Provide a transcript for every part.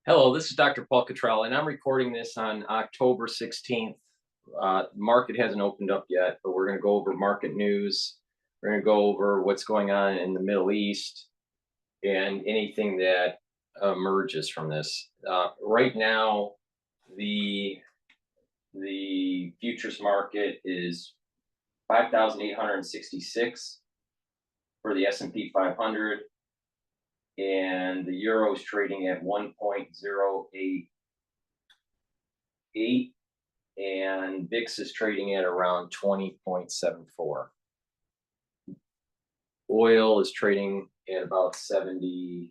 Hello, this is Dr. Paul Cottrell, and I'm recording this on October 16th. Market hasn't opened up yet, but we're going to go over market news. We're going to go over what's going on in the Middle East and anything that emerges from this. Right now, the futures market is 5,866 for the S&P 500. And the euro is trading at 1.088, and VIX is trading at around 20.74. Oil is trading at about $70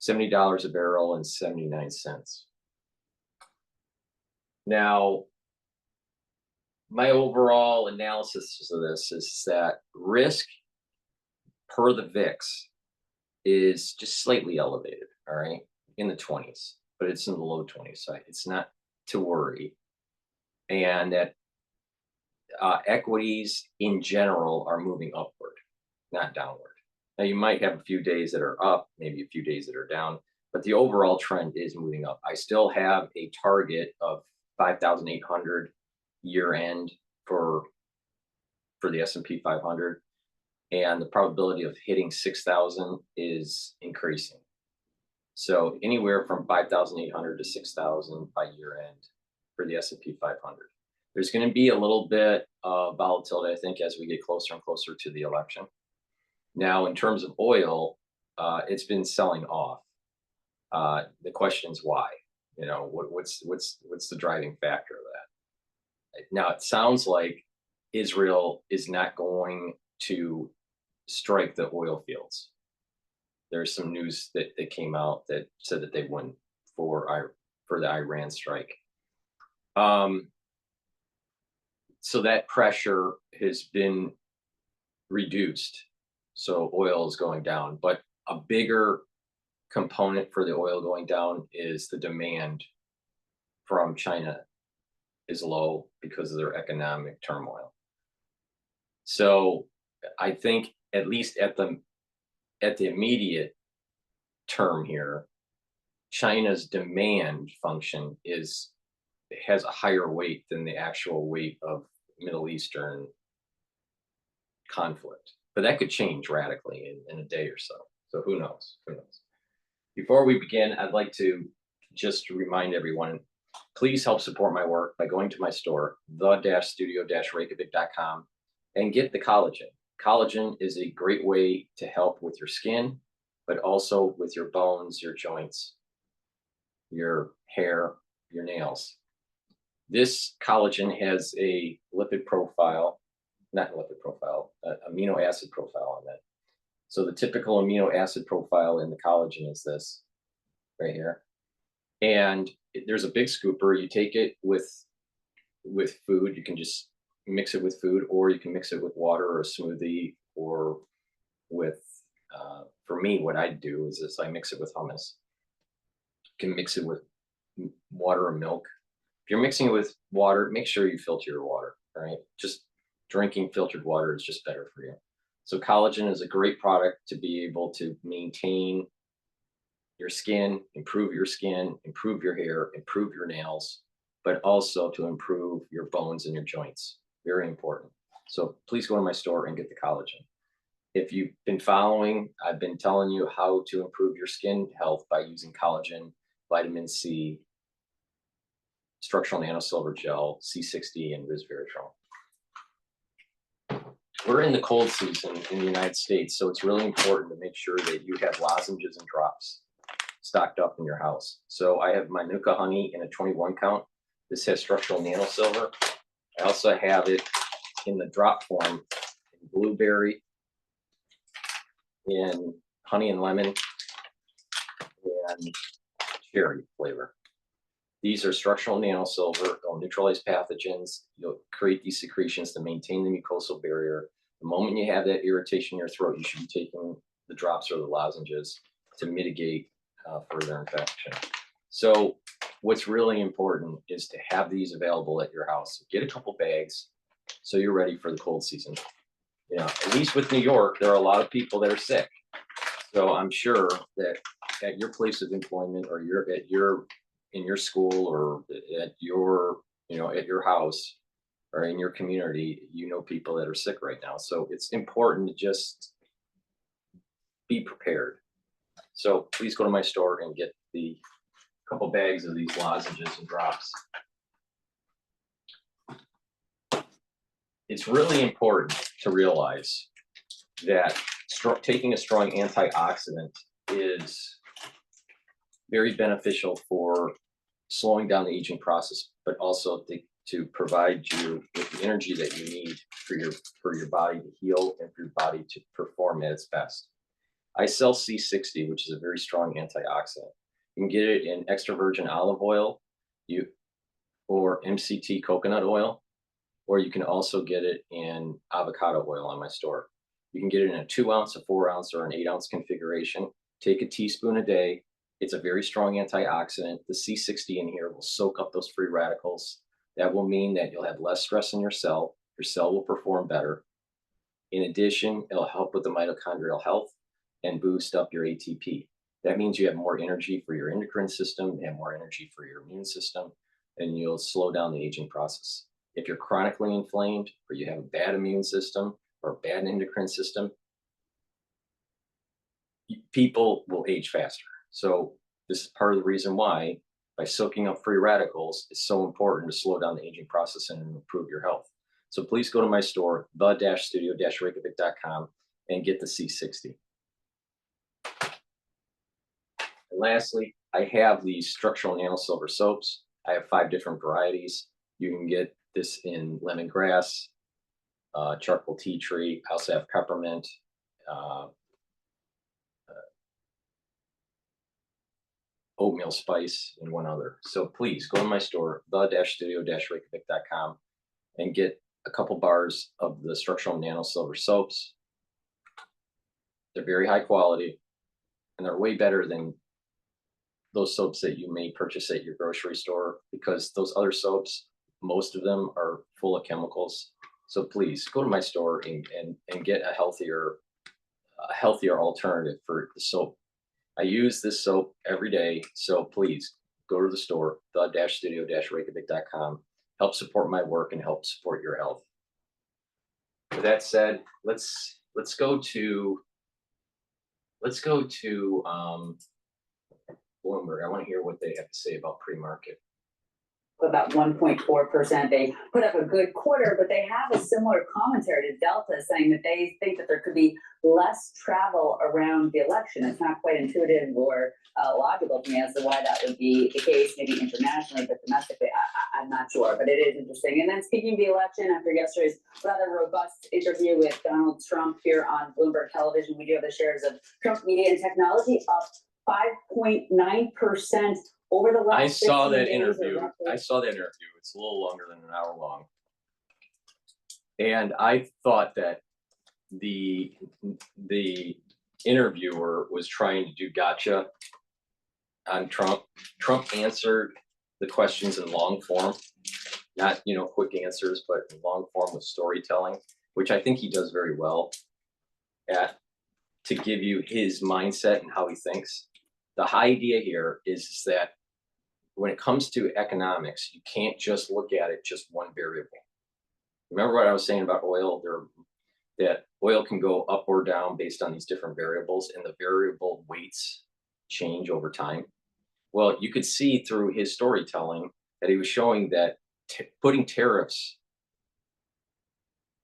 a barrel and 79 cents. Now, my overall analysis of this is that risk per the VIX is just slightly elevated, all right, in the 20s, but it's in the low 20s, so it's not to worry. And that equities in general are moving upward, not downward. Now, you might have a few days that are up, maybe a few days that are down, but the overall trend is moving up. I still have a target of 5,800 year end for the S&P 500. And the probability of hitting 6,000 is increasing. So anywhere from 5,800 to 6,000 by year end for the S&P 500. There's going to be a little bit of volatility, I think, as we get closer and closer to the election. Now, in terms of oil, it's been selling off. The question is why? You know, what's the driving factor of that? Now, it sounds like Israel is not going to strike the oil fields. There's some news that came out that said that they wouldn't for the Iran strike. So that pressure has been reduced. So oil is going down, but a bigger component for the oil going down is the demand from China is low because of their economic turmoil. So I think at least at the immediate term here, China's demand function has a higher weight than the actual weight of Middle Eastern conflict. But that could change radically in a day or so. So who knows? Who knows? Before we begin, I'd like to just remind everyone, please help support my work by going to my store, the-studio-reykjavik.com, and get the collagen. Collagen is a great way to help with your skin, but also with your bones, your joints, your hair, your nails. This collagen has a lipid profile, not lipid profile, amino acid profile on it. So the typical amino acid profile in the collagen is this right here. And there's a big scooper. You take it with food. You can just mix it with food, or you can mix it with water or a smoothie, or with, for me, what I do is this: I mix it with hummus. You can mix it with water or milk. If you're mixing it with water, make sure you filter your water, all right? Just drinking filtered water is just better for you. So collagen is a great product to be able to maintain your skin, improve your hair, improve your nails, but also to improve your bones and your joints. Very important. So please go to my store and get the collagen. If you've been following, I've been telling you how to improve your skin health by using collagen, vitamin C, structural nanosilver gel, C60, and resveratrol. We're in the cold season in the United States, so it's really important to make sure that you have lozenges and drops stocked up in your house. So I have my Nuka honey in a 21 count. This has structural nanosilver. I also have it in the drop form in blueberry, in honey and lemon, and cherry flavor. These are structural nanosilver. They'll neutralize pathogens. You'll create these secretions to maintain the mucosal barrier. The moment you have that irritation in your throat, you should be taking the drops or the lozenges to mitigate further infection. So what's really important is to have these available at your house. Get a couple bags so you're ready for the cold season. You know, at least with New York, there are a lot of people that are sick. So I'm sure that at your place of employment, or in your school, or at your, at your house, or in your community, people that are sick right now. So it's important to just be prepared. So please go to my store and get the couple bags of these lozenges and drops. It's really important to realize that taking a strong antioxidant is very beneficial for slowing down the aging process, but also to provide you with the energy that you need for your body to heal and for your body to perform at its best. I sell C60, which is a very strong antioxidant. You can get it in extra virgin olive oil, or MCT coconut oil, or you can also get it in avocado oil on my store. You can get it in a 2 ounce, a 4 ounce, or an 8 ounce configuration. Take a teaspoon a day. It's a very strong antioxidant. The C60 in here will soak up those free radicals. That will mean that you'll have less stress in your cell. Your cell will perform better. In addition, it'll help with the mitochondrial health and boost up your ATP. That means you have more energy for your endocrine system, and more energy for your immune system, and you'll slow down the aging process. If you're chronically inflamed, or you have a bad immune system or a bad endocrine system, people will age faster. So this is part of the reason why, by soaking up free radicals, it's so important to slow down the aging process and improve your health. So please go to my store, the-studio-reykjavik.com, and get the C60. And lastly, I have these structural nanosilver soaps. I have 5 different varieties. You can get this in lemongrass, charcoal tea tree. I also have peppermint, oatmeal spice, and one other. So please go to my store, the-studio-reykjavik.com, and get a couple bars of the structural nanosilver soaps. They're very high quality, and they're way better than those soaps that you may purchase at your grocery store, because those other soaps, most of them are full of chemicals. So please go to my store and get a healthier alternative for the soap. I use this soap every day, so please go to the store, the-studio-reykjavik.com. Help support my work and help support your health. With that said, let's go to Bloomberg. I want to hear what they have to say about pre-market. About 1.4%. They put up a good quarter, but they have a similar commentary to Delta, saying that they think that there could be less travel around the election. It's not quite intuitive or logical to me as to why that would be the case, maybe internationally, but domestically, I'm not sure. But it is interesting. And then speaking of the election, after yesterday's rather robust interview with Donald Trump here on Bloomberg Television, we do have the shares of Trump Media and Technology up 5.9%. Over the last I saw that interview. It's a little longer than an hour long. And I thought that the interviewer was trying to do gotcha on Trump. Trump answered the questions in long form, not quick answers, but in long form with storytelling, which I think he does very well at, to give you his mindset and how he thinks. The idea here is that when it comes to economics, you can't just look at it just one variable. Remember what I was saying about oil? That oil can go up or down based on these different variables, and the variable weights change over time. Well, you could see through his storytelling that he was showing that putting tariffs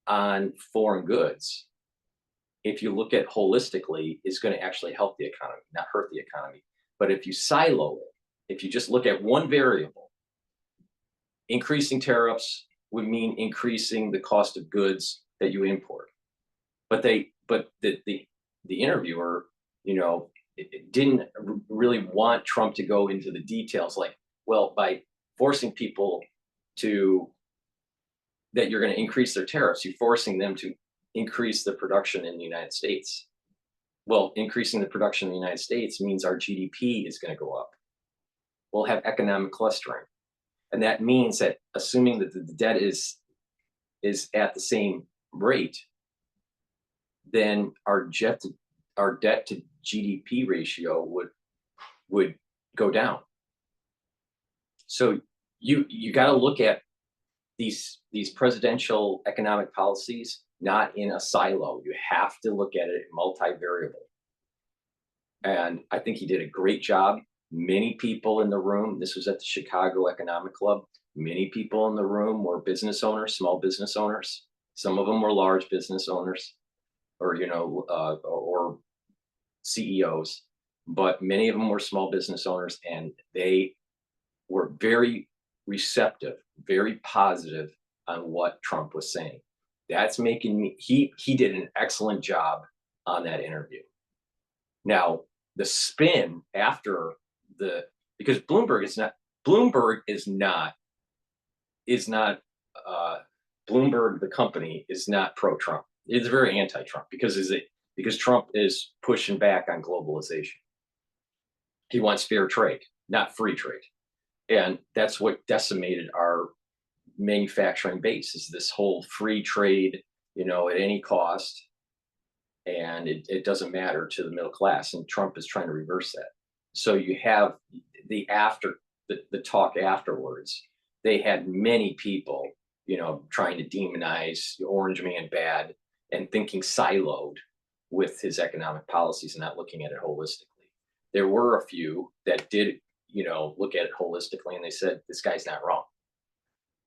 on foreign goods, if you look at holistically, is going to actually help the economy, not hurt the economy. But if you silo it, if you just look at one variable, increasing tariffs would mean increasing the cost of goods that you import. But the interviewer, didn't really want Trump to go into the details, like, well, by forcing people that you're going to increase their tariffs, you're forcing them to increase the production in the United States. Well, increasing the production in the United States means our GDP is going to go up. We'll have economic clustering. And that means that, assuming that the debt is at the same rate, then our debt to GDP ratio would go down. So you got to look at these presidential economic policies not in a silo. You have to look at it multivariable. And I think he did a great job. Many people in the room, this was at the Chicago Economic Club, many people in the room were business owners, small business owners. Some of them were large business owners or, or CEOs, but many of them were small business owners, and they were very receptive, very positive on what Trump was saying. That's making me, he did an excellent job on that interview. Now, the spin after because Bloomberg is not, Bloomberg, the company is not pro-Trump. It's very anti-Trump because Trump is pushing back on globalization. He wants fair trade, not free trade. And that's what decimated our manufacturing base, is this whole free trade, at any cost. And it doesn't matter to the middle class. And Trump is trying to reverse that. So you have the talk afterwards. They had many people, trying to demonize the Orange Man bad and thinking siloed with his economic policies and not looking at it holistically. There were a few that did, look at it holistically, and they said, this guy's not wrong,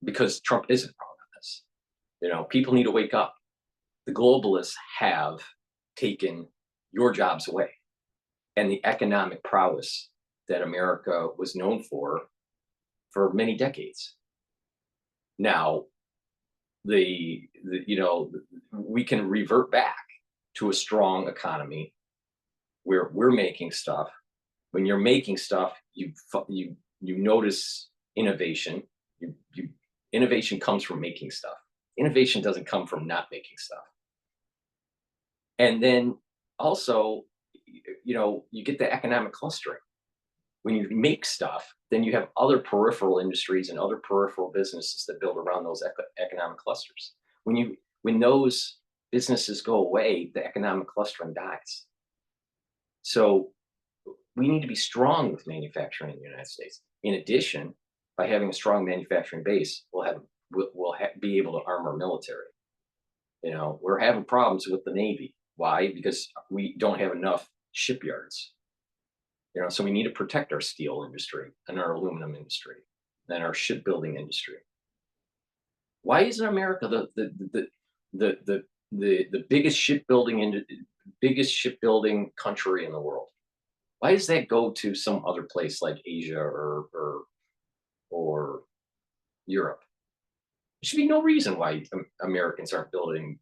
because Trump isn't wrong on this. People need to wake up. The globalists have taken your jobs away, and the economic prowess that America was known for many decades. Now, we can revert back to a strong economy where we're making stuff. When you're making stuff, you notice innovation. Innovation comes from making stuff. Innovation doesn't come from not making stuff. And then also, you get the economic clustering. When you make stuff, then you have other peripheral industries and other peripheral businesses that build around those economic clusters. When those businesses go away, the economic clustering dies. So we need to be strong with manufacturing in the United States. In addition, by having a strong manufacturing base, we'll be able to arm our military. We're having problems with the Navy. Why? Because we don't have enough shipyards. So we need to protect our steel industry and our aluminum industry and our shipbuilding industry. Why isn't America the biggest shipbuilding country in the world? Why does that go to some other place like Asia or Europe? There should be no reason why Americans aren't building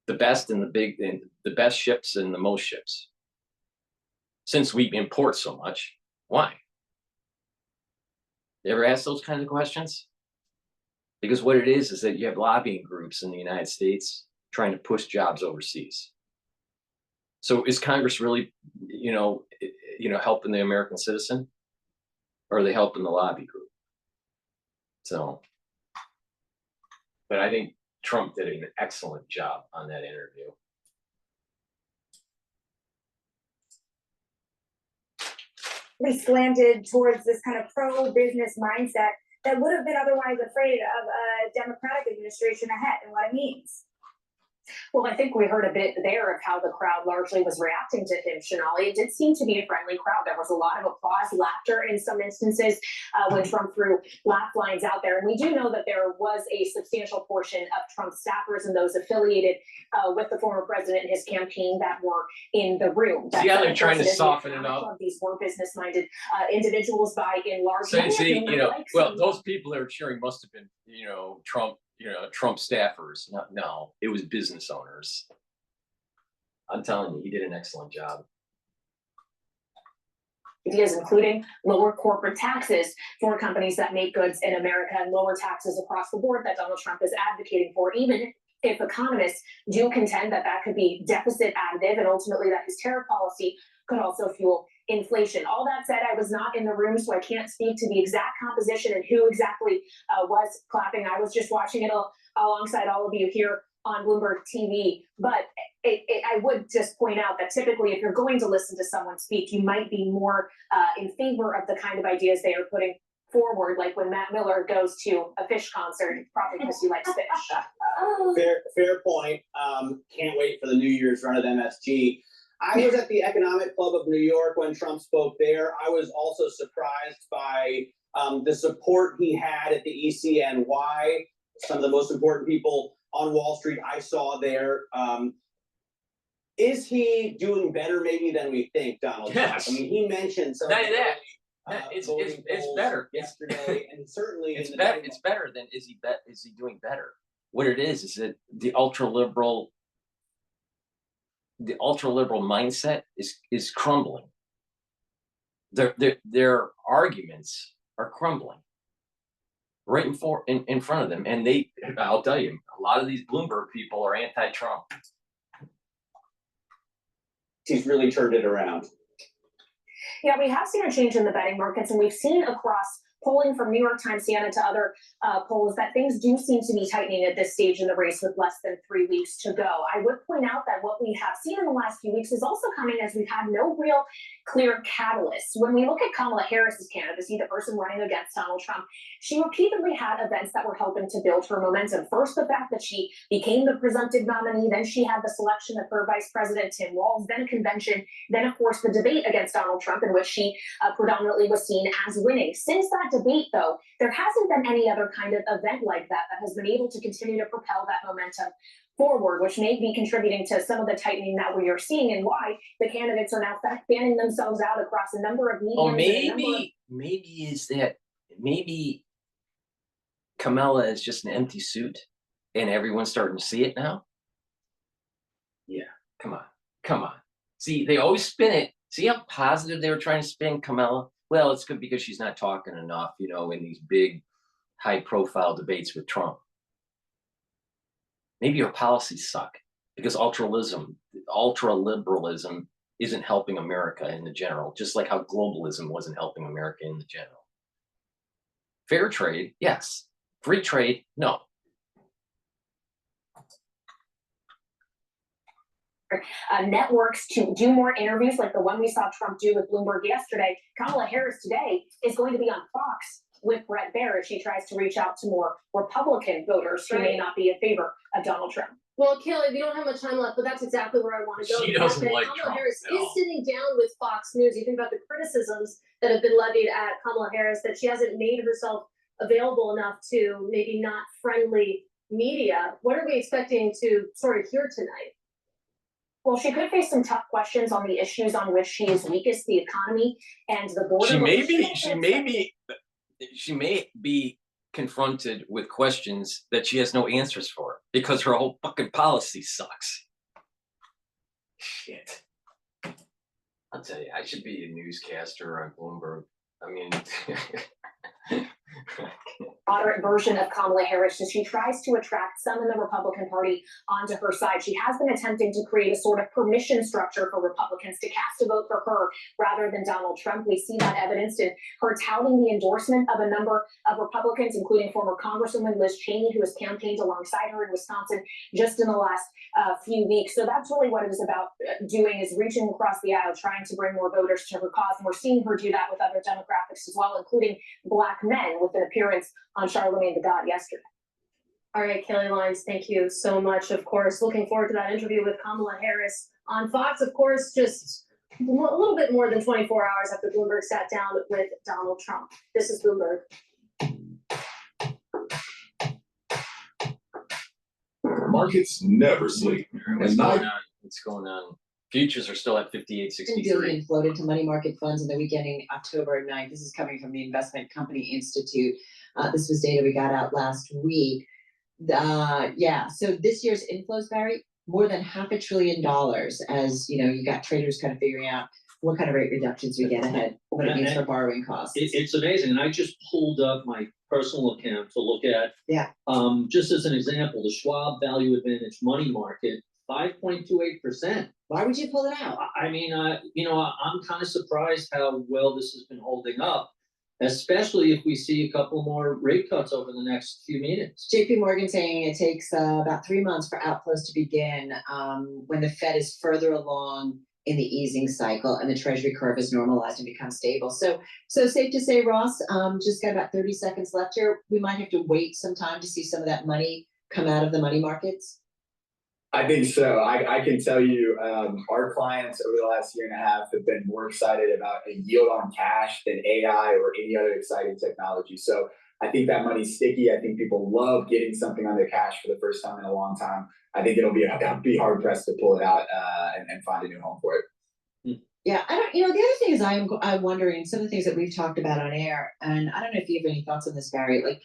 the best and the best ships and the most ships. Since we import so much, why? You ever ask those kinds of questions? Because what it is that you have lobbying groups in the United States trying to push jobs overseas. So is Congress really, helping the American citizen, or are they helping the lobby group? So, but I think Trump did an excellent job on that interview. We slanted towards this kind of pro-business mindset that would have been otherwise afraid of a Democratic administration ahead, and what it means. Well, I think we heard a bit there of how the crowd largely was reacting to him, Shonali. It did seem to be a friendly crowd. There was a lot of applause, laughter in some instances when Trump threw laugh lines out there. And we do know that there was a substantial portion of Trump staffers and those affiliated with the former president and his campaign that were in the room. Yeah, they're trying to soften it up. These were business-minded individuals by and large. So those people that are cheering must have been, Trump staffers. No, it was business owners. I'm telling you, he did an excellent job. Ideas including lower corporate taxes for companies that make goods in America and lower taxes across the board that Donald Trump is advocating for, even if economists do contend that that could be deficit additive and ultimately that his tariff policy could also fuel inflation. All that said, I was not in the room, so I can't speak to the exact composition and who exactly was clapping. I was just watching it alongside all of you here on Bloomberg TV, but I would just point out that typically if you're going to listen to someone speak, you might be more in favor of the kind of ideas they are putting forward, like when Matt Miller goes to a fish concert, probably because he likes fish. Fair point. Can't wait for the New Year's run at MSG. I was at the Economic Club of New York when Trump spoke there. I was also surprised by the support he had at the ECNY. Some of the most important people on Wall Street I saw there. Is he doing better maybe than we think, Donald Yes. Trump? I mean, he mentioned some Not of the that. early, It's voting polls better. yesterday, and certainly It's in the better. It's better than is he doing better? What it is that the ultra liberal mindset is crumbling. Their arguments are crumbling right in front of them, and I'll tell you, a lot of these Bloomberg people are anti-Trump. He's really turned it around. Yeah, we have seen a change in the betting markets, and we've seen across polling from New York Times, CNN to other polls that things do seem to be tightening at this stage in the race with less than 3 weeks to go. I would point out that what we have seen in the last few weeks is also coming as we've had no real clear catalyst. When we look at Kamala Harris's candidacy, the person running against Donald Trump, she repeatedly had events that were helping to build her momentum. First, the fact that she became the presumptive nominee, then she had the selection of her vice president, Tim Walz, then a convention, then, of course, the debate against Donald Trump, in which she predominantly was seen as winning. Since that debate, though, there hasn't been any other kind of event like that has been able to continue to propel that momentum forward, which may be contributing to some of the tightening that we are seeing, and why the candidates are now fanning themselves out across a number of mediums. Or maybe Kamala is just an empty suit, and everyone's starting to see it now. Yeah, come on. See, they always spin it. See how positive they were trying to spin Kamala? Well, it's good because she's not talking enough, in these big, high-profile debates with Trump. Maybe her policies suck because ultraliberalism isn't helping America in the general, just like how globalism wasn't helping America in the general. Fair trade, yes. Free trade, no. Networks to do more interviews like the one we saw Trump do with Bloomberg yesterday. Kamala Harris today is going to be on Fox with Bret Baier as she tries to reach out to more Republican voters who may not be in favor of Donald Trump. Well, Kelly, we don't have much time left, but that's exactly where I want to go. She doesn't like Kamala Trump Harris at all. is sitting down with Fox News. You think about the criticisms that have been levied at Kamala Harris, that she hasn't made herself available enough to maybe not friendly media. What are we expecting to sort of hear tonight? Well, she could face some tough questions on the issues on which she is weakest, the economy and the border. She may be confronted with questions that she has no answers for because her whole fucking policy sucks. Shit. I'll tell you, I should be a newscaster on Bloomberg. I mean, moderate version of Kamala Harris as she tries to attract some in the Republican Party onto her side. She has been attempting to create a sort of permission structure for Republicans to cast a vote for her rather than Donald Trump. We see that evidenced in her touting the endorsement of a number of Republicans, including former Congresswoman Liz Cheney, who has campaigned alongside her in Wisconsin just in the last few weeks. So that's really what it is about doing, is reaching across the aisle, trying to bring more voters to her cause. And we're seeing her do that with other demographics as well, including Black men, with an appearance on Charlemagne the God yesterday. All right, Kelly Lyons, thank you so much. Of course, looking forward to that interview with Kamala Harris on Fox, of course, just a little bit more than 24 hours after Bloomberg sat down with Donald Trump. This is Bloomberg. Markets never sleep. What's going on? Futures are still at 58.63. Billion floated to money market funds in the week ending October 9th. This is coming from the Investment Company Institute. This was data we got out last week. So this year's inflows, Barry, more than $500 billion, as you got traders kind of figuring out what kind of rate reductions we get ahead, what it means for borrowing costs. It's amazing. And I just pulled up my personal account to look at, just as an example, the Schwab Value Advantage Money Market, 5.28%. Why would you pull it out? I mean, I'm kind of surprised how well this has been holding up. especially if we see a couple more rate cuts over the next few meetings. JP Morgan saying it takes about 3 months for outflows to begin when the Fed is further along in the easing cycle and the Treasury curve is normalized and becomes stable. So safe to say, Ross, just got about 30 seconds left here. We might have to wait some time to see some of that money come out of the money markets. I think so. I can tell you, our clients over the last year and a half have been more excited about a yield on cash than AI or any other exciting technology. So I think that money's sticky. I think people love getting something on their cash for the first time in a long time. I think it'll be hard pressed to pull it out and find a new home for it. Yeah, I don't. The other thing is I'm wondering some of the things that we've talked about on air, and I don't know if you have any thoughts on this, Barry. Like,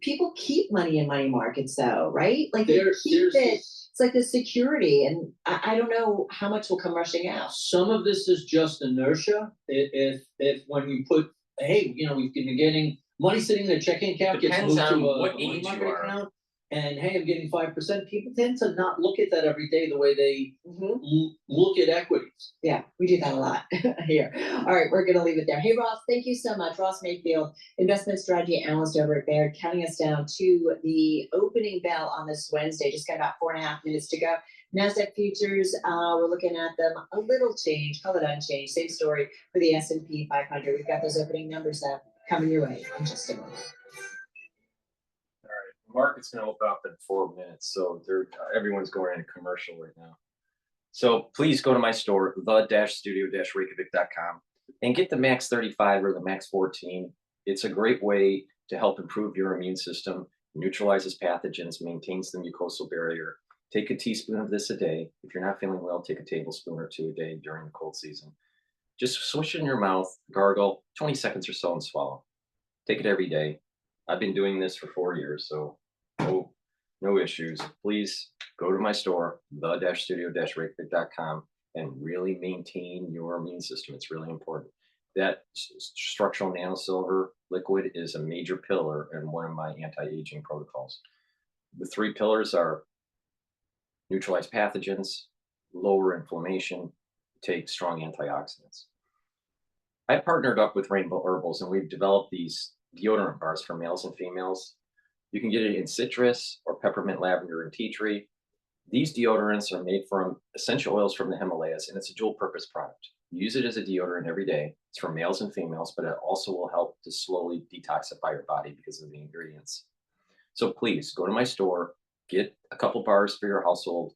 people keep money in money markets, though, right? Like they keep it. It's like the security, and I don't know how much will come rushing out. Some of this is just inertia. If when you put, hey, we've been getting money sitting in a checking account, gets Depends moved to on a what money age you market are. account, and hey, I'm getting 5%. People tend to not look at that every day the way they look at equities. Yeah, we do that a lot here. All right, we're going to leave it there. Hey, Ross, thank you so much. Ross Mayfield, investment strategy analyst over at Baird, counting us down to the opening bell on this Wednesday. Just got about 4.5 minutes to go. NASDAQ futures, we're looking at them a little change, call it unchanged. Same story for the S&P 500. We've got those opening numbers coming your way in just a moment. All right, the market's going to open up in 4 minutes, so everyone's going in a commercial right now. So please go to my store, the-studio-reykjavik.com, and get the Max 35 or the Max 14. It's a great way to help improve your immune system, neutralizes pathogens, maintains the mucosal barrier. Take a teaspoon of this a day. If you're not feeling well, take a tablespoon or two a day during the cold season. Just swish it in your mouth, gargle, 20 seconds or so, and swallow. Take it every day. I've been doing this for 4 years, so no issues. Please go to my store, the-studio-reykjavik.com, and really maintain your immune system. It's really important. That structural nanosilver liquid is a major pillar in one of my anti-aging protocols. The 3 pillars are neutralize pathogens, lower inflammation, take strong antioxidants. I partnered up with Rainbow Herbals, and we've developed these deodorant bars for males and females. You can get it in citrus or peppermint, lavender, and tea tree. These deodorants are made from essential oils from the Himalayas, and it's a dual purpose product. Use it as a deodorant every day. It's for males and females, but it also will help to slowly detoxify your body because of the ingredients. So please go to my store, get a couple bars for your household.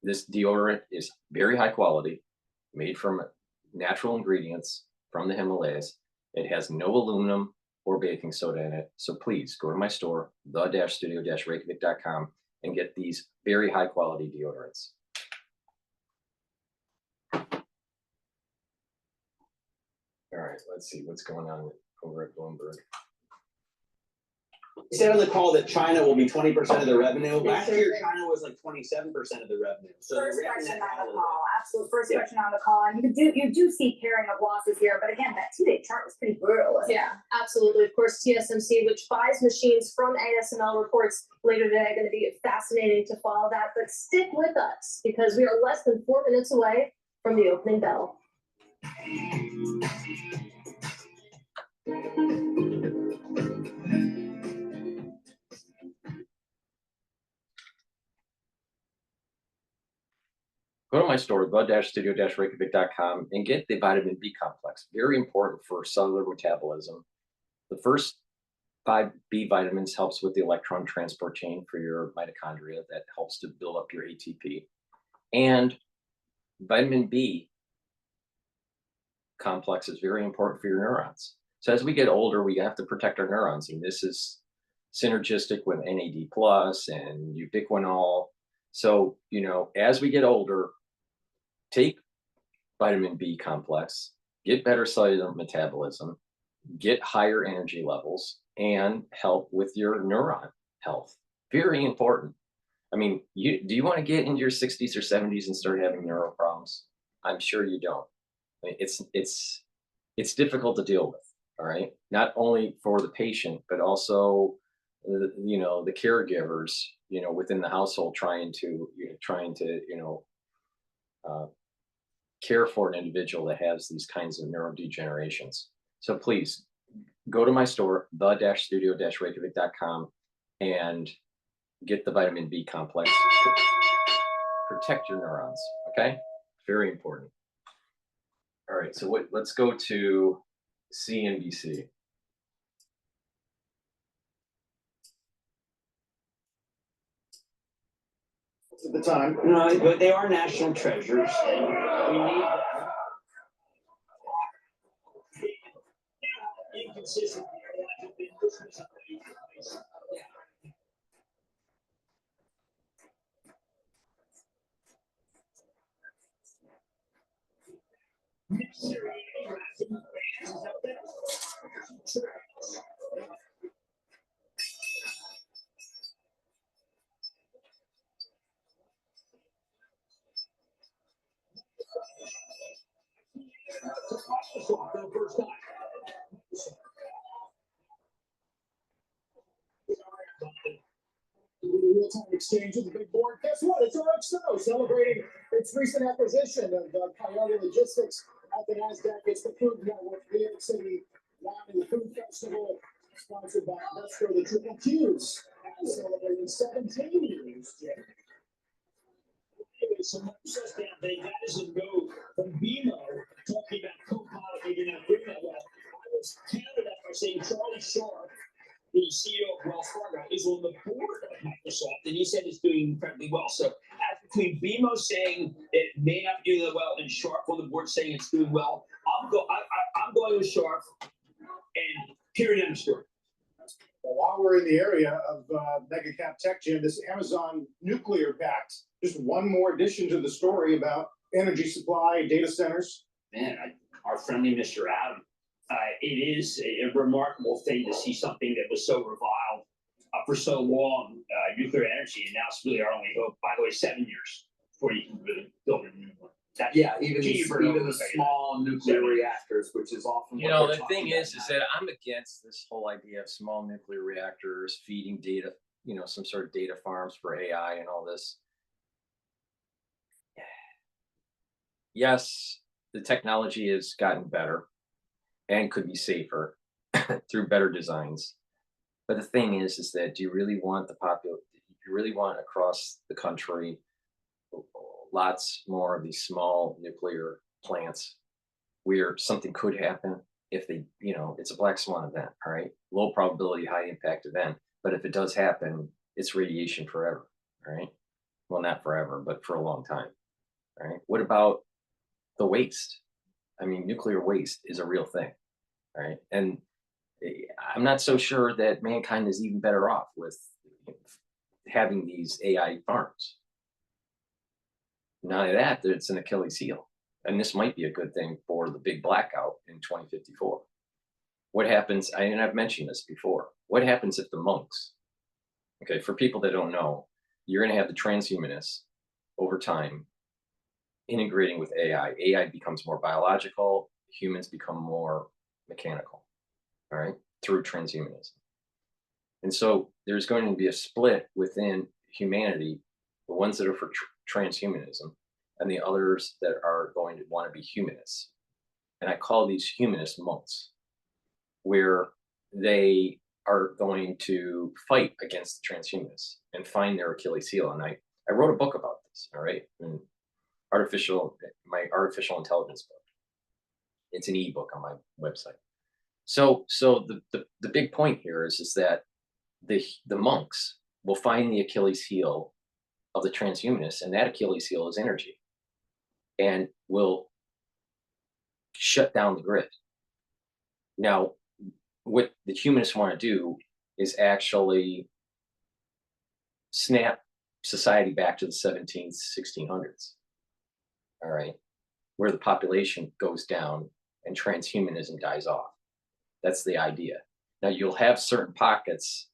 This deodorant is very high quality, made from natural ingredients from the Himalayas. It has no aluminum or baking soda in it. So please go to my store, the-studio-reykjavik.com, and get these very high quality deodorants. All right, let's see what's going on over at Bloomberg. You said on the call that China will be 20% of the revenue. Last year, China was like 27% of the revenue. So First they're ramping question that on down a the little call, absolute first Yeah. question on the call, and you do see pairing of losses here, but again, that 2-day chart was pretty brutal. Yeah, absolutely. Of course, TSMC, which buys machines from ASML, reports later today. Going to be fascinating to follow that. But stick with us because we are less than 4 minutes away from the opening bell. Go to my store, the-studio-reykjavik.com, and get the vitamin B complex. Very important for cellular metabolism. The first 5 B vitamins helps with the electron transport chain for your mitochondria. That helps to build up your ATP. And vitamin B complex is very important for your neurons. So as we get older, we have to protect our neurons, and this is synergistic with NAD+ and ubiquinol. So, as we get older, take vitamin B complex, get better cellular metabolism, get higher energy levels, and help with your neuron health. Very important. I mean, do you want to get into your 60s or 70s and start having neuro problems? I'm sure you don't. I mean, it's difficult to deal with. All right, not only for the patient, but also the caregivers, within the household trying to care for an individual that has these kinds of neurodegenerations. So please go to my store, the-studio-reykjavik.com, and get the vitamin B complex. Protect your neurons, okay? Very important. All right, so let's go to CNBC. At the time. No, but they are national treasures, and we need inconsistent. Real-time exchange of the big board. Guess what? It's RXO celebrating its recent acquisition of Coyote Logistics at the NASDAQ. It's the Food Network, New York City, live in the Food Festival, sponsored by Investor, the Triple Qs, celebrating 17 years, Jay. Some says that they doesn't go from BMO talking about co-pilot, maybe not doing that well. I was countered that by saying Charlie Sharp, the CEO of Wells Fargo, is on the board of Microsoft, and he said it's doing incredibly well. So, as between BMO saying it may not be doing that well and Sharp on the board saying it's doing well, I'm going with Sharp. And period, end of story. Well, while we're in the area of mega cap tech, Jim, this Amazon nuclear pact, just one more addition to the story about energy supply, data centers. Man, our friendly Mr. Adam. It is a remarkable thing to see something that was so reviled for so long, nuclear energy, and now it's really our only hope. By the way, 7 years before you can really build a new one. Even the small nuclear reactors, which is often the thing is that I'm against this whole idea of small nuclear reactors feeding data, some sort of data farms for AI and all this. Yes, the technology has gotten better and could be safer through better designs. But the thing is that do you really want across the country lots more of these small nuclear plants where something could happen if they, it's a black swan event, all right? Low probability, high impact event. But if it does happen, it's radiation forever, all right? Well, not forever, but for a long time, all right? What about the waste? I mean, nuclear waste is a real thing, right? And I'm not so sure that mankind is even better off with having these AI farms. Not only that, it's an Achilles heel. And this might be a good thing for the big blackout in 2054. What happens, and I've mentioned this before, what happens if the monks, okay, for people that don't know, you're going to have the transhumanists over time integrating with AI. AI becomes more biological, humans become more mechanical, all right, through transhumanism. And so there's going to be a split within humanity, the ones that are for transhumanism and the others that are going to want to be humanists. And I call these humanist monks, where they are going to fight against the transhumanists and find their Achilles heel. And I wrote a book about this, all right? And my artificial intelligence book. It's an ebook on my website. So the big point here is that the monks will find the Achilles heel of the transhumanists, and that Achilles heel is energy, and will shut down the grid. Now, what the humanists want to do is actually snap society back to the 1600s. All right, where the population goes down and transhumanism dies off. That's the idea. Now you'll have certain pockets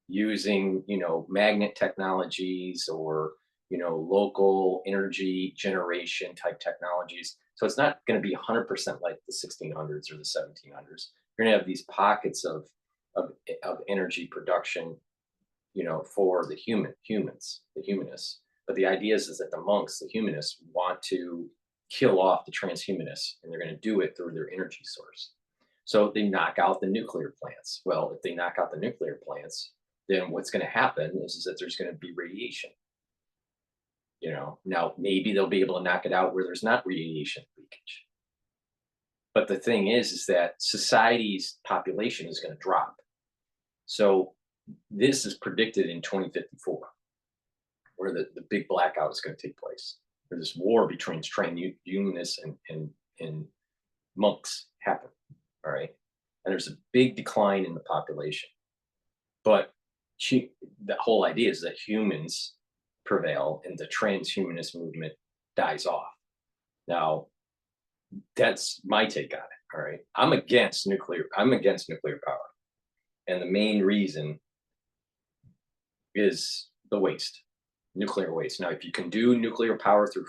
using, magnet technologies or, local energy generation type technologies. So it's not going to be 100% like the 1600s or the 1700s. You're going to have these pockets of energy production, for the humanists. But the idea is that the monks, the humanists, want to kill off the transhumanists, and they're going to do it through their energy source. So they knock out the nuclear plants. Well, if they knock out the nuclear plants, then what's going to happen is that there's going to be radiation. You know, now maybe they'll be able to knock it out where there's not radiation leakage. But the thing is that society's population is going to drop. So this is predicted in 2054, where the big blackout is going to take place. Where this war between transhumanists and monks happen. All right. And there's a big decline in the population. But the whole idea is that humans prevail and the transhumanist movement dies off. Now, that's my take on it. All right. I'm against nuclear power. And the main reason is the waste, nuclear waste. Now, if you can do nuclear power through,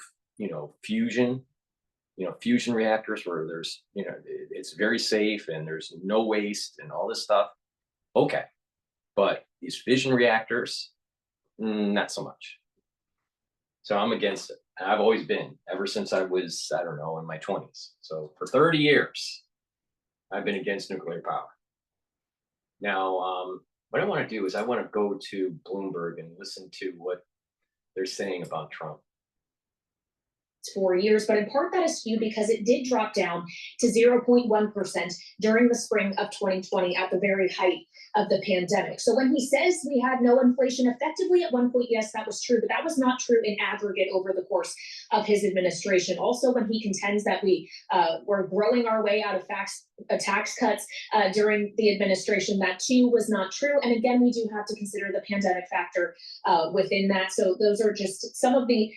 fusion reactors where there's, it's very safe and there's no waste and all this stuff. Okay. But these fission reactors, not so much. So I'm against it. And I've always been, ever since I was, I don't know, in my 20s. So for 30 years, I've been against nuclear power. Now, what I want to do is I want to go to Bloomberg and listen to what they're saying about Trump. 4 years, but in part that is skewed because it did drop down to 0.1% during the spring of 2020 at the very height of the pandemic. So when he says we had no inflation, effectively at one point, yes, that was true, but that was not true in aggregate over the course of his administration. Also, when he contends that we were growing our way out of tax cuts during the administration, that too was not true. And again, we do have to consider the pandemic factor within that. So those are just some of the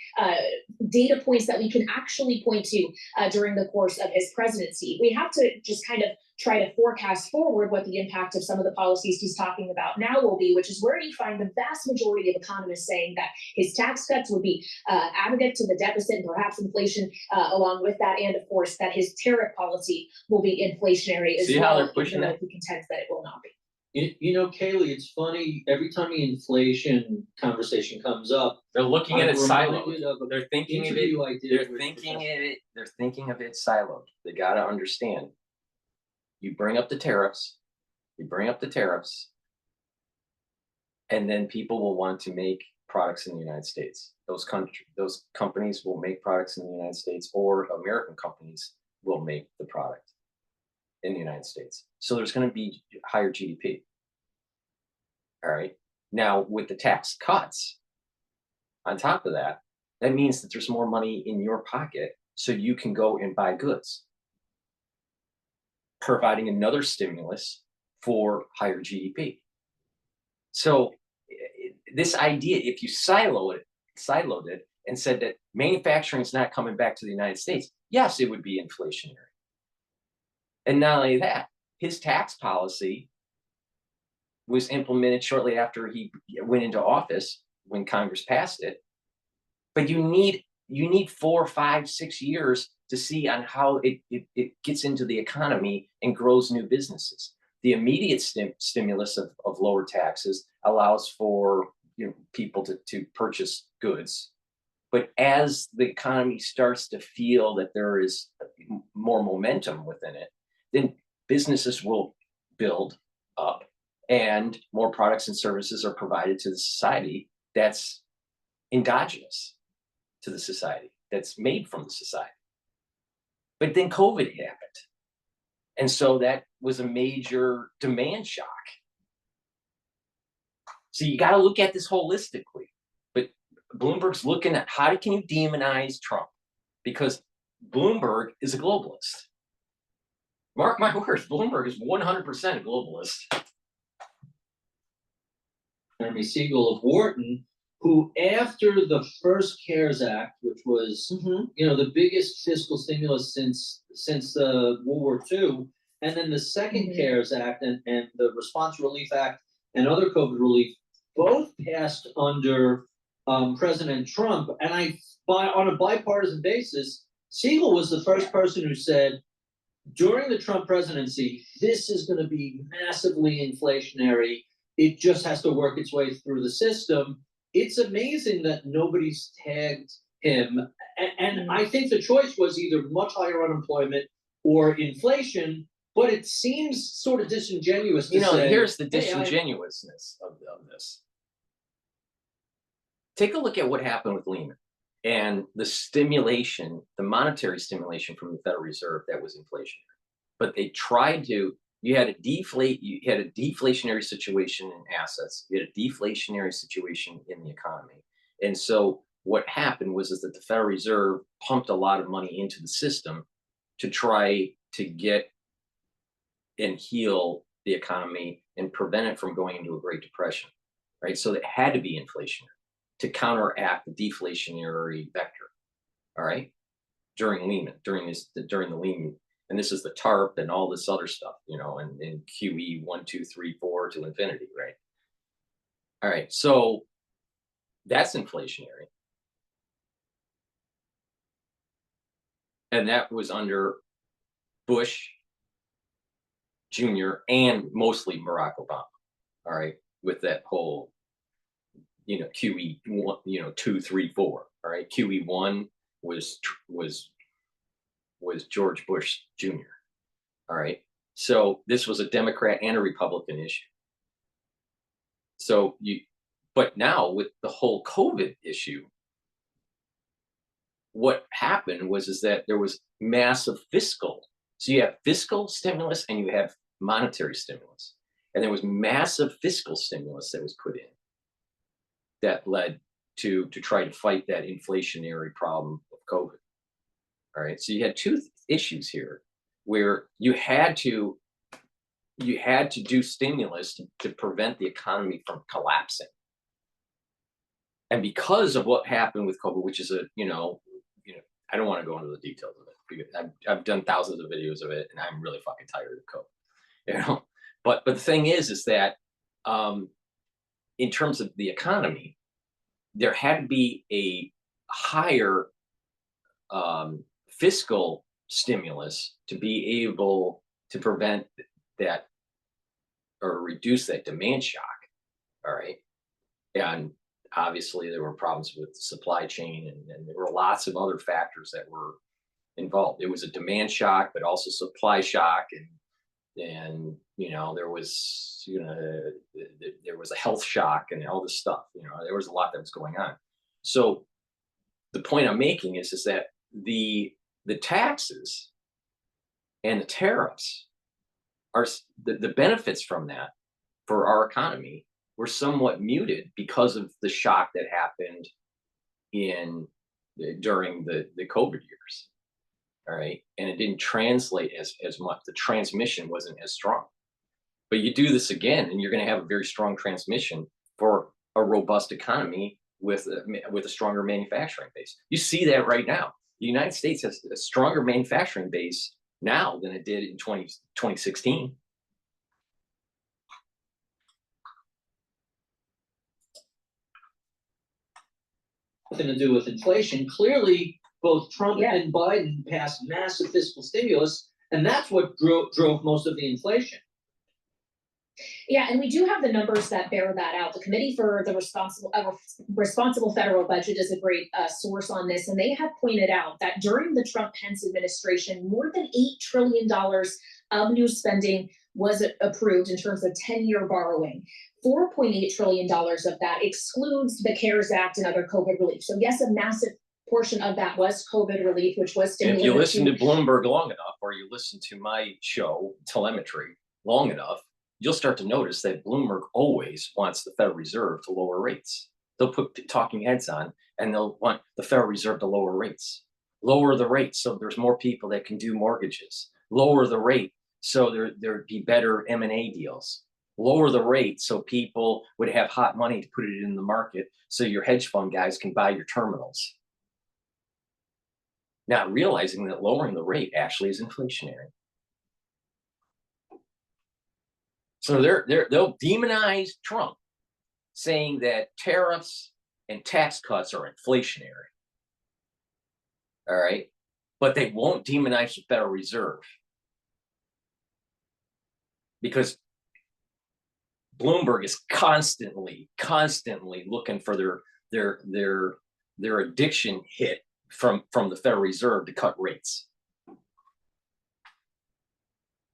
data points that we can actually point to during the course of his presidency. We have to just kind of try to forecast forward what the impact of some of the policies he's talking about now will be, which is where you find the vast majority of economists saying that his tax cuts would be additive to the deficit and perhaps inflation along with that, and of course that his tariff policy will be inflationary as See well, how they're pushing even though it? he contends that it will not be. Kaylee, it's funny, every time the inflation conversation comes up, They're looking at I'm it siloed. reminded of They're thinking of interview I it. did They're with thinking Professor- They're thinking of it siloed. They got to understand. You bring up the tariffs. And then people will want to make products in the United States. Those companies will make products in the United States, or American companies will make the product in the United States. So there's going to be higher GDP. All right. Now, with the tax cuts on top of that, that means that there's more money in your pocket so you can go and buy goods, providing another stimulus for higher GDP. So this idea, if you siloed it and said that manufacturing is not coming back to the United States, yes, it would be inflationary. And not only that, his tax policy was implemented shortly after he went into office when Congress passed it. But you need 4, 5, 6 years to see on how it gets into the economy and grows new businesses. The immediate stimulus of lower taxes allows for people to purchase goods. But as the economy starts to feel that there is more momentum within it, then businesses will build up and more products and services are provided to the society that's endogenous to the society, that's made from the society. But then COVID happened. And so that was a major demand shock. So you got to look at this holistically. But Bloomberg's looking at how can you demonize Trump? Because Bloomberg is a globalist. Mark my words, Bloomberg is 100% a globalist. Jeremy Siegel of Wharton, who after the first CARES Act, which was the biggest fiscal stimulus since the World War II, and then the second CARES Act and the Response Relief Act and other COVID relief, both passed under President Trump. And on a bipartisan basis, Siegel was the first person who said, during the Trump presidency, this is going to be massively inflationary. It just has to work its way through the system. It's amazing that nobody's tagged him. And I think the choice was either much higher unemployment or inflation. But it seems sort of disingenuous to You know, say, here's the "Hey, disingenuousness of this. Take a look at what happened with Lehman and the stimulation, the monetary stimulation from the Federal Reserve that was inflationary. But they tried to, you had a deflationary situation in assets, you had a deflationary situation in the economy. And so what happened was that the Federal Reserve pumped a lot of money into the system to try to get and heal the economy and prevent it from going into a Great Depression, right? So it had to be inflationary to counteract the deflationary vector, all right? During Lehman, during the Lehman, and this is the TARP and all this other stuff, you know, and QE 1, 2, 3, 4 to infinity, right? All right, so that's inflationary. And that was under Bush Jr. and mostly Barack Obama, all right, with that whole, you know, QE 1, you know, 2, 3, 4, all right. QE 1 was George Bush Jr. All right. So this was a Democrat and a Republican issue. So but now with the whole COVID issue, what happened is that there was massive fiscal. So you have fiscal stimulus and you have monetary stimulus. And there was massive fiscal stimulus that was put in that led to try to fight that inflationary problem of COVID. All right. So you had two issues here where you had to do stimulus to prevent the economy from collapsing. And because of what happened with COVID, which is I don't want to go into the details of it because I've done thousands of videos of it and I'm really fucking tired of COVID. You know, but the thing is that in terms of the economy, there had to be a higher fiscal stimulus to be able to prevent that or reduce that demand shock. All right. And obviously there were problems with the supply chain and there were lots of other factors that were involved. It was a demand shock, but also supply shock. And you know, there was a health shock and all this stuff. You know, there was a lot that was going on. So the point I'm making is that the taxes and the tariffs are the benefits from that for our economy were somewhat muted because of the shock that happened during the COVID years. All right. And it didn't translate as much. The transmission wasn't as strong. But you do this again, and you're going to have a very strong transmission for a robust economy with a stronger manufacturing base. You see that right now. The United States has a stronger manufacturing base now than it did in 2016. Nothing to do with inflation. Clearly, both Trump and Biden passed massive fiscal stimulus, and that's what drove most of the inflation. Yeah, and we do have the numbers that bear that out. The Committee for the Responsible Federal Budget is a great source on this, and they have pointed out that during the Trump-Pence administration, more than $8 trillion of new spending was approved in terms of 10-year borrowing. $4.8 trillion of that excludes the CARES Act and other COVID relief. So yes, a massive portion of that was COVID relief, which was stimulated. If you listen to Bloomberg long enough, or you listen to my show, Telemetry, long enough, you'll start to notice that Bloomberg always wants the Federal Reserve to lower rates. They'll put talking heads on and they'll want the Federal Reserve to lower rates. Lower the rates so there's more people that can do mortgages. Lower the rate so there'd be better M&A deals. Lower the rate so people would have hot money to put it in the market so your hedge fund guys can buy your terminals. Not realizing that lowering the rate actually is inflationary. So they'll demonize Trump, saying that tariffs and tax cuts are inflationary. All right. But they won't demonize the Federal Reserve. Because Bloomberg is constantly looking for their addiction hit from the Federal Reserve to cut rates.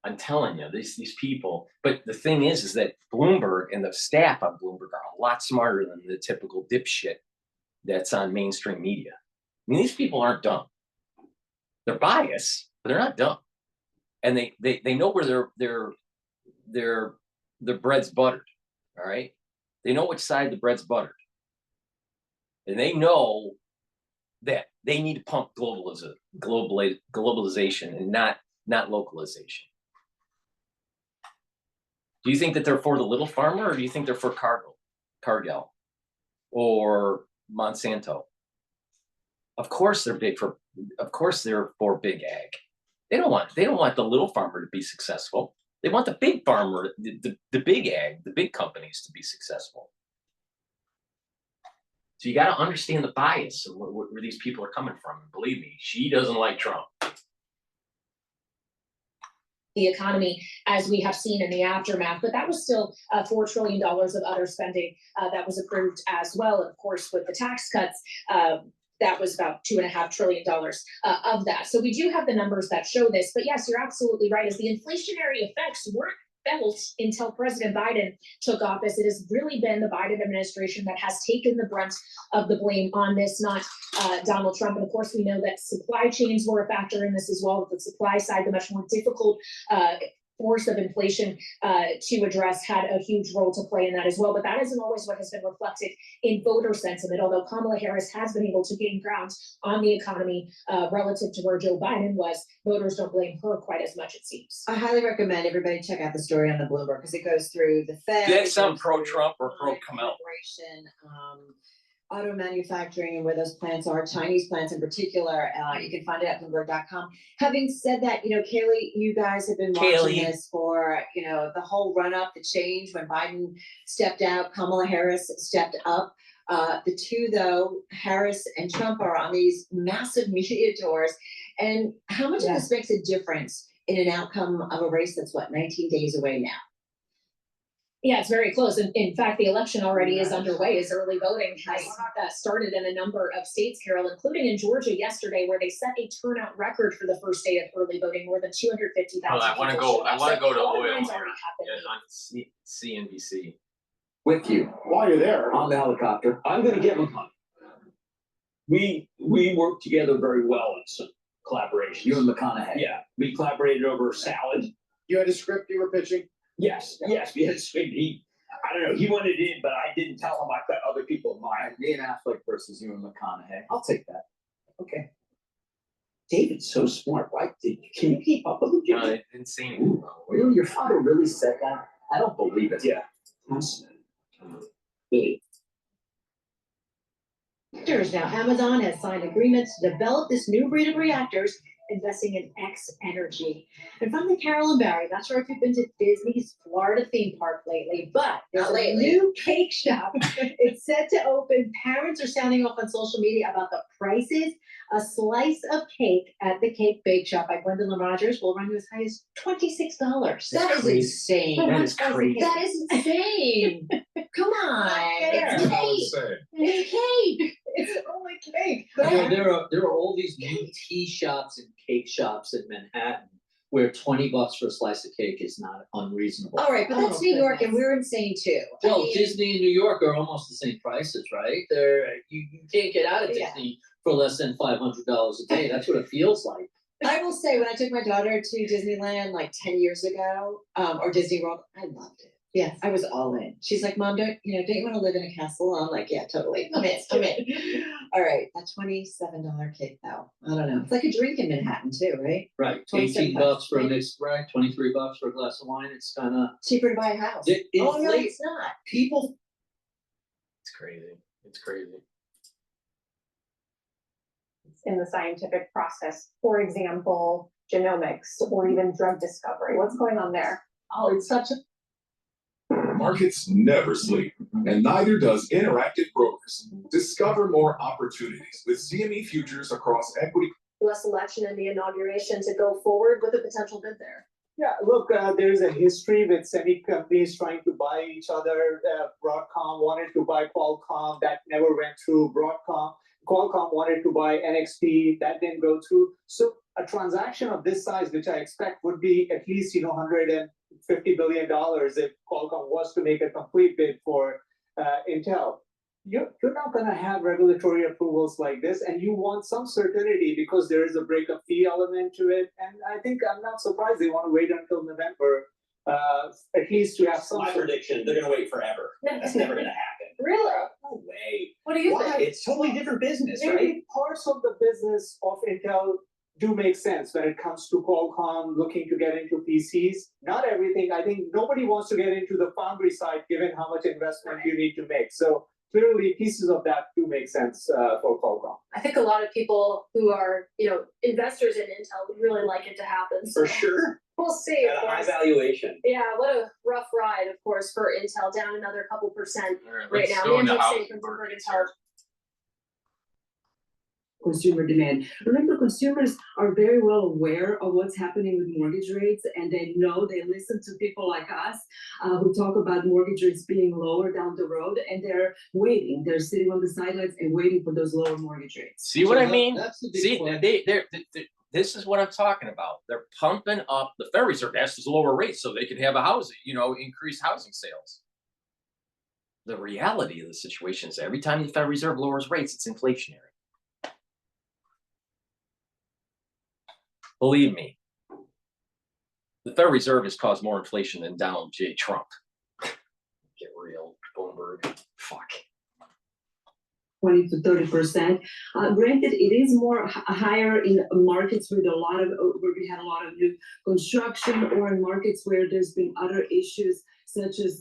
I'm telling you, these people. But the thing is that Bloomberg and the staff on Bloomberg are a lot smarter than the typical dipshit that's on mainstream media. I mean, these people aren't dumb. They're biased, but they're not dumb, and they know where their bread's buttered. All right, they know which side the bread's buttered, and they know that they need to pump globalization and not localization. Do you think that they're for the little farmer, or do you think they're for Cargill or Monsanto? Of course they're for big ag. They don't want the little farmer to be successful. They want the big farmer, the big ag, the big companies to be successful. So you got to understand the bias of where these people are coming from. And believe me, she doesn't like Trump. The economy, as we have seen in the aftermath, but that was still $4 trillion of other spending that was approved as well. And of course, with the tax cuts, that was about $2.5 trillion of that. So we do have the numbers that show this. But yes, you're absolutely right. As the inflationary effects weren't felt until President Biden took office, it has really been the Biden administration that has taken the brunt of the blame on this, not Donald Trump. And of course, we know that supply chains were a factor in this as well. The supply side, the much more difficult force of inflation to address, had a huge role to play in that as well. But that isn't always what has been reflected in voter sentiment, although Kamala Harris has been able to gain ground on the economy relative to where Joe Biden was. Voters don't blame her quite as much, it seems. I highly recommend everybody check out the story on the Bloomberg because it goes through the Fed. That's some pro-Trump or pro-Kamala. Auto manufacturing and where those plants are, Chinese plants in particular. You can find it at Bloomberg.com. Having said that, Kaylee, you guys have been watching this for, the whole run up, the change when Biden stepped out, Kamala Harris stepped up. The two, though, Harris and Trump, are on these massive media tours. And how much of this makes a difference in an outcome of a race that's 19 days away now? Yeah, it's very close. In fact, the election already is underway as early voting has started in a number of states, Carol, including in Georgia yesterday, where they set a turnout record for the first day of early voting. More than 250,000 people. I want to go to oil on CNBC. With you While you're there, on the helicopter. I'm gonna give him one. We work together very well in some collaborations. You and McConaughey. Yeah, we collaborated over salad. you had a script you were pitching. Yes, we had I don't know, he wanted in, but I didn't tell him I've got other people in mind. Me and Affleck versus you and McConaughey. I'll take that. Okay. David's so smart, right? Can you keep up with him? No, I didn't see him. Really? Your father really said that? I don't believe it. Yeah. Reactors. Now, Amazon has signed agreements to develop this new breed of reactors, investing in X Energy. And finally, Carol and Barry, not sure if you've been to Disney's Florida theme park lately, but there's a new cake shop. It's set to open. Parents are sounding off on social media about the prices. A slice of cake at the Cake Bake Shop by Gwendolyn Rogers will run you as high as $26. That is insane. That is crazy. That is insane. Come on. It's cake. It's cake. It's only cake. There are all these new tea shops and cake shops in Manhattan where $20 for a slice of cake is not unreasonable. All right, but that's New York, and we're insane too. Well, Disney and New York are almost the same prices, right? You can't get out of Disney for less than $500 a day. That's what it feels like. I will say, when I took my daughter to Disneyland 10 years ago, or Disney World, I loved it. Yes, I was all in. She's like, Mom, don't you want to live in a castle? I'm like, yeah, totally. I'm in. All right, that $27 cake though. I don't know. It's like a drink in Manhattan too, right? Right. $18 for a mixed drink, $23 for a glass of wine. It's kind of cheaper to buy a house. Oh no, it's not. People. It's crazy. It's crazy. In the scientific process, for example, genomics or even drug discovery. What's going on there? Oh, it's such a Markets never sleep, and neither does Interactive Brokers. Discover more opportunities with CME futures across equity. U.S. election and the inauguration to go forward with a potential bid there. Yeah, look, there's a history with semi companies trying to buy each other. Broadcom wanted to buy Qualcomm, that never went through. Broadcom, Qualcomm wanted to buy NXP, that didn't go through. So a transaction of this size, which I expect would be at least, $150 billion if Qualcomm was to make a complete bid for Intel. You're not going to have regulatory approvals like this, and you want some certainty because there is a breakup fee element to it. And I think I'm not surprised they want to wait until November, at least to have some. My prediction: they're going to wait forever. That's never going to happen. Really? No way. What do you Why? think? It's totally different business, Maybe right? parts of the business of Intel do make sense when it comes to Qualcomm looking to get into PCs. Not everything. I think nobody wants to get into the foundry side given how much investment you need to make. So clearly pieces of that do make sense for Qualcomm. I think a lot of people who are, investors in Intel would really like it to happen. So For sure. we'll see. At Of a high course. valuation. Yeah, what a rough ride, of course, for Intel, down another couple percent right Let's now. go into Manjit Singh housing from Bloomberg markets Intel. Consumer demand. Remember, consumers are very well aware of what's happening with mortgage rates, and they listen to people like us who talk about mortgage rates being lower down the road, and they're waiting. They're sitting on the sidelines and waiting for those lower mortgage rates. See what So I mean? that's the big See, question. this is what I'm talking about. They're pumping up the Federal Reserve has to lower rates so they can have a housing, increase housing sales. The reality of the situation is every time the Federal Reserve lowers rates, it's inflationary. Believe me, the Federal Reserve has caused more inflation than Donald J. Trump. Get real, Bloomberg. Fuck. 20 to 30%. Granted, it is more higher in markets with where we had a lot of new construction, or in markets where there's been other issues such as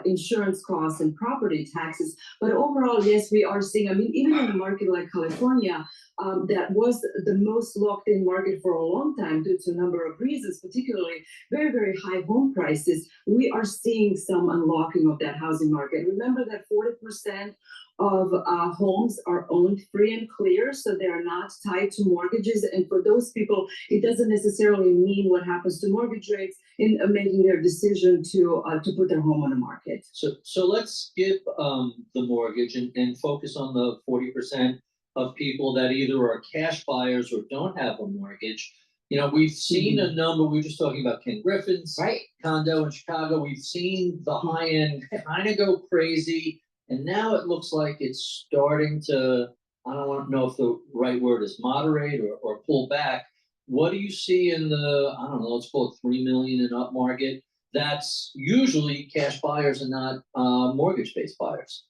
insurance costs and property taxes. But overall, yes, we are seeing, even in a market like California, that was the most locked in market for a long time due to a number of reasons, particularly very, very high home prices. We are seeing some unlocking of that housing market. Remember that 40% of homes are owned free and clear, so they are not tied to mortgages. And for those people, it doesn't necessarily mean what happens to mortgage rates in making their decision to put their home on the market. So let's skip the mortgage and focus on the 40% of people that either are cash buyers or don't have a mortgage. We've seen a number. We were just talking about Ken Griffin's condo in Chicago. We've seen the high end kind of go crazy. And now it looks like it's starting to, I don't know if the right word is moderate or pull back. What do you see in the, I don't know, let's call it 3 million and up market? That's usually cash buyers and not mortgage-based buyers.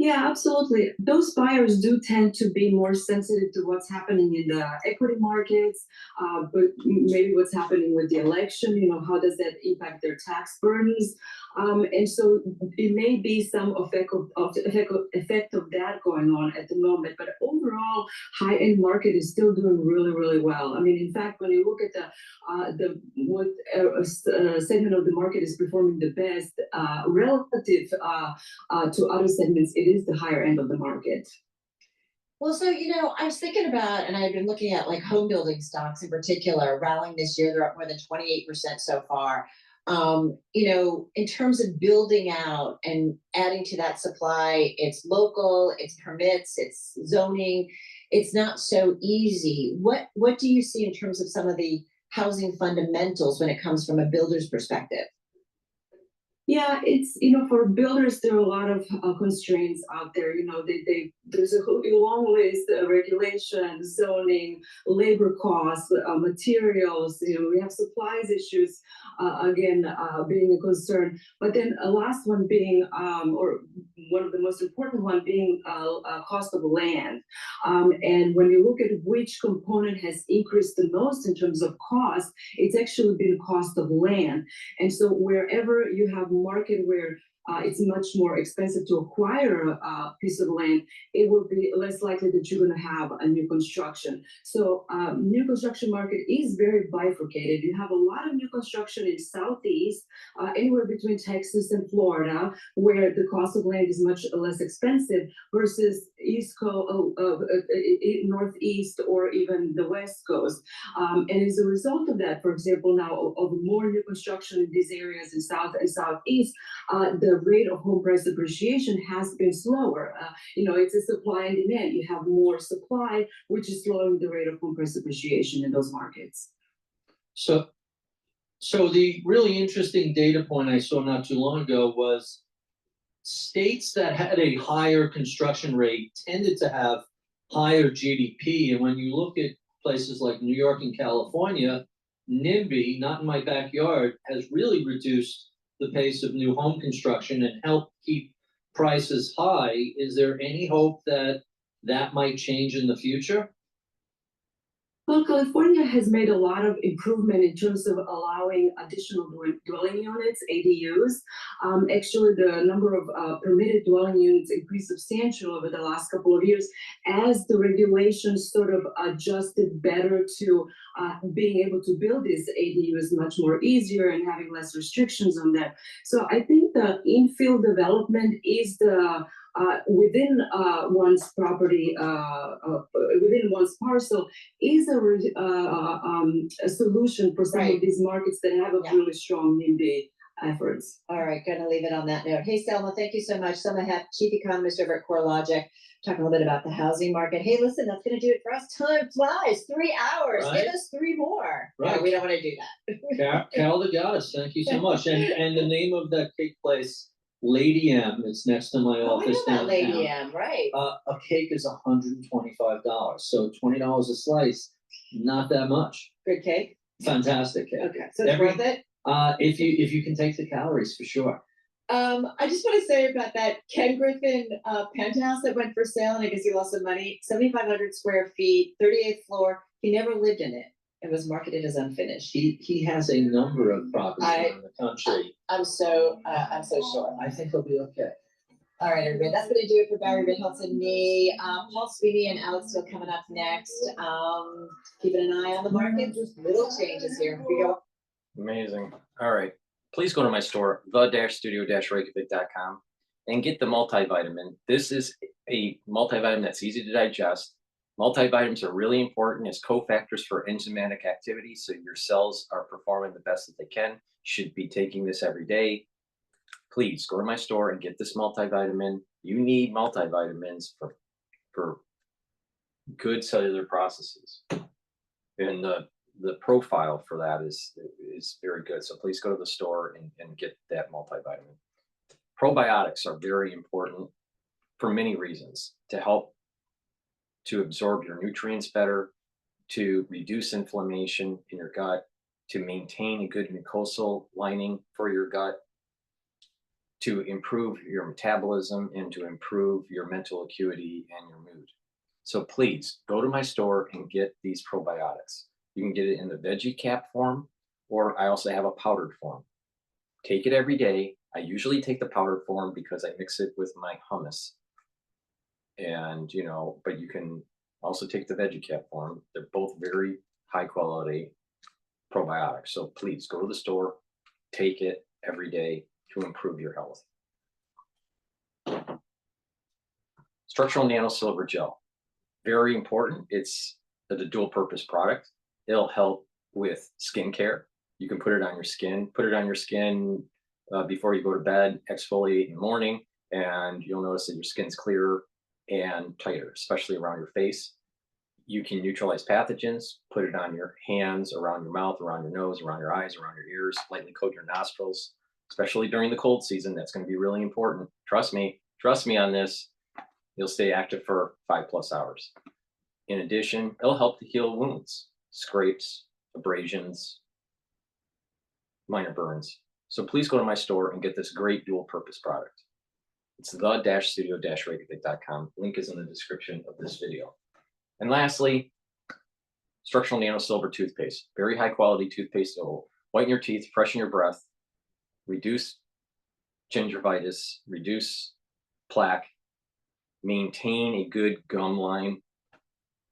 Yeah, absolutely. Those buyers do tend to be more sensitive to what's happening in the equity markets, but maybe what's happening with the election, how does that impact their tax burdens? And so it may be some effect of that going on at the moment, but overall, high-end market is still doing really, really well. In fact, when you look at what segment of the market is performing the best relative to other segments, it is the higher end of the market. Well, so, I was thinking about, and I've been looking at like home building stocks in particular, rallying this year. They're up more than 28% so far. In terms of building out and adding to that supply, it's local, it's permits, it's zoning. It's not so easy. What do you see in terms of some of the housing fundamentals when it comes from a builder's perspective? Yeah, it's, for builders, there are a lot of constraints out there. There's a long list of regulations, zoning, labor costs, materials. We have supplies issues, again, being a concern. But then a last one being, or one of the most important one being cost of land. And when you look at which component has increased the most in terms of cost, it's actually been cost of land. And so wherever you have market where it's much more expensive to acquire a piece of land, it will be less likely that you're going to have a new construction. So new construction market is very bifurcated. You have a lot of new construction in Southeast, anywhere between Texas and Florida, where the cost of land is much less expensive, versus East Coast, Northeast, or even the West Coast. And as a result of that, for example, now of more new construction in these areas in South and Southeast, the the rate of home price appreciation has been slower. It's a supply and demand. You have more supply, which is slowing the rate of home price appreciation in those markets. So the really interesting data point I saw not too long ago was states that had a higher construction rate tended to have higher GDP. And when you look at places like New York and California, NIMBY, not in my backyard, has really reduced the pace of new home construction and helped keep prices high. Is there any hope that that might change in the future? Well, California has made a lot of improvement in terms of allowing additional dwelling units, ADUs. Actually, the number of permitted dwelling units increased substantially over the last couple of years as the regulations sort of adjusted better to being able to build these ADUs much more easier and having less restrictions on that. So I think the infill development is the within one's property, within one's parcel, is a solution for some of these markets that have a really strong NIMBY efforts. All right, gonna leave it on that note. Hey, Selma, thank you so much. Selma Hepp, Chief Economist over at CoreLogic, talking a little bit about the housing market. Hey, listen, that's gonna do it for us. Time flies, 3 hours. Right. Give us 3 more. Right. No, we don't wanna do that. Carol the Goddess, thank you so much. And the name of that cake place, Lady M, it's next to my Oh, I office know about Lady downtown. M, right? A cake is $125, so $20 a slice, not that much. Good cake? Fantastic cake. Okay, so it's worth it? If you can take the calories, for sure. I just want to say about that Ken Griffin penthouse that went for sale, and I guess he lost some money, 7,500 square feet, 38th floor. He never lived in it. It was marketed as unfinished. He has a number of properties around the country. I'm so sure. I think he'll be okay. All right, everybody, that's going to do it for Barry Ritholtz and me. Paul Sweeney and Alex still coming up next. Keeping an eye on the market. Just little changes here. Here we go. Amazing. All right. Please go to my store, the-studio-reykjavik.com, and get the multivitamin. This is a multivitamin that's easy to digest. Multivitamins are really important as cofactors for enzymatic activity, so your cells are performing the best that they can. Should be taking this every day. Please go to my store and get this multivitamin. You need multivitamins for good cellular processes. And the profile for that is very good. So please go to the store and get that multivitamin. Probiotics are very important for many reasons, to help to absorb your nutrients better, to reduce inflammation in your gut, to maintain a good mucosal lining for your gut, to improve your metabolism, and to improve your mental acuity and your mood. So please go to my store and get these probiotics. You can get it in the veggie cap form, or I also have a powdered form. Take it every day. I usually take the powdered form because I mix it with my hummus. And, but you can also take the veggie cap form. They're both very high quality probiotics. So please go to the store, take it every day to improve your health. Structural nano silver gel, very important. It's a dual purpose product. It'll help with skincare. You can put it on your skin, before you go to bed, exfoliate in the morning, and you'll notice that your skin's clearer and tighter, especially around your face. You can neutralize pathogens, put it on your hands, around your mouth, around your nose, around your eyes, around your ears, lightly coat your nostrils, especially during the cold season. That's going to be really important. Trust me on this. You'll stay active for 5+ hours. In addition, it'll help to heal wounds, scrapes, abrasions, minor burns. So please go to my store and get this great dual purpose product. It's the-studio-reykjavik.com. Link is in the description of this video. And lastly, structural nano silver toothpaste. Very high quality toothpaste that will whiten your teeth, freshen your breath, reduce gingivitis, reduce plaque, maintain a good gum line,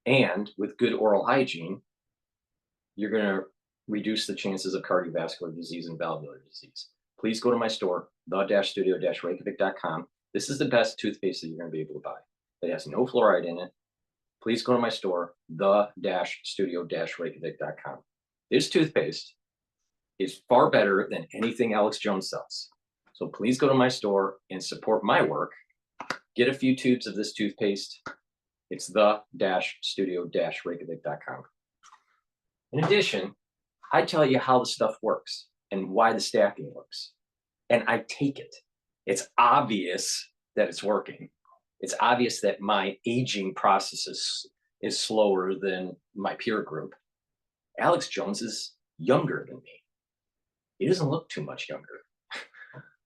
and with good oral hygiene, you're going to reduce the chances of cardiovascular disease and valvular disease. Please go to my store, the-studio-reykjavik.com. This is the best toothpaste that you're going to be able to buy. It has no fluoride in it. Please go to my store, the-studio-reykjavik.com. This toothpaste is far better than anything Alex Jones sells. So please go to my store and support my work. Get a few tubes of this toothpaste. It's the-studio-reykjavik.com. In addition, I tell you how the stuff works and why the stacking works. And I take it. It's obvious that it's working. It's obvious that my aging process is slower than my peer group. Alex Jones is younger than me. He doesn't look too much younger.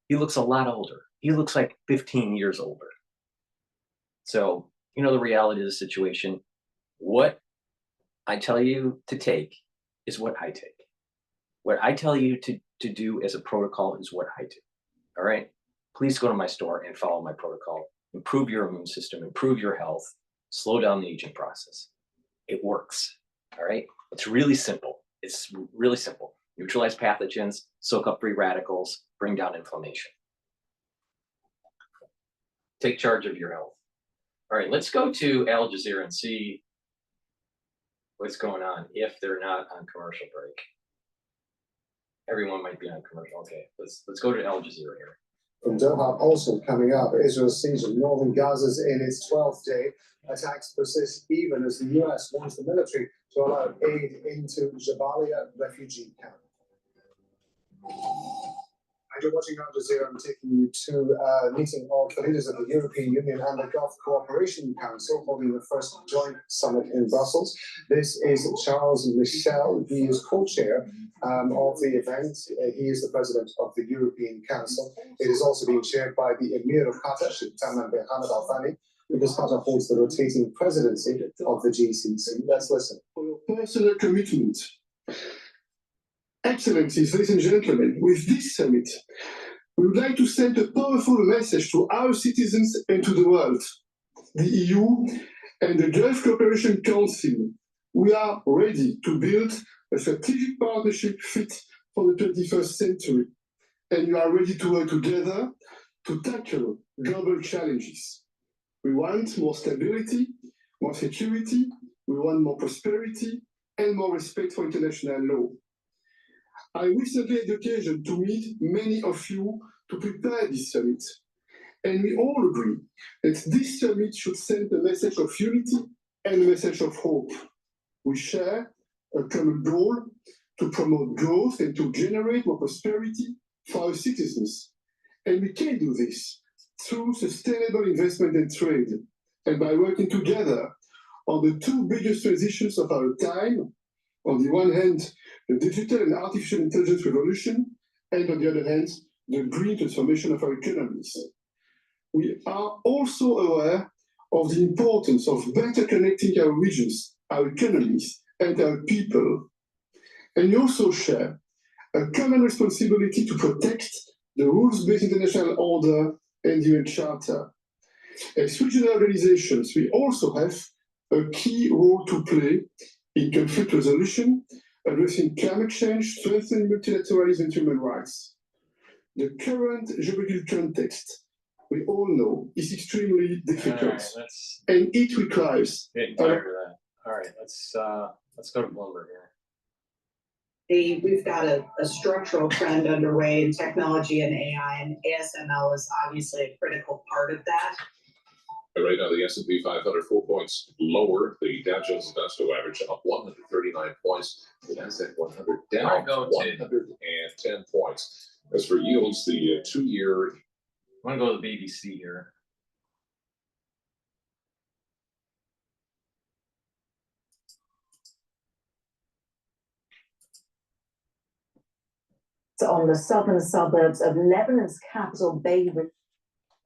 He looks a lot older. He looks like 15 years older. So, you know, the reality of the situation, what I tell you to take is what I take. What I tell you to do as a protocol is what I do. All right? Please go to my store and follow my protocol. Improve your immune system, improve your health, slow down the aging process. It works. All right? It's really simple. It's really simple. Neutralize pathogens, soak up free radicals, bring down inflammation. Take charge of your health. All right, let's go to Al Jazeera and see what's going on if they're not on commercial break. Everyone might be on commercial. Okay, let's go to Al Jazeera here. From Doha, also coming up, Israel's siege of northern Gaza is in its 12th day. Attacks persist even as the US wants the military to allow aid into Jabalia refugee camp. You're watching Al Jazeera. I'm taking you to a meeting of the leaders of the European Union and the Gulf Cooperation Council holding the first joint summit in Brussels. This is Charles Michel. He is co-chair of the event. He is the president of the European Council. It is also being chaired by the Emir of Qatar, Sheikh Tamim bin Hamad Al Thani, because Qatar holds the rotating presidency of the GCC. Let's listen. For your personal commitment. Excellencies, ladies and gentlemen, with this summit, we would like to send a powerful message to our citizens and to the world. The EU and the Gulf Cooperation Council, we are ready to build a strategic partnership fit for the 21st century, and we are ready to work together to tackle global challenges. We want more stability, more security, we want more prosperity, and more respect for international law. I recently had the occasion to meet many of you to prepare this summit, and we all agree that this summit should send a message of unity and a message of hope. We share a common goal to promote growth and to generate more prosperity for our citizens, and we can do this through sustainable investment and trade, and by working together on the two biggest transitions of our time. On the one hand, the digital and artificial intelligence revolution, and on the other hand, the green transformation of our economies. We are also aware of the importance of better connecting our regions, our economies, and our people. And we also share a common responsibility to protect the rules-based international order and the UN Charter. As regional organizations, we also have a key role to play in conflict resolution, addressing climate change, strengthening multilateralism and human rights. The current geopolitical context, we all know, is extremely difficult, and it requires. Getting tired of that. All right, let's go to Bloomberg here. We've got a structural trend underway in technology and AI, and ASML is obviously a critical part of that. Right now, the S&P 500 4 points lower. The Dow Jones Industrial Average up 139 points. The Nasdaq 100 down 110 points. As for yields, the 2-year. I'm going to go to the BBC here. On the southern suburbs of Lebanon's capital, Beirut.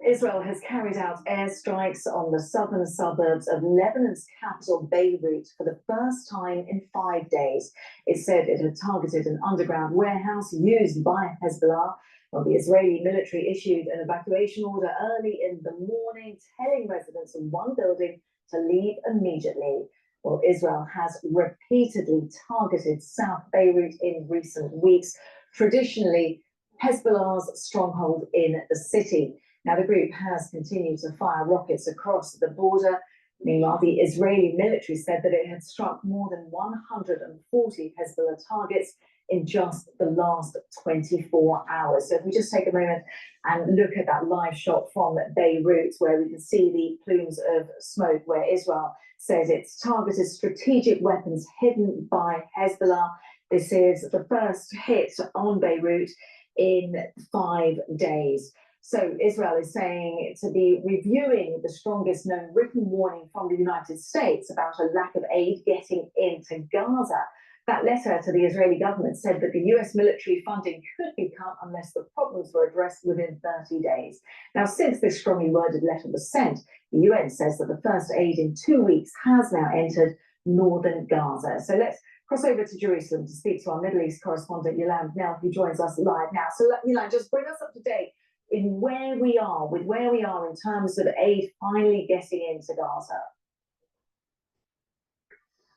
Israel has carried out airstrikes on the southern suburbs of Lebanon's capital, Beirut, for the first time in 5 days. It said it had targeted an underground warehouse used by Hezbollah. Well, the Israeli military issued an evacuation order early in the morning, telling residents in one building to leave immediately. Well, Israel has repeatedly targeted South Beirut in recent weeks, traditionally Hezbollah's stronghold in the city. Now, the group has continued to fire rockets across the border. Meanwhile, the Israeli military said that it had struck more than 140 Hezbollah targets in just the last 24 hours. So if we just take a moment and look at that live shot from Beirut, where we can see the plumes of smoke, where Israel says it's targeted strategic weapons hidden by Hezbollah. This is the first hit on Beirut in 5 days. So Israel is saying to be reviewing the strongest known written warning from the United States about a lack of aid getting into Gaza. That letter to the Israeli government said that the US military funding could be cut unless the problems were addressed within 30 days. Now, since this strongly worded letter was sent, the UN says that the first aid in 2 weeks has now entered northern Gaza. So let's cross over to Jerusalem to speak to our Middle East correspondent, Yolande Knell, who joins us live now. So Yolande, just bring us up to date in where we are in terms of aid finally getting into Gaza.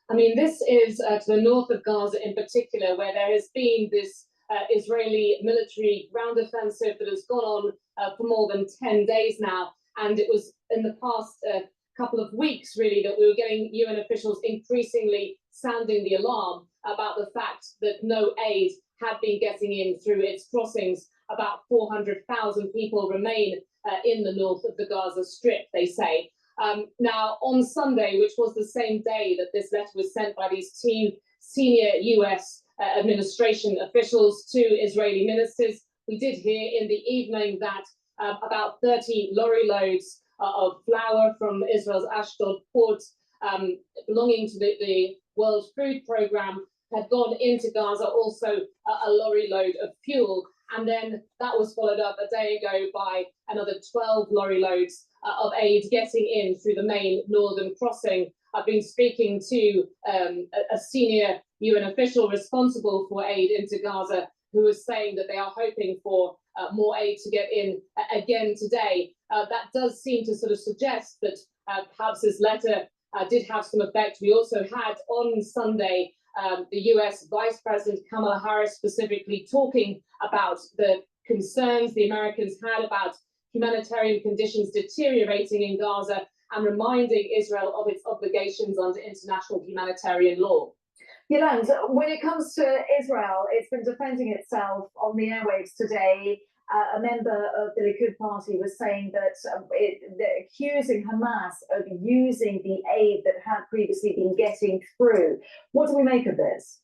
I mean, this is to the north of Gaza in particular, where there has been this Israeli military ground offensive that has gone on for more than 10 days now. And it was in the past couple of weeks, really, that we were getting UN officials increasingly sounding the alarm about the fact that no aid had been getting in through its crossings. About 400,000 people remain in the north of the Gaza Strip, they say. Now, on Sunday, which was the same day that this letter was sent by these two senior US administration officials to Israeli ministers, we did hear in the evening that about 30 lorry loads of flour from Israel's Ashdod port belonging to the World Food Programme had gone into Gaza, also a lorry load of fuel. And then that was followed up a day ago by another 12 lorry loads of aid getting in through the main northern crossing. I've been speaking to a senior UN official responsible for aid into Gaza, who was saying that they are hoping for more aid to get in again today. That does seem to sort of suggest that perhaps this letter did have some effect. We also had on Sunday the US Vice President Kamala Harris specifically talking about the concerns the Americans had about humanitarian conditions deteriorating in Gaza and reminding Israel of its obligations under international humanitarian law. Yolande, when it comes to Israel, it's been defending itself on the airwaves today. A member of the Likud party was saying that they're accusing Hamas of using the aid that had previously been getting through. What do we make of this?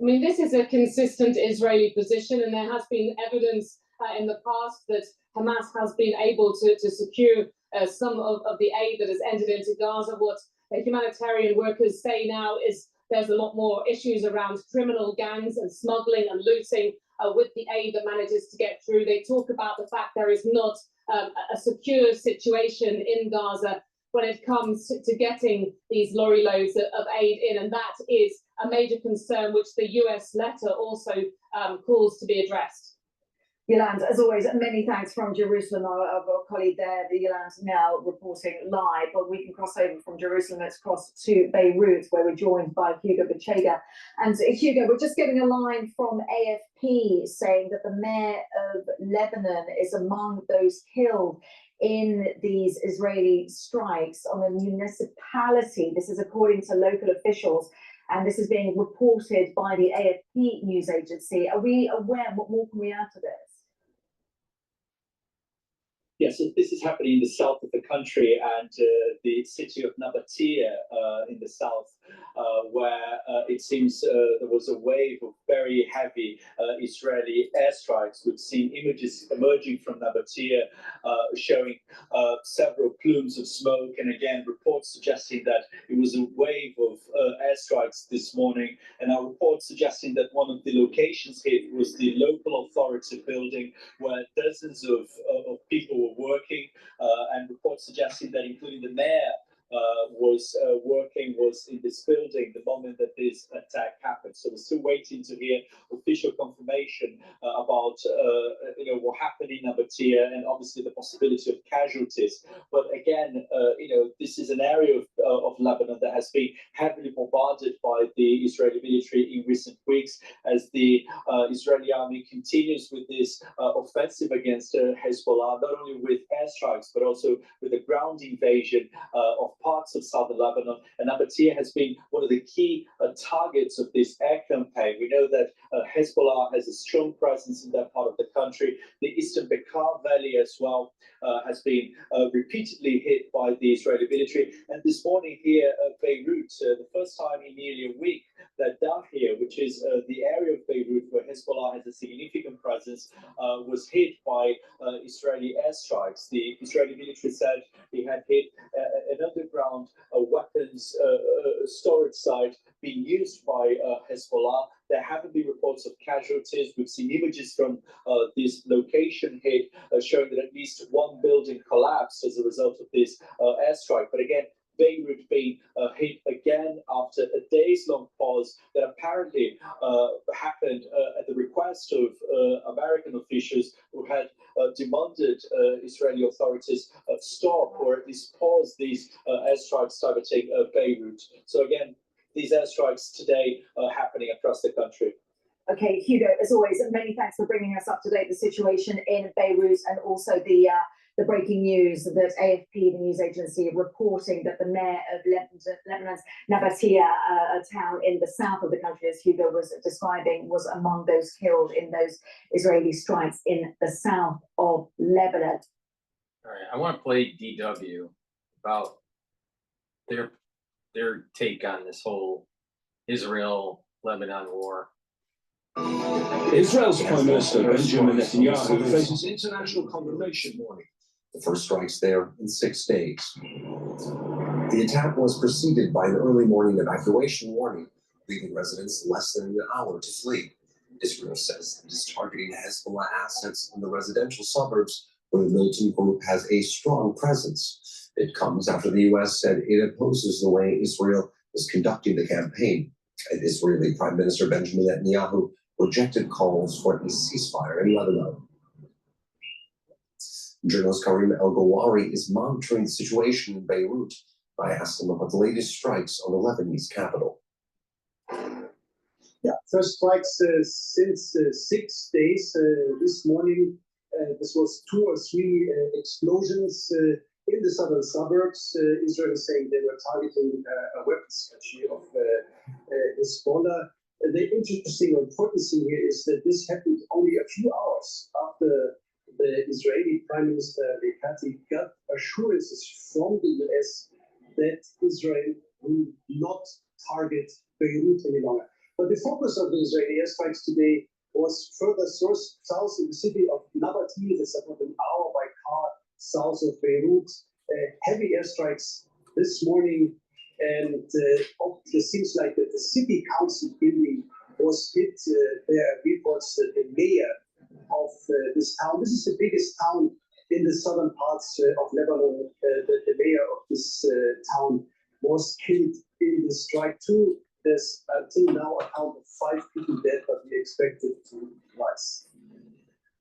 I mean, this is a consistent Israeli position, and there has been evidence in the past that Hamas has been able to secure some of the aid that has entered into Gaza. What humanitarian workers say now is there's a lot more issues around criminal gangs and smuggling and looting with the aid that manages to get through. They talk about the fact there is not a secure situation in Gaza when it comes to getting these lorry loads of aid in, and that is a major concern which the US letter also calls to be addressed. Yolande, as always, many thanks from Jerusalem, our colleague there, Yolande now reporting live, but we can cross over from Jerusalem, let's cross to Beirut, where we're joined by Hugo Bitchute. And Hugo, we're just getting a line from AFP saying that the mayor of Lebanon is among those killed in these Israeli strikes on a municipality. This is according to local officials, and this is being reported by the AFP news agency. Are we aware? What more can we add to this? Yes, so this is happening in the south of the country and the city of Nabatea in the south, where it seems there was a wave of very heavy Israeli airstrikes. We've seen images emerging from Nabatea showing several plumes of smoke, and again, reports suggesting that it was a wave of airstrikes this morning, and a report suggesting that one of the locations hit was the local authority building where dozens of people were working, and reports suggesting that including the mayor was in this building the moment that this attack happened. So we're still waiting to hear official confirmation about what happened in Nabatea and obviously the possibility of casualties. But again, this is an area of Lebanon that has been heavily bombarded by the Israeli military in recent weeks as the Israeli army continues with this offensive against Hezbollah, not only with airstrikes but also with a ground invasion of parts of southern Lebanon. And Nabatea has been one of the key targets of this air campaign. We know that Hezbollah has a strong presence in that part of the country. The eastern Bekaa Valley as well has been repeatedly hit by the Israeli military. And this morning here at Beirut, the first time in nearly a week that Dahir, which is the area of Beirut where Hezbollah has a significant presence, was hit by Israeli airstrikes. The Israeli military said he had hit an underground weapons storage site being used by Hezbollah. There haven't been reports of casualties. We've seen images from this location hit showing that at least one building collapsed as a result of this airstrike. But again, Beirut being hit again after a days-long pause that apparently happened at the request of American officials who had demanded Israeli authorities stop or at least pause these airstrikes targeting Beirut. So again, these airstrikes today are happening across the country. Okay, Hugo, as always, many thanks for bringing us up to date the situation in Beirut and also the breaking news that AFP, the news agency, reporting that the mayor of Lebanon's Nabatea, a town in the south of the country, as Hugo was describing, was among those killed in those Israeli strikes in the south of Lebanon. All right, I want to play DW about their take on this whole Israel-Lebanon war. Israel's Prime Minister Benjamin Netanyahu faces international condemnation. The first strikes there in 6 days. The attack was preceded by an early morning evacuation warning, leaving residents less than an hour to flee. Israel says it is targeting Hezbollah assets in the residential suburbs where the militant group has a strong presence. It comes after the U.S. said it opposes the way Israel is conducting the campaign. And Israeli Prime Minister Benjamin Netanyahu rejected calls for a ceasefire in Lebanon. Journalist Karim El-Gawari is monitoring the situation in Beirut. I asked him about the latest strikes on the Lebanese capital. Yeah, first strikes since 6 days. This morning, this was 2 or 3 explosions in the southern suburbs. Israel is saying they were targeting a weapons cache of Hezbollah. The interesting or important thing here is that this happened only a few hours after the Israeli Prime Minister Bekati got assurances from the US that Israel will not target Beirut any longer. But the focus of the Israeli airstrikes today was further south in the city of Nabatea, that's about an hour by car south of Beirut. Heavy airstrikes this morning, and it seems like that the city council building was hit. There are reports that the mayor of this town, this is the biggest town in the southern parts of Lebanon, the mayor of this town was killed in the strike too. There's until now a count of 5 people dead, but we expect it to rise.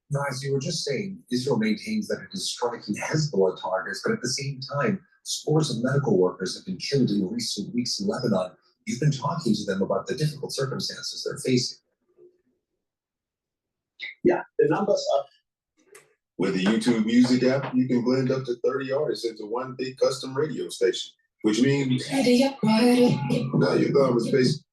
Now, as you were just saying, Israel maintains that it is striking Hezbollah targets, but at the same time, scores of medical workers have been killed in recent weeks in Lebanon. You've been talking to them about the difficult circumstances they're facing. Yeah, the numbers are. With the YouTube Music app, you can blend up to 30 artists into one big custom radio station, which means now your thumb is basically.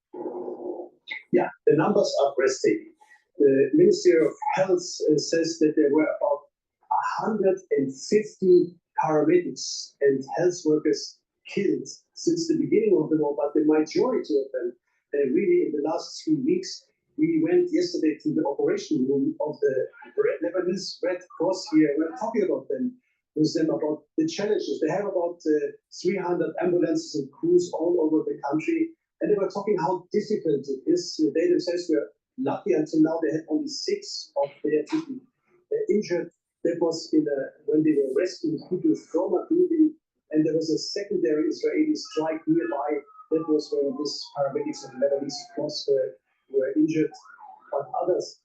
Yeah, the numbers are breathtaking. The Ministry of Health says that there were about 150 paramedics and health workers killed since the beginning of the war, but the majority of them, really in the last 3 weeks. We went yesterday to the operation room of the Lebanese Red Cross here. We're talking about them, with them about the challenges. They have about 300 ambulances and crews all over the country. And they were talking how difficult it is. They themselves were lucky until now. They had only 6 of their people injured. That was when they were rescuing people from a building. And there was a secondary Israeli strike nearby. That was when these paramedics and Lebanese Cross were injured, but others,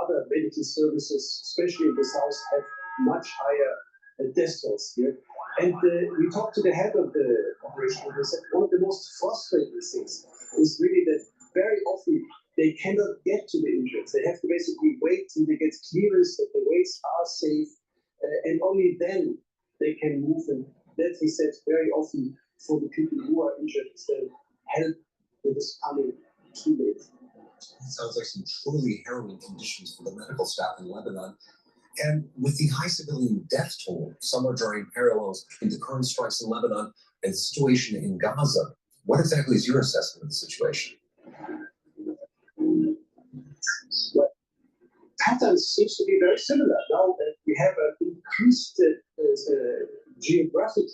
other medical services, especially in the south, have much higher death tolls here. And we talked to the head of the operation, and they said one of the most frustrating things is really that very often they cannot get to the injured. They have to basically wait till they get clearance that the ways are safe, and only then they can move them that he said very often for the people who are injured is that help that is coming too late. It sounds like some truly harrowing conditions for the medical staff in Lebanon. And with the high civilian death toll, some are drawing parallels between the current strikes in Lebanon and the situation in Gaza. What exactly is your assessment of the situation? Well, patterns seems to be very similar. Now that we have an increased geographic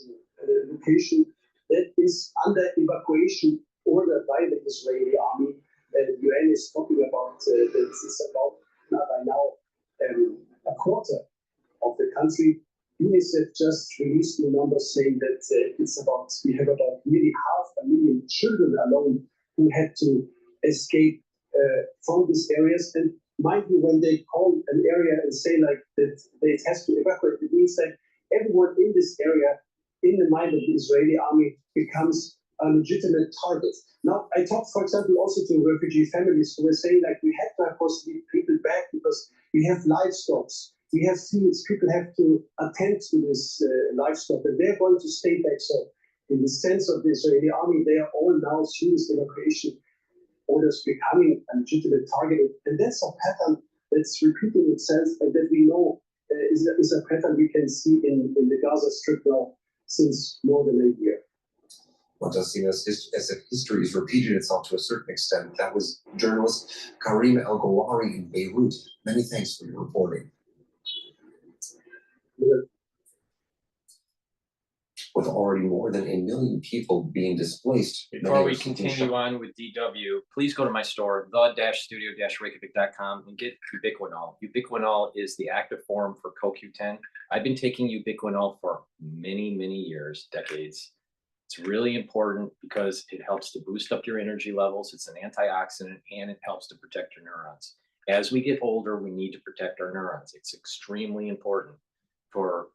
location that is under evacuation ordered by the Israeli army. The UN is talking about that it's about by now a quarter of the country. UNICEF just released new numbers saying that we have about nearly 500,000 children alone who had to escape from these areas. And mind you, when they call an area and say like that it has to evacuate, it means that everyone in this area, in the mind of the Israeli army, becomes a legitimate target. Now, I talked, for example, also to refugee families who were saying like we have to, of course, leave people back because we have livestock, we have fields, people have to attend to this livestock, and they're going to stay back. So, in the sense of the Israeli army, they are all now through this evacuation orders becoming a legitimate target, and that's a pattern that's repeating itself, and that we know is a pattern we can see in the Gaza Strip now since more than a year. Well, it does seem as if history is repeating itself to a certain extent. That was journalist Karim El-Gawari in Beirut. Many thanks for your reporting. With already more than 1 million people being displaced. Before we continue on with DW, please go to my store, the-studio-reykjavik.com, and get ubiquinol. Ubiquinol is the active form for CoQ10. I've been taking ubiquinol for many, many years, decades. It's really important because it helps to boost up your energy levels. It's an antioxidant and it helps to protect your neurons. As we get older, we need to protect our neurons. It's extremely important for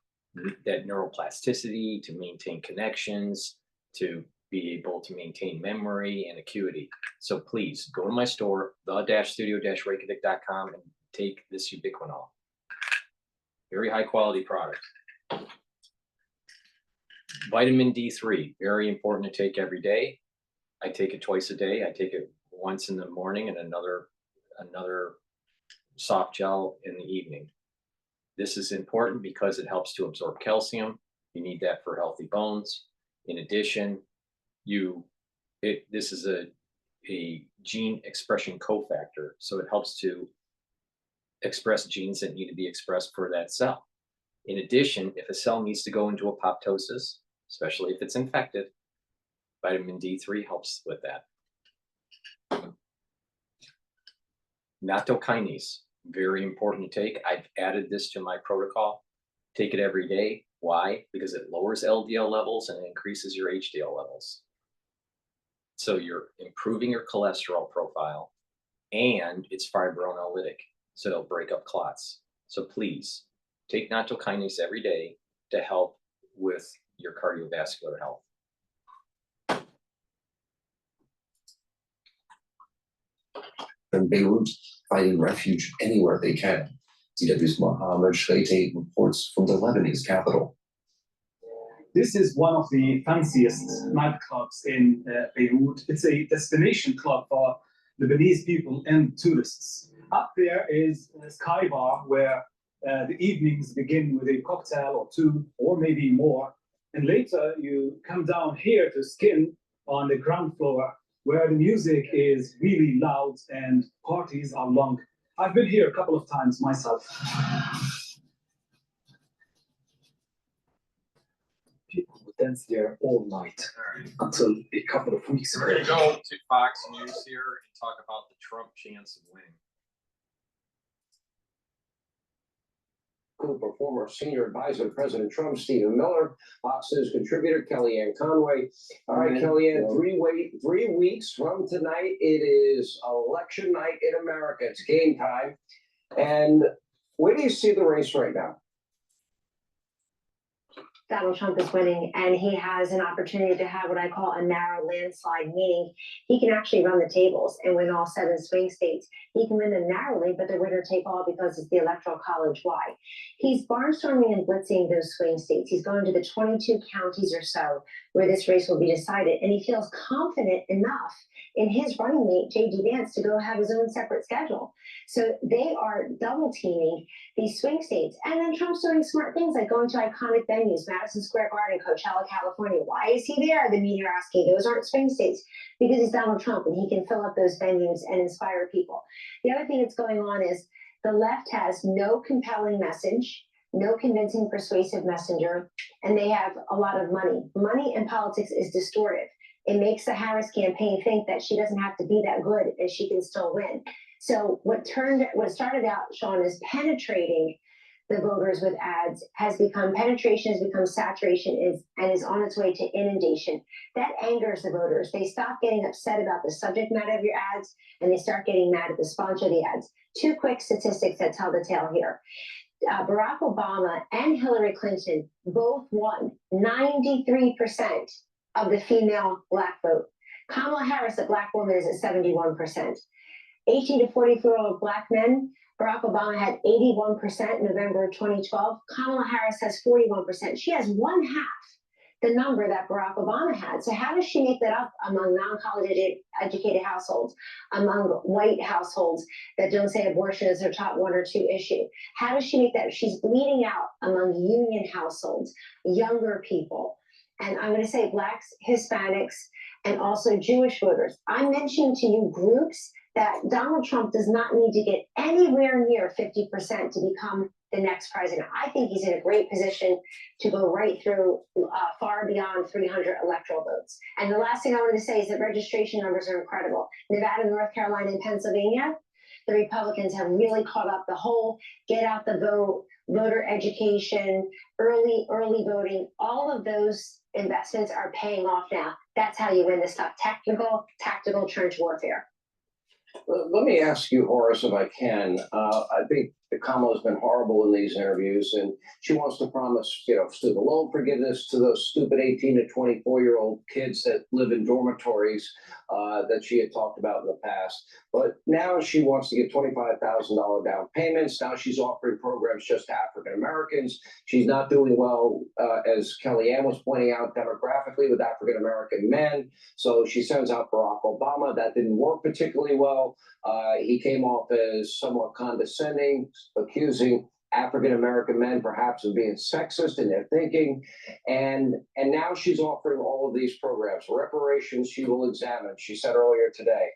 that neuroplasticity, to maintain connections, to be able to maintain memory and acuity. So please go to my store, the-studio-reykjavik.com, and take this ubiquinol. Very high quality product. Vitamin D3, very important to take every day. I take it twice a day. I take it once in the morning and another soft gel in the evening. This is important because it helps to absorb calcium. You need that for healthy bones. In addition, this is a gene expression cofactor, so it helps to express genes that need to be expressed for that cell. In addition, if a cell needs to go into apoptosis, especially if it's infected, vitamin D3 helps with that. Nattokinase, very important to take. I've added this to my protocol. Take it every day. Why? Because it lowers LDL levels and increases your HDL levels. So you're improving your cholesterol profile, and it's fibrinolytic, so it'll break up clots. So please take nattokinase every day to help with your cardiovascular health. In Beirut, finding refuge anywhere they can. DW's Mohammed Shreite reports from the Lebanese capital. This is one of the fanciest nightclubs in Beirut. It's a destination club for Lebanese people and tourists. Up there is a Sky Bar where the evenings begin with a cocktail or two, or maybe more. And later you come down here to Skin on the ground floor, where the music is really loud and parties are long. I've been here a couple of times myself. People would dance there all night until a couple of weeks ago. We're going to go to Fox News here and talk about the Trump chance of winning. Cooper, former senior advisor to President Trump, Stephen Miller, Fox News contributor Kellyanne Conway. All right, Kellyanne, 3 weeks from tonight, it is election night in America. It's game time. And where do you see the race right now? Donald Trump is winning, and he has an opportunity to have what I call a narrow landslide, meaning he can actually run the tables and win all 7 swing states. He can win them narrowly, but the winner take all because it's the Electoral College. Why? He's barnstorming and blitzing those swing states. He's going to the 22 counties or so where this race will be decided, and he feels confident enough in his running mate, J.D. Vance, to go have his own separate schedule. So they are double teaming these swing states. And then Trump's doing smart things like going to iconic venues, Madison Square Garden, Coachella, California. Why is he there? The media are asking. Those aren't swing states because he's Donald Trump and he can fill up those venues and inspire people. The other thing that's going on is the left has no compelling message, no convincing, persuasive messenger, and they have a lot of money. Money in politics is distortive. It makes the Harris campaign think that she doesn't have to be that good and she can still win. So what started out, Sean, as penetrating the voters with ads penetration has become saturation and is on its way to inundation. That angers the voters. They stop getting upset about the subject matter of your ads and they start getting mad at the sponsor of the ads. 2 quick statistics that tell the tale here. Barack Obama and Hillary Clinton both won 93% of the female Black vote. Kamala Harris, a Black woman, is at 71%. 18 to 44-year-old Black men, Barack Obama had 81% in November of 2012. Kamala Harris has 41%. She has 1/2 the number that Barack Obama had. So how does she make that up among non-college educated households, among white households that don't say abortion is their top 1 or 2 issue? How does she make that? She's bleeding out among union households, younger people. And I'm going to say Blacks, Hispanics, and also Jewish voters. I mentioned to you groups that Donald Trump does not need to get anywhere near 50% to become the next president. I think he's in a great position to go right through far beyond 300 electoral votes. And the last thing I wanted to say is that registration numbers are incredible. Nevada, North Carolina, and Pennsylvania, the Republicans have really caught up. The whole get out the vote, voter education, early voting, all of those investments are paying off now. That's how you win this stuff. Tactical trench warfare. Let me ask you, Horace, if I can. I think Kamala's been horrible in these interviews, and she wants to promise, student loan forgiveness to those stupid 18 to 24-year-old kids that live in dormitories that she had talked about in the past. But now she wants to get $25,000 down payments. Now she's offering programs just to African Americans. She's not doing well, as Kellyanne was pointing out, demographically with African American men. So she sends out Barack Obama. That didn't work particularly well. He came off as somewhat condescending, accusing African American men perhaps of being sexist in their thinking. And now she's offering all of these programs. Reparations she will examine, she said earlier today.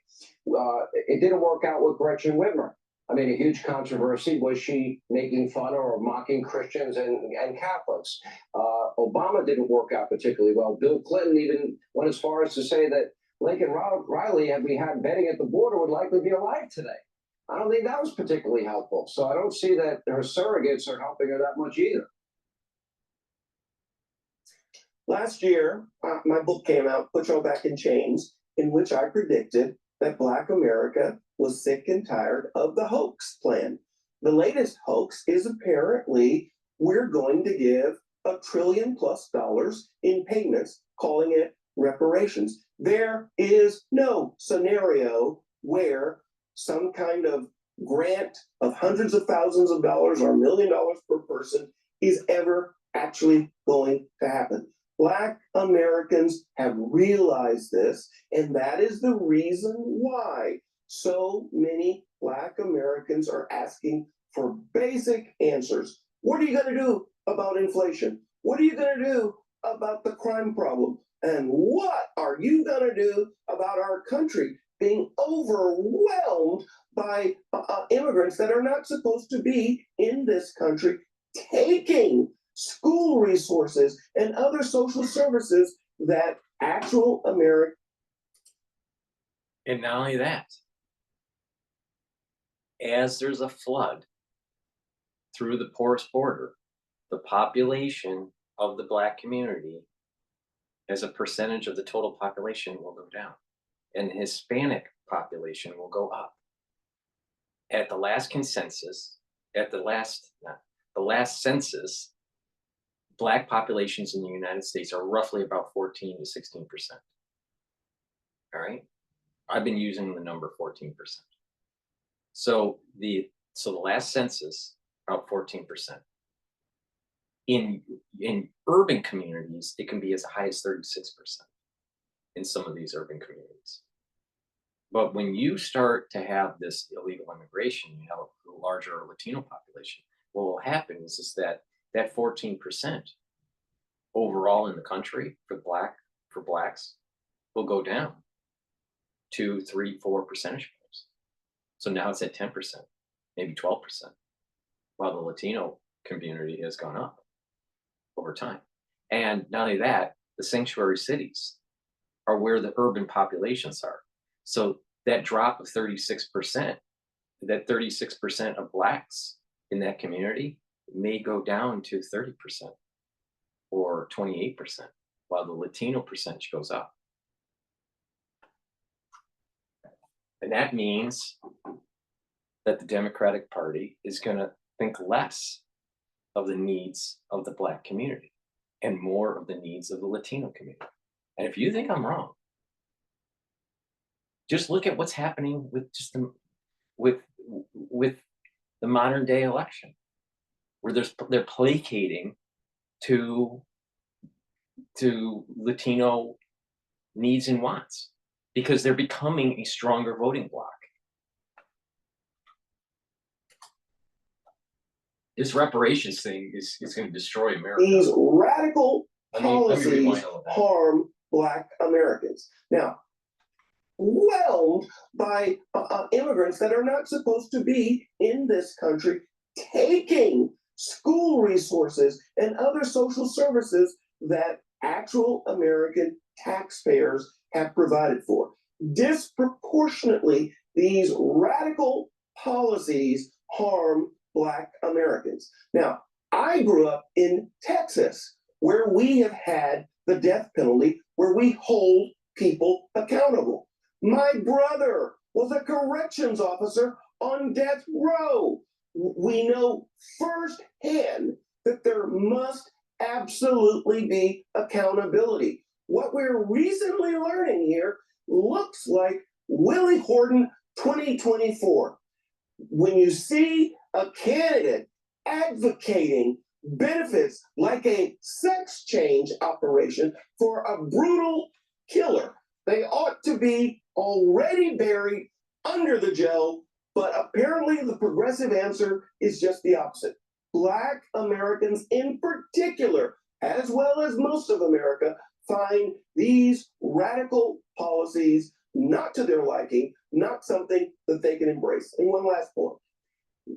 It didn't work out with Gretchen Whitmer. I mean, a huge controversy. Was she making fun or mocking Christians and Catholics? Obama didn't work out particularly well. Bill Clinton even went as far as to say that Lincoln Riley, had we had betting at the border, would likely be alive today. I don't think that was particularly helpful. So I don't see that her surrogates are helping her that much either. Last year, my book came out, Put Y'all Back in Chains, in which I predicted that Black America was sick and tired of the hoax plan. The latest hoax is apparently we're going to give $1 trillion+ in payments, calling it reparations. There is no scenario where some kind of grant of hundreds of thousands of dollars or $1 million per person is ever actually going to happen. Black Americans have realized this, and that is the reason why so many Black Americans are asking for basic answers. What are you going to do about inflation? What are you going to do about the crime problem? And what are you going to do about our country being overwhelmed by immigrants that are not supposed to be in this country, taking school resources and other social services that actual Americans. And not only that, as there's a flood through the porous border, the population of the Black community as a percentage of the total population will go down, and the Hispanic population will go up. At the last consensus, the last census, Black populations in the United States are roughly about 14 to 16%. All right. I've been using the number 14%. So the last census, about 14%. In urban communities, it can be as high as 36% in some of these urban communities. But when you start to have this illegal immigration, you have a larger Latino population, what will happen is that 14% overall in the country for blacks will go down 2, 3, 4 percentage points. So now it's at 10%, maybe 12%, while the Latino community has gone up over time. And not only that, the sanctuary cities are where the urban populations are. So that drop of 36%, that 36% of blacks in that community may go down to 30% or 28%, while the Latino percentage goes up. And that means that the Democratic Party is going to think less of the needs of the Black community and more of the needs of the Latino community. And if you think I'm wrong, just look at what's happening with with the modern day election, where they're placating to Latino needs and wants because they're becoming a stronger voting bloc. This reparations thing is going to destroy America. These radical Let me policies rewind all of that. harm Black Americans. Now, whelmed by immigrants that are not supposed to be in this country, taking school resources and other social services that actual American taxpayers have provided for. Disproportionately, these radical policies harm Black Americans. Now, I grew up in Texas, where we have had the death penalty, where we hold people accountable. My brother was a corrections officer on death row. We know firsthand that there must absolutely be accountability. What we're recently learning here looks like Willie Horton 2024. When you see a candidate advocating benefits like a sex change operation for a brutal killer, they ought to be already buried under the jail, but apparently the progressive answer is just the opposite. Black Americans in particular, as well as most of America, find these radical policies not to their liking, not something that they can embrace. And one last point.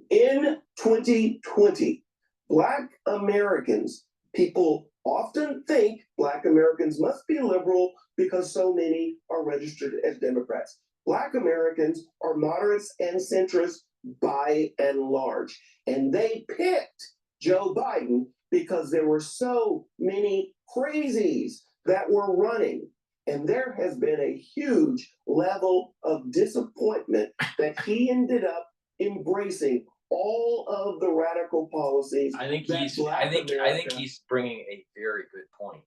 In 2020, Black Americans, people often think Black Americans must be liberal because so many are registered as Democrats. Black Americans are moderates and centrists by and large. And they picked Joe Biden because there were so many crazies that were running. And there has been a huge level of disappointment that he ended up embracing all of the radical policies. I think he's bringing a very good point.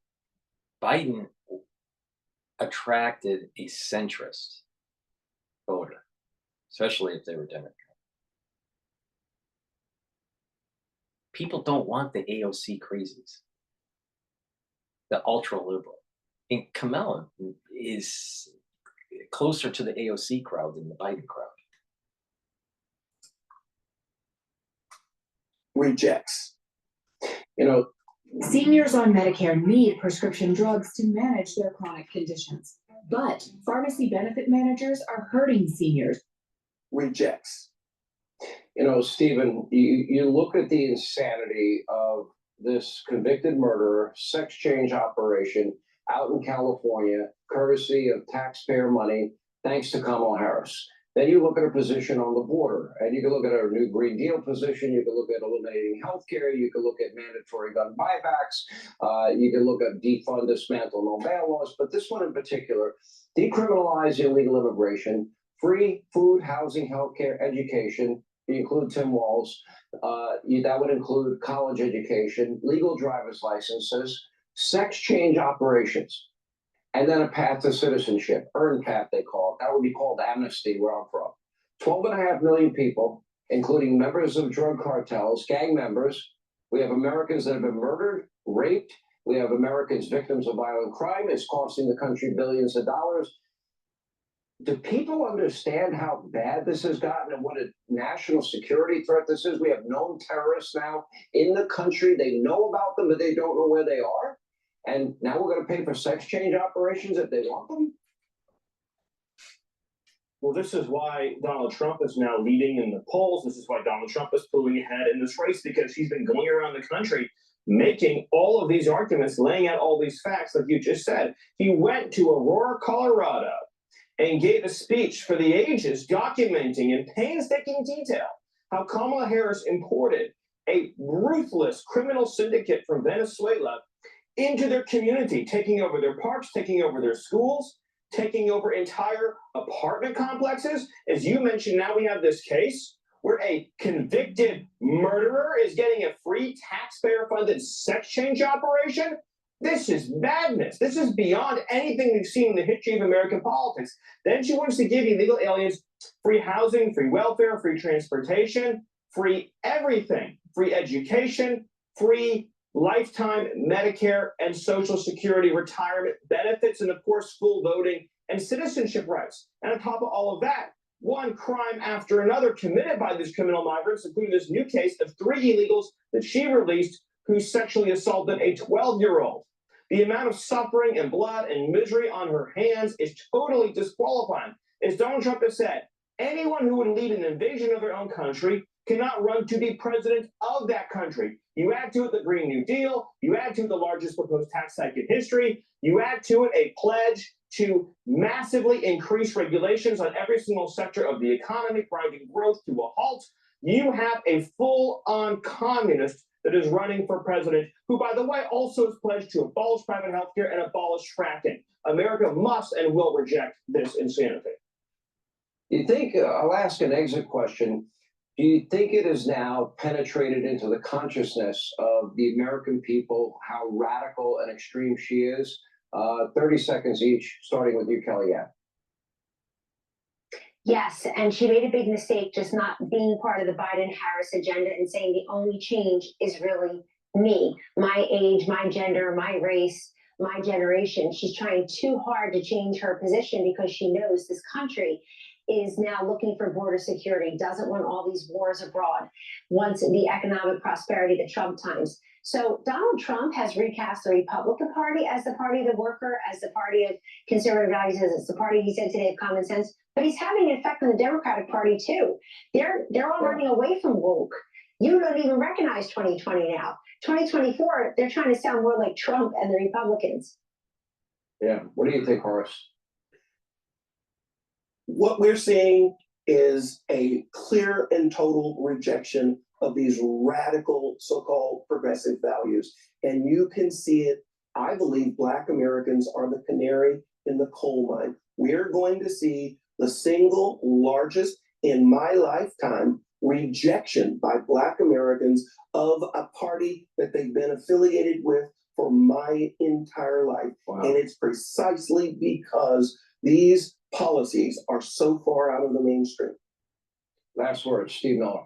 Biden attracted a centrist voter, especially if they were Democrat. People don't want the AOC crazies, the ultra liberal. And Kamala is closer to the AOC crowd than the Biden crowd. Rejects. You know, seniors on Medicare need prescription drugs to manage their chronic conditions, but pharmacy benefit managers are hurting seniors. Rejects. You know, Stephen, you look at the insanity of this convicted murderer, sex change operation out in California, courtesy of taxpayer money, thanks to Kamala Harris. Then you look at her position on the border, and you can look at her new Green Deal position, you can look at eliminating healthcare, you can look at mandatory gun buybacks, you can look at defund, dismantle, no bail laws, but this one in particular, decriminalize illegal immigration, free food, housing, healthcare, education, you include Tim Walz, that would include college education, legal driver's licenses, sex change operations, and then a path to citizenship, earned path they call it. That would be called amnesty where I'm from. 12.5 million people, including members of drug cartels, gang members. We have Americans that have been murdered, raped. We have Americans victims of violent crime. It's costing the country billions of dollars. Do people understand how bad this has gotten and what a national security threat this is? We have known terrorists now in the country. They know about them, but they don't know where they are. And now we're going to pay for sex change operations if they want them? Well, this is why Donald Trump is now leading in the polls. This is why Donald Trump is pulling ahead in this race, because he's been going around the country making all of these arguments, laying out all these facts, like you just said. He went to Aurora, Colorado, and gave a speech for the ages documenting in painstaking detail how Kamala Harris imported a ruthless criminal syndicate from Venezuela into their community, taking over their parks, taking over their schools, taking over entire apartment complexes. As you mentioned, now we have this case where a convicted murderer is getting a free taxpayer-funded sex change operation. This is madness. This is beyond anything we've seen in the history of American politics. Then she wants to give illegal aliens free housing, free welfare, free transportation, free everything, free education, free lifetime Medicare and Social Security retirement benefits, and of course, full voting and citizenship rights. And on top of all of that, one crime after another committed by these criminal migrants, including this new case of 3 illegals that she released who sexually assaulted a 12-year-old. The amount of suffering and blood and misery on her hands is totally disqualifying. As Donald Trump has said, anyone who would lead an invasion of their own country cannot run to be president of that country. You add to it the Green New Deal, you add to it the largest proposed tax hike in history, you add to it a pledge to massively increase regulations on every single sector of the economy, grinding growth to a halt. You have a full-on communist that is running for president, who, by the way, also has pledged to abolish private healthcare and abolish fracking. America must and will reject this insanity. You think, I'll ask an exit question. Do you think it is now penetrated into the consciousness of the American people how radical and extreme she is? 30 seconds each, starting with you, Kellyanne. Yes, and she made a big mistake just not being part of the Biden-Harris agenda and saying the only change is really me, my age, my gender, my race, my generation. She's trying too hard to change her position because she knows this country is now looking for border security, doesn't want all these wars abroad, wants the economic prosperity, the Trump times. So Donald Trump has recast the Republican Party as the party of the worker, as the party of conservative values, as it's the party, he said today, of common sense. But he's having an effect on the Democratic Party too. They're all running away from woke. You don't even recognize 2020 now. 2024, they're trying to sound more like Trump and the Republicans. Yeah, what do you think, Horace? What we're seeing is a clear and total rejection of these radical so-called progressive values. And you can see it. I believe Black Americans are the canary in the coal mine. We're going to see the single largest in my lifetime rejection by Black Americans of a party that they've been affiliated with for my entire life. Wow. And it's precisely because these policies are so far out of the mainstream. Last word, Steve Miller.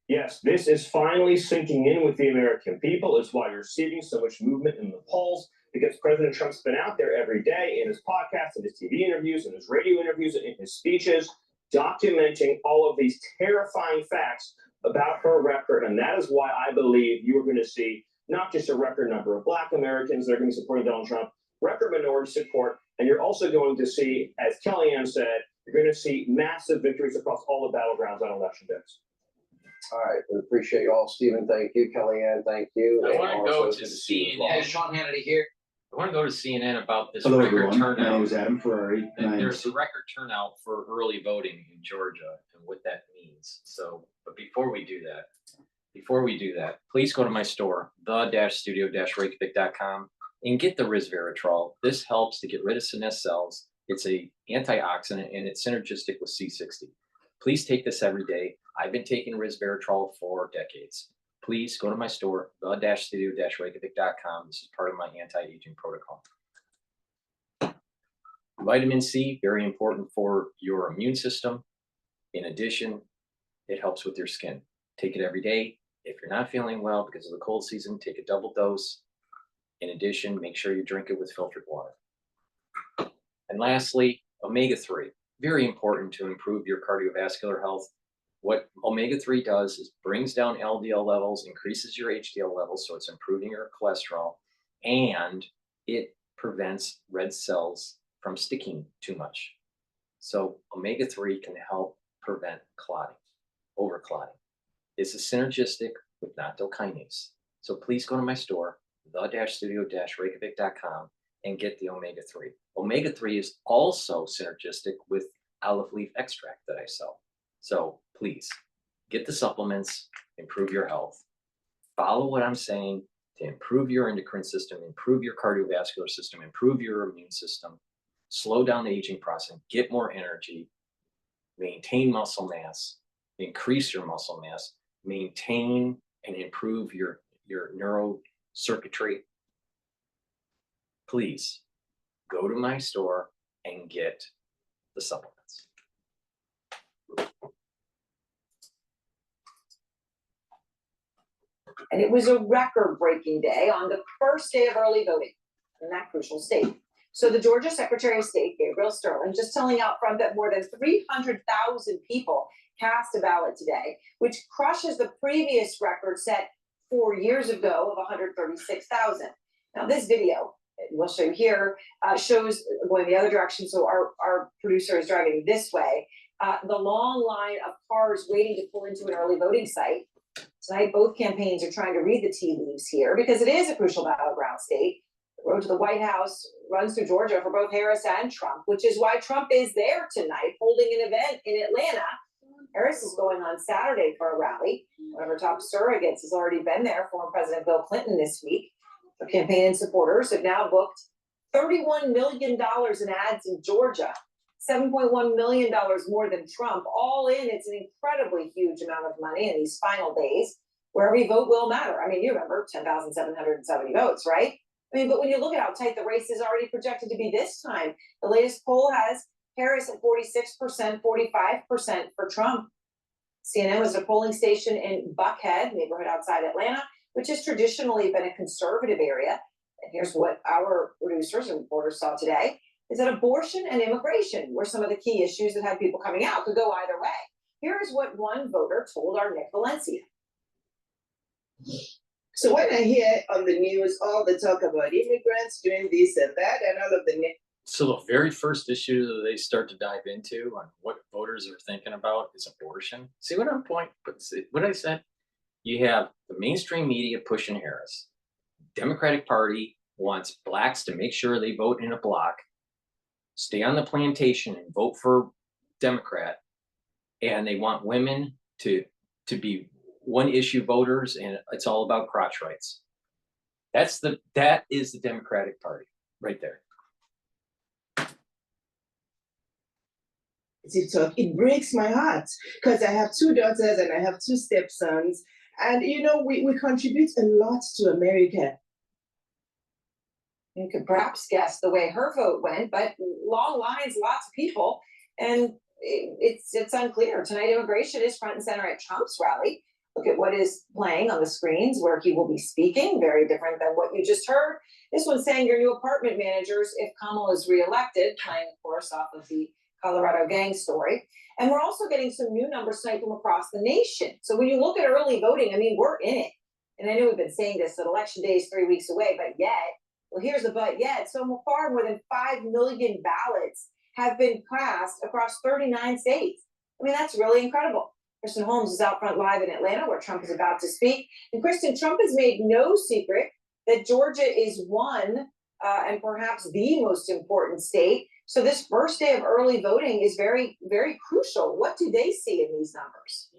Yes, this is finally sinking in with the American people. It's why you're seeing so much movement in the polls, because President Trump's been out there every day in his podcasts, in his TV interviews, in his radio interviews, and in his speeches, documenting all of these terrifying facts about her record. And that is why I believe you are going to see not just a record number of Black Americans that are going to be supporting Donald Trump, record minority support, and you're also going to see, as Kellyanne said, you're going to see massive victories across all the battlegrounds on election days. All right, we appreciate you all. Stephen, thank you. Kellyanne, thank you. I want to go to CNN. Sean Hannity here. I want to go to CNN about this Hello, record everyone. turnout. My name is Adam Ferrari. And there's a record turnout for early voting in Georgia and what that means. So, but before we do that, please go to my store, the-studio-reykjavik.com, and get the resveratrol. This helps to get rid of senescence cells. It's a antioxidant and it's synergistic with C60. Please take this every day. I've been taking resveratrol for decades. Please go to my store, the-studio-reykjavik.com. This is part of my anti-aging protocol. Vitamin C, very important for your immune system. In addition, it helps with your skin. Take it every day. If you're not feeling well because of the cold season, take a double dose. In addition, make sure you drink it with filtered water. And lastly, omega-3, very important to improve your cardiovascular health. What omega-3 does is brings down LDL levels, increases your HDL levels, so it's improving your cholesterol, and it prevents red cells from sticking too much. So omega-3 can help prevent clotting, overclotting. It's synergistic with nattokinase. So please go to my store, the-studio-reykjavik.com, and get the omega-3. Omega-3 is also synergistic with olive leaf extract that I sell. So please get the supplements, improve your health. Follow what I'm saying to improve your endocrine system, improve your cardiovascular system, improve your immune system, slow down the aging process, get more energy, maintain muscle mass, increase your muscle mass, maintain and improve your neurocircuitry. Please go to my store and get the supplements. And it was a record-breaking day on the first day of early voting in that crucial state. So the Georgia Secretary of State, Gabriel Sterling, just telling out front that more than 300,000 people cast a ballot today, which crushes the previous record set 4 years ago of 136,000. Now this video, we'll show you here, shows going the other direction. So our producer is driving this way. The long line of cars waiting to pull into an early voting site. Tonight, both campaigns are trying to read the tea leaves here because it is a crucial battleground state. The road to the White House runs through Georgia for both Harris and Trump, which is why Trump is there tonight holding an event in Atlanta. Harris is going on Saturday for a rally. One of her top surrogates has already been there, former President Bill Clinton this week. Her campaign and supporters have now booked $31 million in ads in Georgia, $7.1 million more than Trump. All in, it's an incredibly huge amount of money in these final days where every vote will matter. I mean, you remember 10,770 votes, right? I mean, but when you look at how tight the race is already projected to be this time, the latest poll has Harris at 46%, 45% for Trump. CNN was a polling station in Buckhead, neighborhood outside Atlanta, which has traditionally been a conservative area. And here's what our producers and reporters saw today, is that abortion and immigration were some of the key issues that had people coming out, could go either way. Here is what one voter told our Nick Valencia. So when I hear on the news all the talk about immigrants doing this and that and all of the... So the very first issue that they start to dive into on what voters are thinking about is abortion. See what I'm pointing, what I said? You have the mainstream media pushing Harris. Democratic Party wants blacks to make sure they vote in a block, stay on the plantation and vote for Democrat. And they want women to be one issue voters, and it's all about crotch rights. That is the Democratic Party right there. TikTok, it breaks my heart because I have 2 daughters and I have 2 stepsons, and you know we contribute a lot to America. You could perhaps guess the way her vote went, but long lines, lots of people, and it's unclear. Tonight, immigration is front and center at Trump's rally. Look at what is playing on the screens where he will be speaking, very different than what you just heard. This one's saying your new apartment managers if Kamala is reelected, playing, of course, off of the Colorado gang story. And we're also getting some new numbers tonight from across the nation. So when you look at early voting, I mean, we're in it. And I know we've been saying this, that election day is 3 weeks away, but yet, well, here's the but yet. So far, more than 5 million ballots have been cast across 39 states. I mean, that's really incredible. Kristen Holmes is out front live in Atlanta, where Trump is about to speak. And Kristen, Trump has made no secret that Georgia is one and perhaps the most important state. So this first day of early voting is very, very crucial. What do they see in these numbers?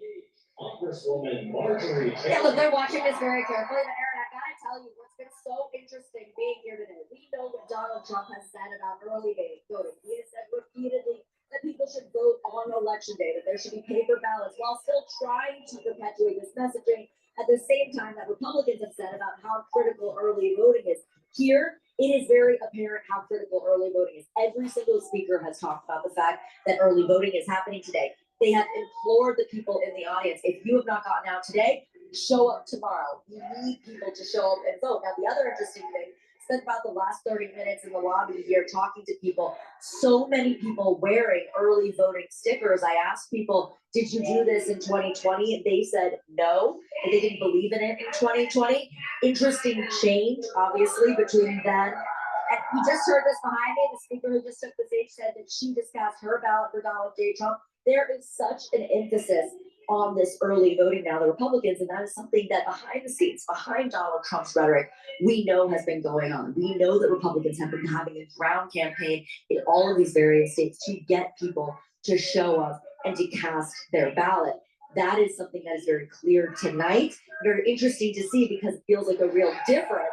Yeah, look, they're watching this very carefully. But Aaron, I gotta tell you, what's been so interesting being here today. We know what Donald Trump has said about early voting. He has said repeatedly that people should vote on a Election Day, that there should be paper ballots, while still trying to perpetuate this messaging at the same time that Republicans have said about how critical early voting is. Here, it is very apparent how critical early voting is. Every single speaker has talked about the fact that early voting is happening today. They have implored the people in the audience, if you have not gotten out today, show up tomorrow. You need people to show up and vote. Now, the other interesting thing, spent about the last 30 minutes in the lobby here talking to people. So many people wearing early voting stickers. I asked people, did you do this in 2020? And they said no, and they didn't believe in it in 2020. Interesting change, obviously, between then. And we just heard this behind me. The speaker who just took the stage said that she just cast her ballot for Donald J. Trump. There is such an emphasis on this early voting now, the Republicans, and that is something that behind the scenes, behind Donald Trump's rhetoric, we know has been going on. We know that Republicans have been having a ground campaign in all of these various states to get people to show up and to cast their ballot. That is something that is very clear tonight, very interesting to see because it feels like a real difference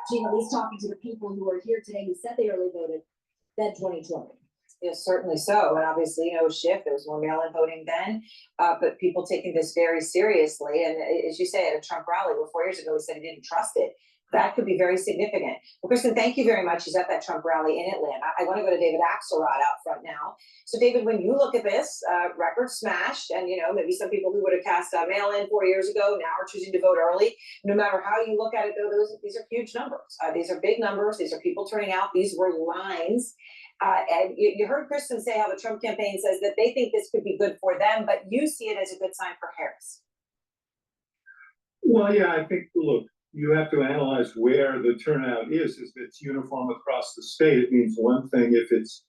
between at least talking to the people who are here today who said they early voted than 2020. Yes, certainly so. And obviously, a shift. There was more mail-in voting then, but people taking this very seriously. And as you say, at a Trump rally, 4 years ago, he said he didn't trust it. That could be very significant. Well, Kristen, thank you very much. She's at that Trump rally in Atlanta. I want to go to David Axelrod out front now. So, David, when you look at this, record smashed, and maybe some people who would have cast mail-in 4 years ago now are choosing to vote early. No matter how you look at it, though, these are huge numbers. These are big numbers. These are people turning out. These were lines. And you heard Kristen say how the Trump campaign says that they think this could be good for them, but you see it as a good sign for Harris. Well, yeah, I think, look, you have to analyze where the turnout is. If it's uniform across the state, it means one thing. If it's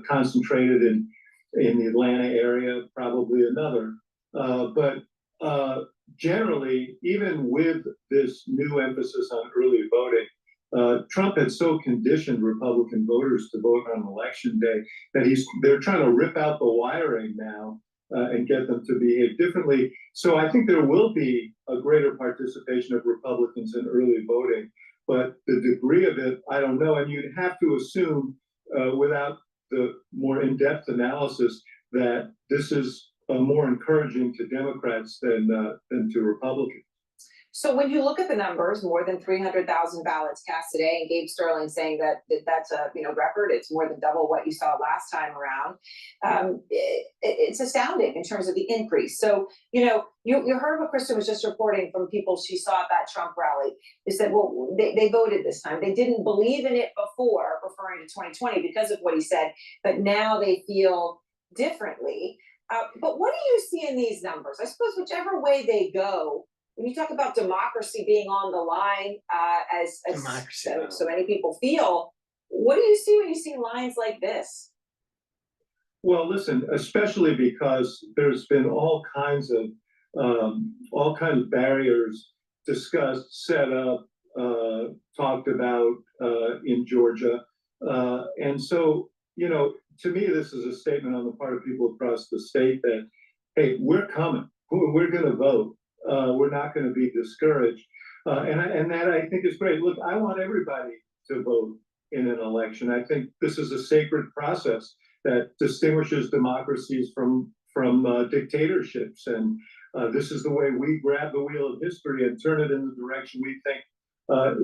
concentrated in the Atlanta area, probably another. But generally, even with this new emphasis on early voting, Trump had so conditioned Republican voters to vote on election day that they're trying to rip out the wiring now and get them to behave differently. So I think there will be a greater participation of Republicans in early voting, but the degree of it, I don't know. And you'd have to assume, without the more in-depth analysis, that this is more encouraging to Democrats than to Republicans. So when you look at the numbers, more than 300,000 ballots cast today, and Gabe Sterling saying that's a record. It's more than double what you saw last time around. It's astounding in terms of the increase. So you heard what Kristen was just reporting from people she saw at that Trump rally. They said, well, they voted this time. They didn't believe in it before, referring to 2020 because of what he said, but now they feel differently. But what do you see in these numbers? I suppose whichever way they go. When you talk about democracy being on the line, as so many people feel, what do you see when you see lines like this? Well, listen, especially because there's been all kinds of barriers discussed, set up, talked about in Georgia, and so to me, this is a statement on the part of people across the state that, hey, we're coming, we're going to vote. We're not going to be discouraged. And that I think is great. Look, I want everybody to vote in an election. I think this is a sacred process that distinguishes democracies from dictatorships. And this is the way we grab the wheel of history and turn it in the direction we think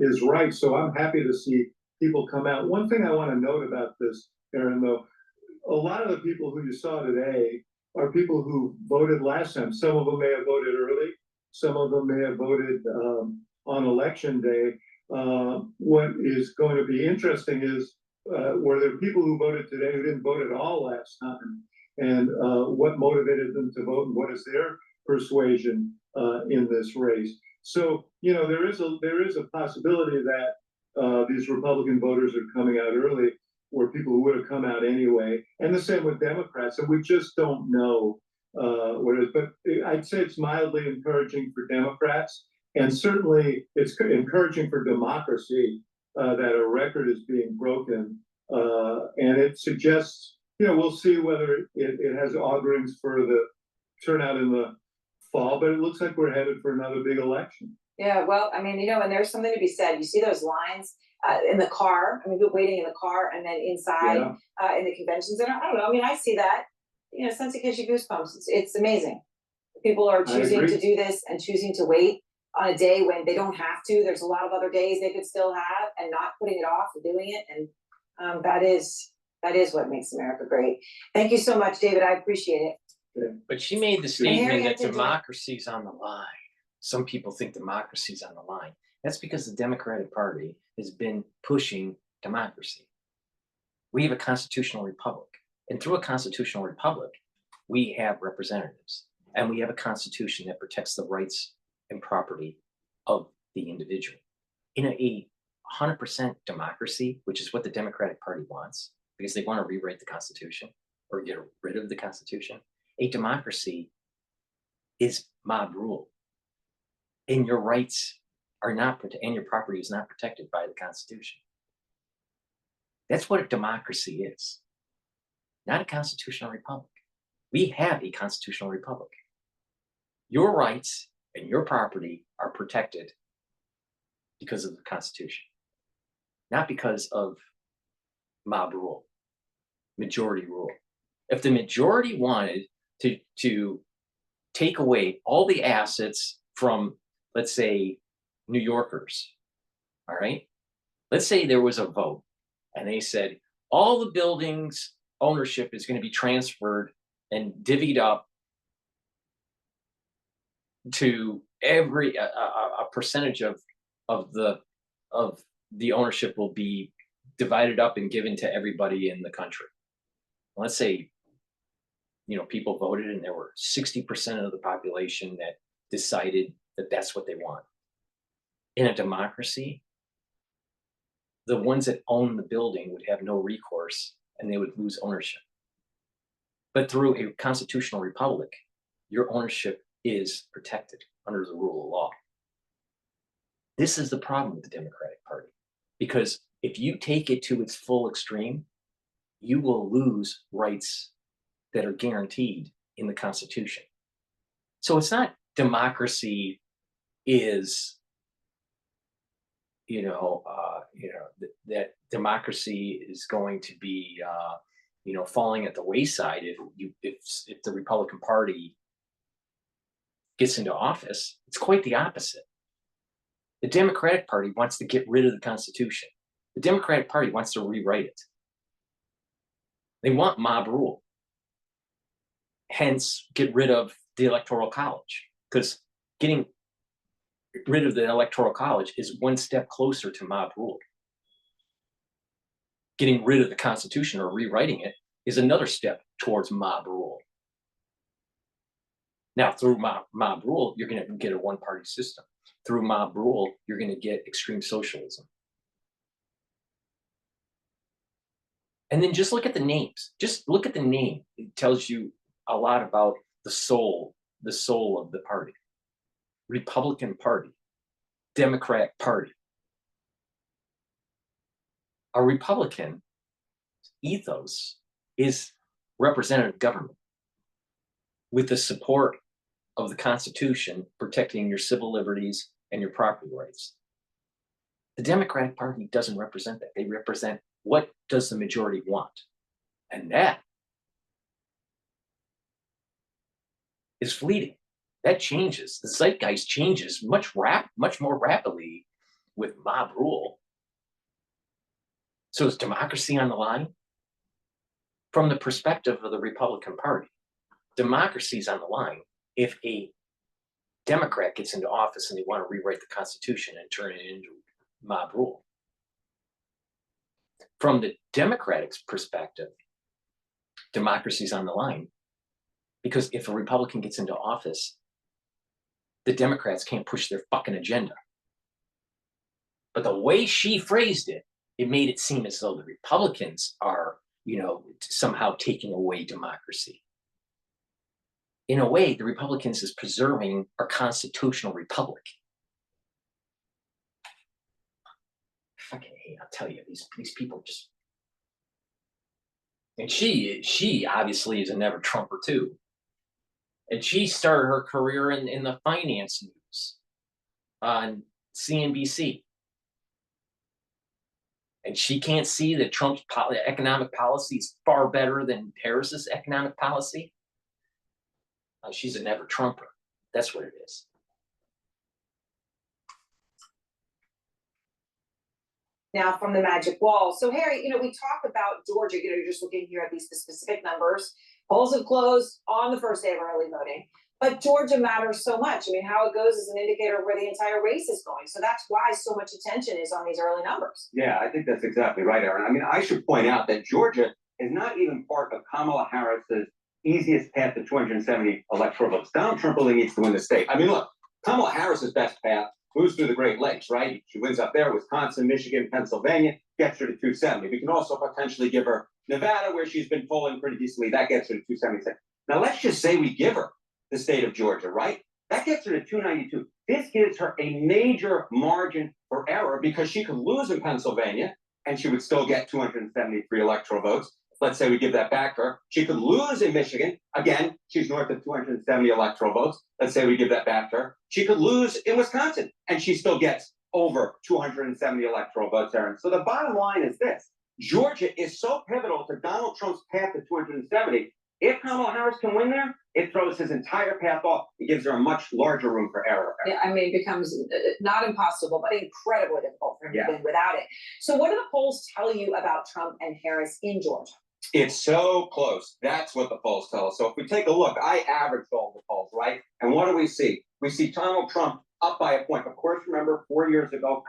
is right. So I'm happy to see people come out. One thing I want to note about this, Aaron, though, a lot of the people who you saw today are people who voted last time. Some of them may have voted early. Some of them may have voted on election day. What is going to be interesting is were there people who voted today who didn't vote at all last time, and what motivated them to vote, and what is their persuasion in this race? So there is a possibility that these Republican voters are coming out early, where people who would have come out anyway, and the same with Democrats, and we just don't know. But I'd say it's mildly encouraging for Democrats, and certainly it's encouraging for democracy that a record is being broken, and it suggests, we'll see whether it has auguries for the turnout in the fall, but it looks like we're headed for another big election. Yeah, well, and there's something to be said. You see those lines in the car. People waiting in the car, and then inside in the convention center. I don't know. I see that. since it gives you goosebumps. It's amazing. People are choosing agree. to do this and choosing to wait on a day when they don't have to. There's a lot of other days they could still have, and not putting it off and doing it. And that is what makes America great. Thank you so much, David. I appreciate it. But she made the And statement Harry, I that did too. democracy's on the line. Some people think democracy's on the line. That's because the Democratic Party has been pushing democracy. We have a constitutional republic. And through a constitutional republic, we have representatives. And we have a constitution that protects the rights and property of the individual. In a 100% democracy, which is what the Democratic Party wants, because they want to rewrite the Constitution or get rid of the Constitution, a democracy is mob rule. And your rights are not protected, and your property is not protected by the Constitution. That's what a democracy is, not a constitutional republic. We have a constitutional republic. Your rights and your property are protected because of the Constitution, not because of mob rule, majority rule. If the majority wanted to take away all the assets from, let's say, New Yorkers, all right? Let's say there was a vote and they said, all the buildings ownership is going to be transferred and divvied up to every, a percentage of the ownership will be divided up and given to everybody in the country. Let's say, people voted and there were 60% of the population that decided that that's what they want. In a democracy, the ones that own the building would have no recourse and they would lose ownership. But through a constitutional republic, your ownership is protected under the rule of law. This is the problem with the Democratic Party, because if you take it to its full extreme, you will lose rights that are guaranteed in the Constitution. So it's not democracy is, that democracy is going to be, falling at the wayside if the Republican Party gets into office. It's quite the opposite. The Democratic Party wants to get rid of the Constitution. The Democratic Party wants to rewrite it. They want mob rule. Hence, get rid of the Electoral College, because getting rid of the Electoral College is one step closer to mob rule. Getting rid of the Constitution or rewriting it is another step towards mob rule. Now, through mob rule, you're going to get a one-party system. Through mob rule, you're going to get extreme socialism. And then just look at the names. Just look at the name. It tells you a lot about the soul of the party. Republican Party, Democratic Party. A Republican ethos is representative government with the support of the Constitution protecting your civil liberties and your property rights. The Democratic Party doesn't represent that. They represent what does the majority want. And that is fleeting. That changes. The zeitgeist changes much more rapidly with mob rule. So is democracy on the line? From the perspective of the Republican Party, democracy is on the line if a Democrat gets into office and they want to rewrite the Constitution and turn it into mob rule. From the Democratic perspective, democracy is on the line because if a Republican gets into office, the Democrats can't push their fucking agenda. But the way she phrased it, it made it seem as though the Republicans are, somehow taking away democracy. In a way, the Republicans is preserving our constitutional republic. Fucking hate, I'll tell you, these people just. And she obviously is a never Trumper too. And she started her career in the finance news on CNBC. And she can't see that Trump's economic policy is far better than Harris's economic policy. She's a never Trumper. That's what it is. Now from the magic wall. So Harry, we talk about Georgia, you're just looking here at these specific numbers. Polls have closed on the first day of early voting, but Georgia matters so much. I mean, how it goes is an indicator of where the entire race is going. So that's why so much attention is on these early numbers. Yeah, I think that's exactly right, Aaron. I mean, I should point out that Georgia is not even part of Kamala Harris's easiest path to 270 electoral votes. Donald Trump really needs to win the state. I mean, look, Kamala Harris's best path moves through the Great Lakes, right? She wins up there, Wisconsin, Michigan, Pennsylvania, gets her to 270. We can also potentially give her Nevada, where she's been polling pretty decently. That gets her to 276. Now, let's just say we give her the state of Georgia, right? That gets her to 292. This gives her a major margin for error because she could lose in Pennsylvania and she would still get 273 electoral votes. Let's say we give that back to her. She could lose in Michigan. Again, she's north of 270 electoral votes. Let's say we give that back to her. She could lose in Wisconsin, and she still gets over 270 electoral votes, Aaron. So the bottom line is this. Georgia is so pivotal to Donald Trump's path to 270. If Kamala Harris can win there, it throws his entire path off. It gives her a much larger room for error. Yeah, I mean, it becomes not impossible, but incredibly difficult for him to win without it. So what do the polls tell you about Trump and Harris in Georgia? It's so close. That's what the polls tell us. So if we take a look, I averaged all the polls, right? And what do we see? We see Donald Trump up by a point. Of course, remember 4 years ago,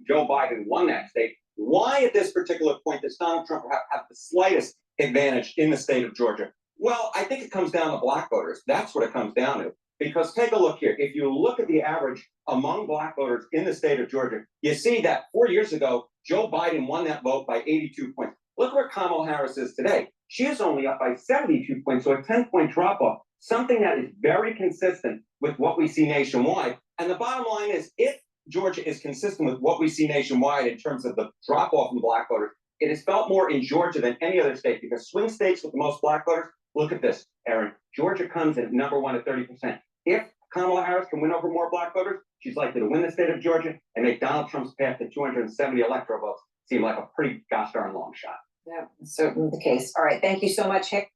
Joe Biden won that state. Why at this particular point does Donald Trump have the slightest advantage in the state of Georgia? Well, I think it comes down to black voters. That's what it comes down to. Because take a look here. If you look at the average among black voters in the state of Georgia, you see that 4 years ago, Joe Biden won that vote by 82 points. Look where Kamala Harris is today. She is only up by 72 points, so a 10-point drop-off, something that is very consistent with what we see nationwide. And the bottom line is, if Georgia is consistent with what we see nationwide in terms of the drop-off in black voters, it is felt more in Georgia than any other state, because swing states with the most black voters, look at this, Aaron. Georgia comes in number one at 30%. If Kamala Harris can win over more black voters, she's likely to win the state of Georgia and make Donald Trump's path to 270 electoral votes seem like a pretty gosh darn long shot. Yeah, certainly the case. All right, thank you so much, Hick.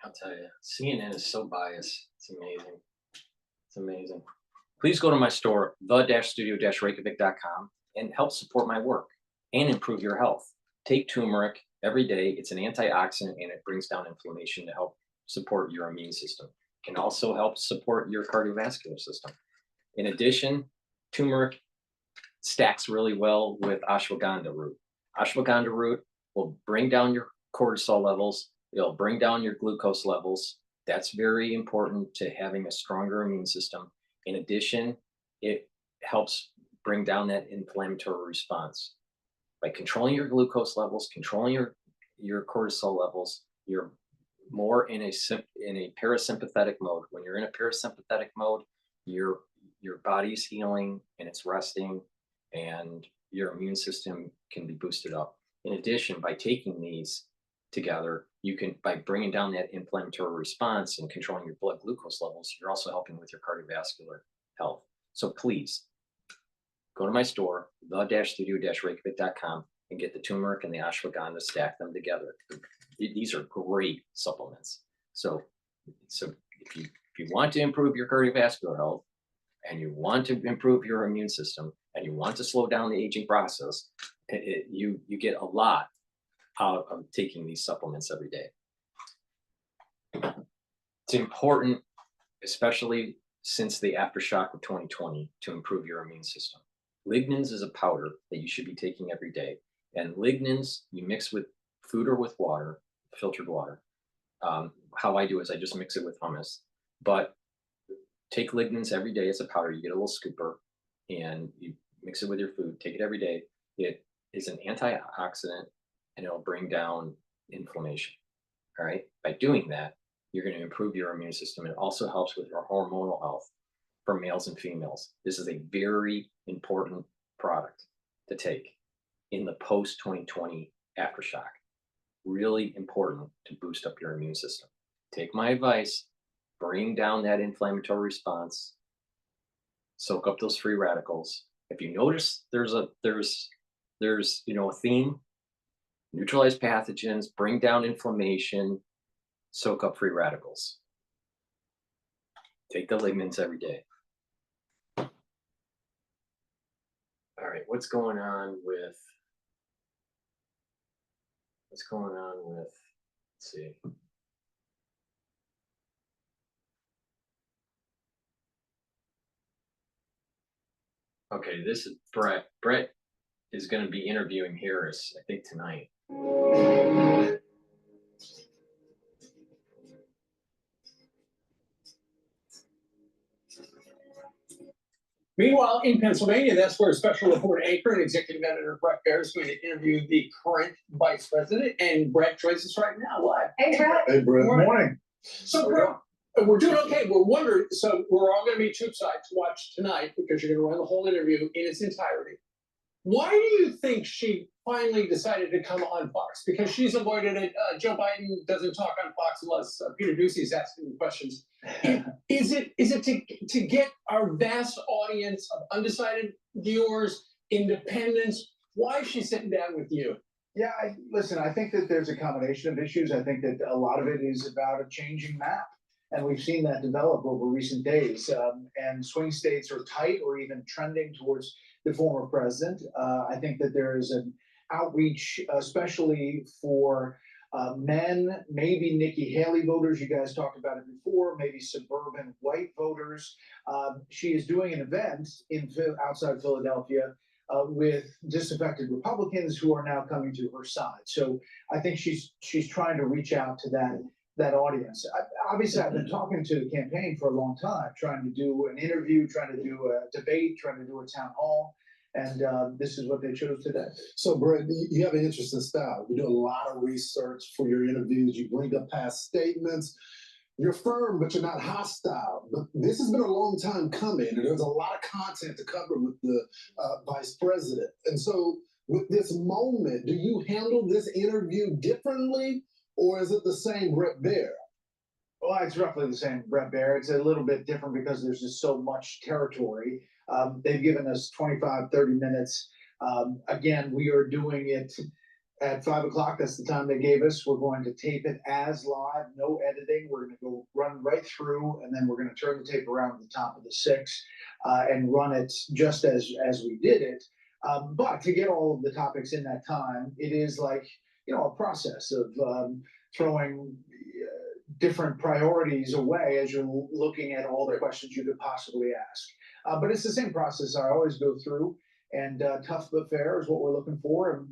I'll tell you, CNN is so biased. It's amazing. It's amazing. Please go to my store, the-studio-reykjavik.com, and help support my work and improve your health. Take turmeric every day. It's an antioxidant and it brings down inflammation to help support your immune system. It can also help support your cardiovascular system. In addition, turmeric stacks really well with ashwagandha root. Ashwagandha root will bring down your cortisol levels. It'll bring down your glucose levels. That's very important to having a stronger immune system. In addition, it helps bring down that inflammatory response. By controlling your glucose levels, controlling your cortisol levels, you're more in a parasympathetic mode. When you're in a parasympathetic mode, your body's healing and it's resting, and your immune system can be boosted up. In addition, by taking these together, you can, by bringing down that inflammatory response and controlling your blood glucose levels, you're also helping with your cardiovascular health. So please go to my store, the-studio-reykjavik.com, and get the turmeric and the ashwagandha, stack them together. These are great supplements. So if you want to improve your cardiovascular health, and you want to improve your immune system, and you want to slow down the aging process, you get a lot out of taking these supplements every day. It's important, especially since the aftershock of 2020, to improve your immune system. Lignans is a powder that you should be taking every day. And lignans, you mix with food or with water, filtered water. How I do is I just mix it with hummus. But take lignans every day as a powder. You get a little scooper and you mix it with your food. Take it every day. It is an antioxidant and it'll bring down inflammation. All right. By doing that, you're going to improve your immune system. It also helps with your hormonal health for males and females. This is a very important product to take in the post-2020 aftershock. Really important to boost up your immune system. Take my advice, bring down that inflammatory response, soak up those free radicals. If you notice there's there's, a theme: neutralize pathogens, bring down inflammation, soak up free radicals. Take the lignans every day. All right, what's going on with, let's see. Okay, this is Brett. Brett is going to be interviewing Harris, I think, tonight. Meanwhile, in Pennsylvania, that's where special report anchor and executive editor Brett Baer is going to interview the current vice president. And Brett joins us right now live. Hey, Brett. Hey, Brett. Good Morning. So, Brett, we're doing okay. We're wondering, so we're all going to be tubeside to watch tonight because you're going to run the whole interview in its entirety. Why do you think she finally decided to come on Fox? Because she's avoided it. Joe Biden doesn't talk on Fox unless Peter Doocy's asking questions. Is it to get our vast audience of undecided viewers, independents? Why is she sitting down with you? Yeah, listen, I think that there's a combination of issues. I think that a lot of it is about a changing map. And we've seen that develop over recent days. And swing states are tight or even trending towards the former president. I think that there is an outreach, especially for men, maybe Nikki Haley voters. You guys talked about it before, maybe suburban white voters. She is doing an event outside Philadelphia with disaffected Republicans who are now coming to her side. So I think she's trying to reach out to that audience. Obviously, I've been talking to the campaign for a long time, trying to do an interview, trying to do a debate, trying to do a town hall, and this is what they chose today. So, Brett, you have an interesting style. You do a lot of research for your interviews. You bring up past statements. You're firm, but you're not hostile. But this has been a long time coming, and there's a lot of content to cover with the vice president. And so, with this moment, do you handle this interview differently? Or is it the same Brett Baer? Well, it's roughly the same Brett Baer. It's a little bit different because there's just so much territory. They've given us 25, 30 minutes. Again, we are doing it at 5 o'clock. That's the time they gave us. We're going to tape it as live, no editing. We're going to go run right through, and then we're going to turn the tape around at the top of the 6 and run it just as we did it. But to get all of the topics in that time, it is like, a process of throwing different priorities away as you're looking at all the questions you could possibly ask. But it's the same process I always go through, and tough but fair is what we're looking for,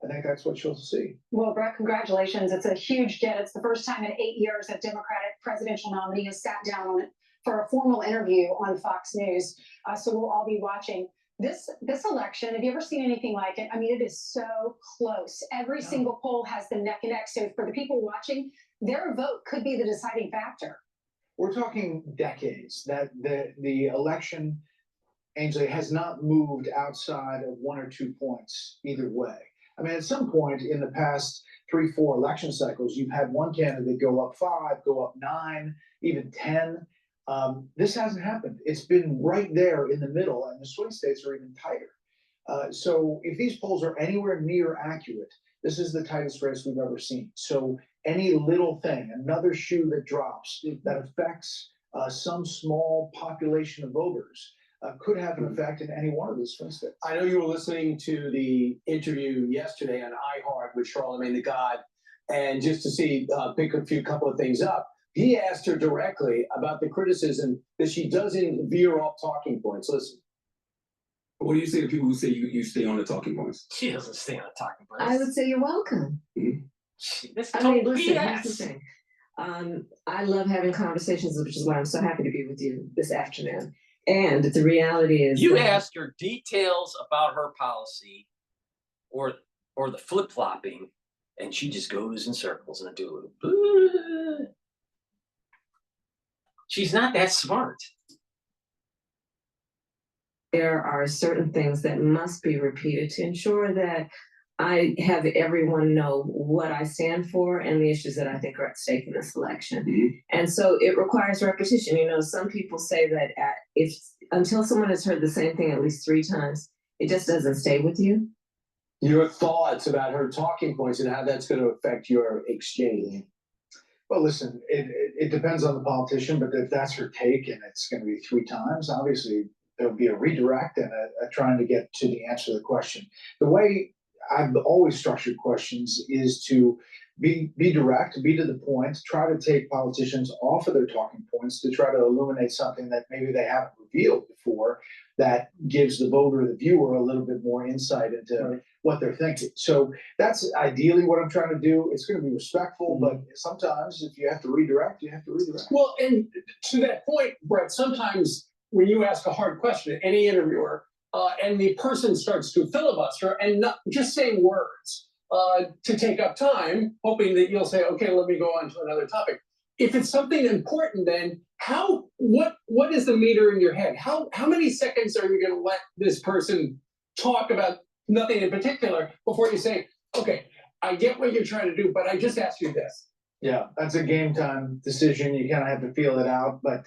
and I think that's what you'll see. Well, Brett, congratulations. It's a huge get. It's the first time in 8 years that Democratic presidential nominee has sat down on it for a formal interview on Fox News. So we'll all be watching. This election, have you ever seen anything like it? I mean, it is so close. Every single poll has them neck and neck. So for the people watching, their vote could be the deciding factor. We're talking decades that the election, Ainsley, has not moved outside of 1 or 2 points either way. I mean, at some point in the past 3, 4 election cycles, you've had one candidate go up 5, go up 9, even 10. This hasn't happened. It's been right there in the middle, and the swing states are even tighter. So if these polls are anywhere near accurate, this is the tightest race we've ever seen. So any little thing, another shoe that drops that affects some small population of voters could have an effect in any one of these swing states. I know you were listening to the interview yesterday on iHeart with Charlamagne the God, and just to see, pick a couple of things up. He asked her directly about the criticism that she doesn't veer off talking points. Listen. What do you say to people who say you stay on the talking points? She doesn't stay on the talking points. I would say you're welcome. That's I mean, total listen, BS. here's the thing. I love having conversations, which is why I'm so happy to be with you this afternoon. And the reality is You ask her details about her policy or the flip-flopping, and she just goes in circles and do it. She's not that smart. there are certain things that must be repeated to ensure that I have everyone know what I stand for and the issues that I think are at stake in this election. Mm-hmm. And so it requires repetition. You know, some people say that until someone has heard the same thing at least 3 times, it just doesn't stay with you. Your thoughts about her talking points and how that's going to affect your exchange. Well, listen, it depends on the politician, but if that's her take and it's going to be 3 times, obviously there'll be a redirect and a trying to get to the answer to the question. The way I've always structured questions is to be direct, be to the point, try to take politicians off of their talking points to try to illuminate something that maybe they haven't revealed before that gives the voter, the viewer, a little bit more insight into what they're thinking. So that's ideally what I'm trying to do. It's going to be respectful, but sometimes if you have to redirect, you have to redirect. Well, and to that point, Brett, sometimes when you ask a hard question to any interviewer, and the person starts to filibuster and not just saying words to take up time, hoping that you'll say, okay, let me go on to another topic. If it's something important, then what is the meter in your head? How many seconds are you going to let this person talk about nothing in particular before you say, okay, I get what you're trying to do, but I just asked you this. Yeah, that's a game time decision. You kind of have to feel it out. But,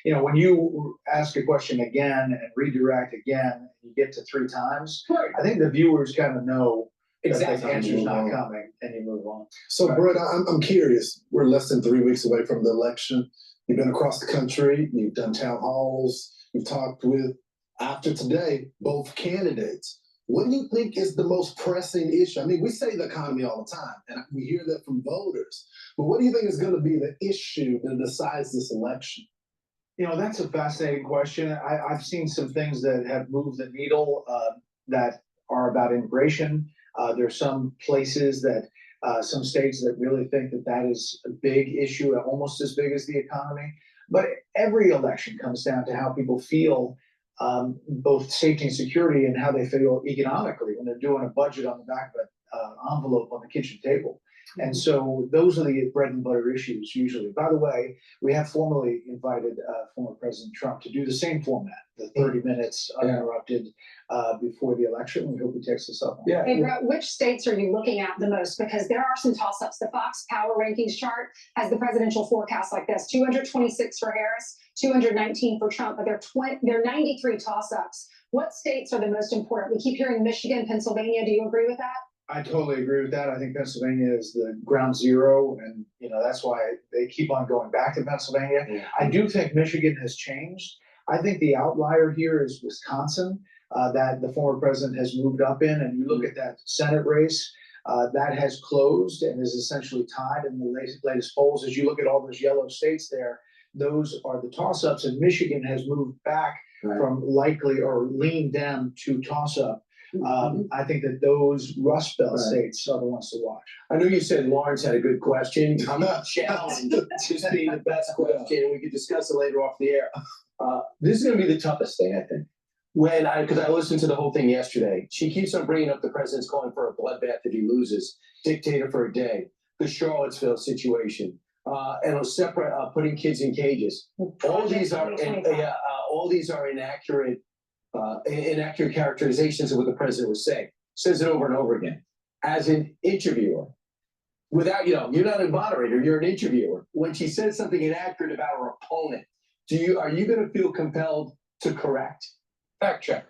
you know, when you ask a question again and redirect again, you get to 3 times, I think the viewers kind of know that the answer's not coming and you move on. So, Brett, I'm curious. We're less than 3 weeks away from the election. You've been across the country. You've done town halls. You've talked with, after today, both candidates. What do you think is the most pressing issue? I mean, we say the economy all the time, and we hear that from voters. But what do you think is going to be the issue that decides this election? You know, that's a fascinating question. I've seen some things that have moved the needle that are about immigration. There's some places that, some states that really think that that is a big issue, almost as big as the economy. But every election comes down to how people feel, both safety and security, and how they feel economically when they're doing a budget on the back of an envelope on the kitchen table. And so those are the bread and butter issues usually. By the way, we have formally invited former President Trump to do the same format, the 30 minutes uninterrupted before the election. We hope he takes us up on that. Hey, Brett, which states are you looking at the most? Because there are some toss-ups. The Fox Power Rankings chart has the presidential forecast like this: 226 for Harris, 219 for Trump, but there are 93 toss-ups. What states are the most important? We keep hearing Michigan, Pennsylvania. Do you agree with that? I totally agree with that. I think Pennsylvania is the ground zero, and you know that's why they keep on going back to Pennsylvania. I do think Michigan has changed. I think the outlier here is Wisconsin, that the former president has moved up in, and you look at that Senate race, that has closed and is essentially tied in the latest polls. As you look at all those yellow states there, those are the toss-ups, and Michigan has moved back from likely or leaned down to toss-up. I think that those Rust Belt states are the ones to watch. I know you said Lawrence had a good question. I'm not challenged to be the best question, and we could discuss it later off the air. This is going to be the toughest thing, I think. Because I listened to the whole thing yesterday. She keeps on bringing up the president's calling for a bloodbath if he loses, dictator for a day, the Charlottesville situation, and a separate putting kids in cages. All these are inaccurate. Inaccurate characterizations of what the president was saying. Says it over and over again. As an interviewer, without, you're not a moderator, you're an interviewer. When she says something inaccurate about her opponent, are you going to feel compelled to correct? Fact check.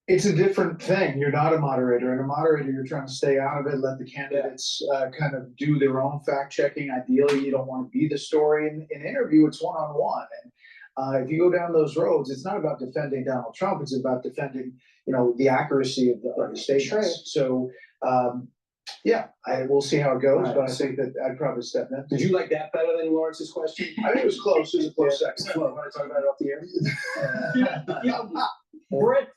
It's a different thing. You're not a moderator. And a moderator, you're trying to stay out of it, let the candidates kind of do their own fact checking. Ideally, you don't want to be the story. In an interview, it's one-on-one. And if you go down those roads, it's not about defending Donald Trump. It's about defending, the accuracy of the statements. So, we'll see how it goes. But I think that I'd probably step in. Did you like that better than Lawrence's question? I think it was close. It was a close second. Want to talk about it off the air? Brett,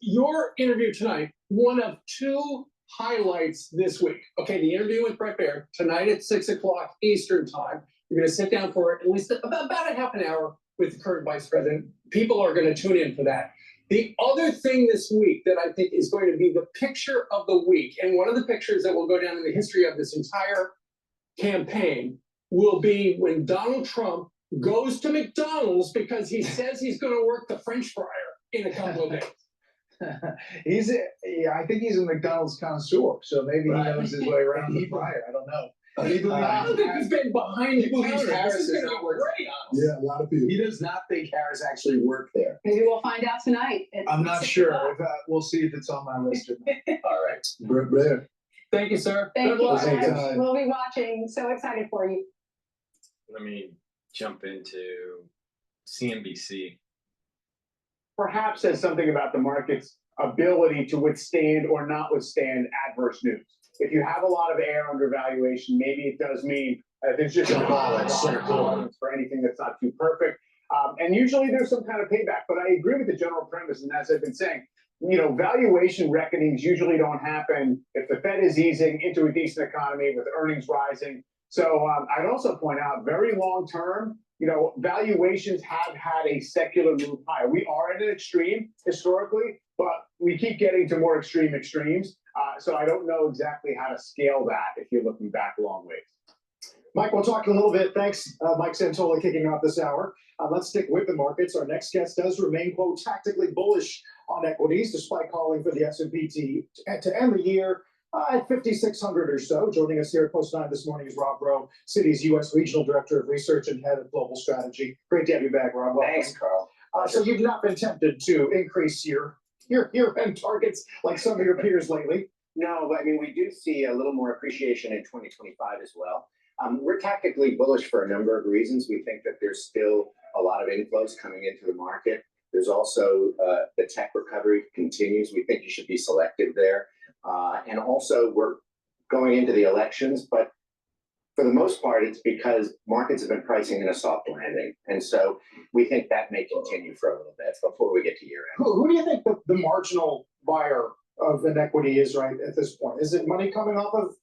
your interview tonight, one of 2 highlights this week. Okay, the interview with Bret Baier tonight at 6 o'clock Eastern time. You're going to sit down for at least about a half an hour with the current vice president. People are going to tune in for that. The other thing this week that I think is going to be the picture of the week, and one of the pictures that will go down in the history of this entire campaign, will be when Donald Trump goes to McDonald's because he says he's going to work the French fryer in a couple of days. I think he's a McDonald's connoisseur, so maybe he knows his way around the fryer. I don't know. He believes- He's been behind He the believes counter. Harris This is is gonna not be working great. Yeah, a lot of people. He does not think Harris actually worked there. Maybe we'll find out tonight. at I'm not 6 sure. o'clock. We'll see if it's on my list or not. All right. Blair. Thank you, sir. Thank Good you, luck. guys. We'll be watching. So excited for you. Let me jump into CNBC. Perhaps says something about the market's ability to withstand or not withstand adverse news. If you have a lot of air under valuation, maybe it does mean there's just a lot of tolerance for anything that's not too perfect. And usually there's some kind of payback, but I agree with the general premise. And as I've been saying, valuation reckonings usually don't happen if the Fed is easing into a decent economy with earnings rising. So I'd also point out very long term, valuations have had a secular move higher. We are at an extreme historically, but we keep getting to more extreme extremes. So I don't know exactly how to scale that if you're looking back a long ways. Mike, we'll talk a little bit. Thanks, Mike Santola, kicking off this hour. Let's stick with the markets. Our next guest does remain, quote, tactically bullish on equities, despite calling for the S&P to end the year at 5,600 or so. Joining us here at Post 9 this morning is Rob Rowe, Citi's U.S. Regional Director of Research and Head of Global Strategy. Great to have you back, Rob. Welcome. Thanks, Carl. So you've not been tempted to increase your year-end targets like some of your peers lately? No, but I mean, we do see a little more appreciation in 2025 as well. We're tactically bullish for a number of reasons. We think that there's still a lot of inflows coming into the market. There's also the tech recovery continues. We think you should be selective there. And also we're going into the elections, but for the most part, it's because markets have been pricing in a soft landing. And so we think that may continue for a little bit before we get to year end. Who do you think the marginal buyer of an equity is right at this point? Is it money coming off of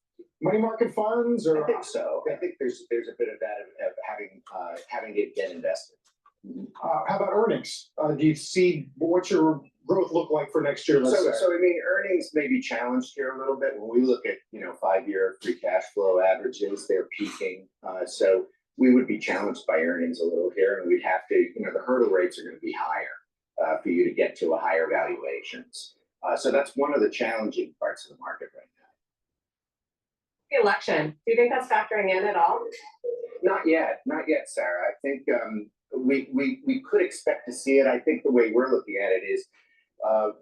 money market funds, or? I think so. I think there's a bit of that of having to get invested. How about earnings? Do you see what's your growth look like for next year? So I mean, earnings may be challenged here a little bit. When we look at 5-year free cash flow averages, they're peaking. So we would be challenged by earnings a little here, and we'd have to, the hurdle rates are going to be higher for you to get to a higher valuations. So that's one of the challenging parts of the market right now. The election, do you think that's factoring in at all? Not yet, Sarah. I think we could expect to see it. I think the way we're looking at it is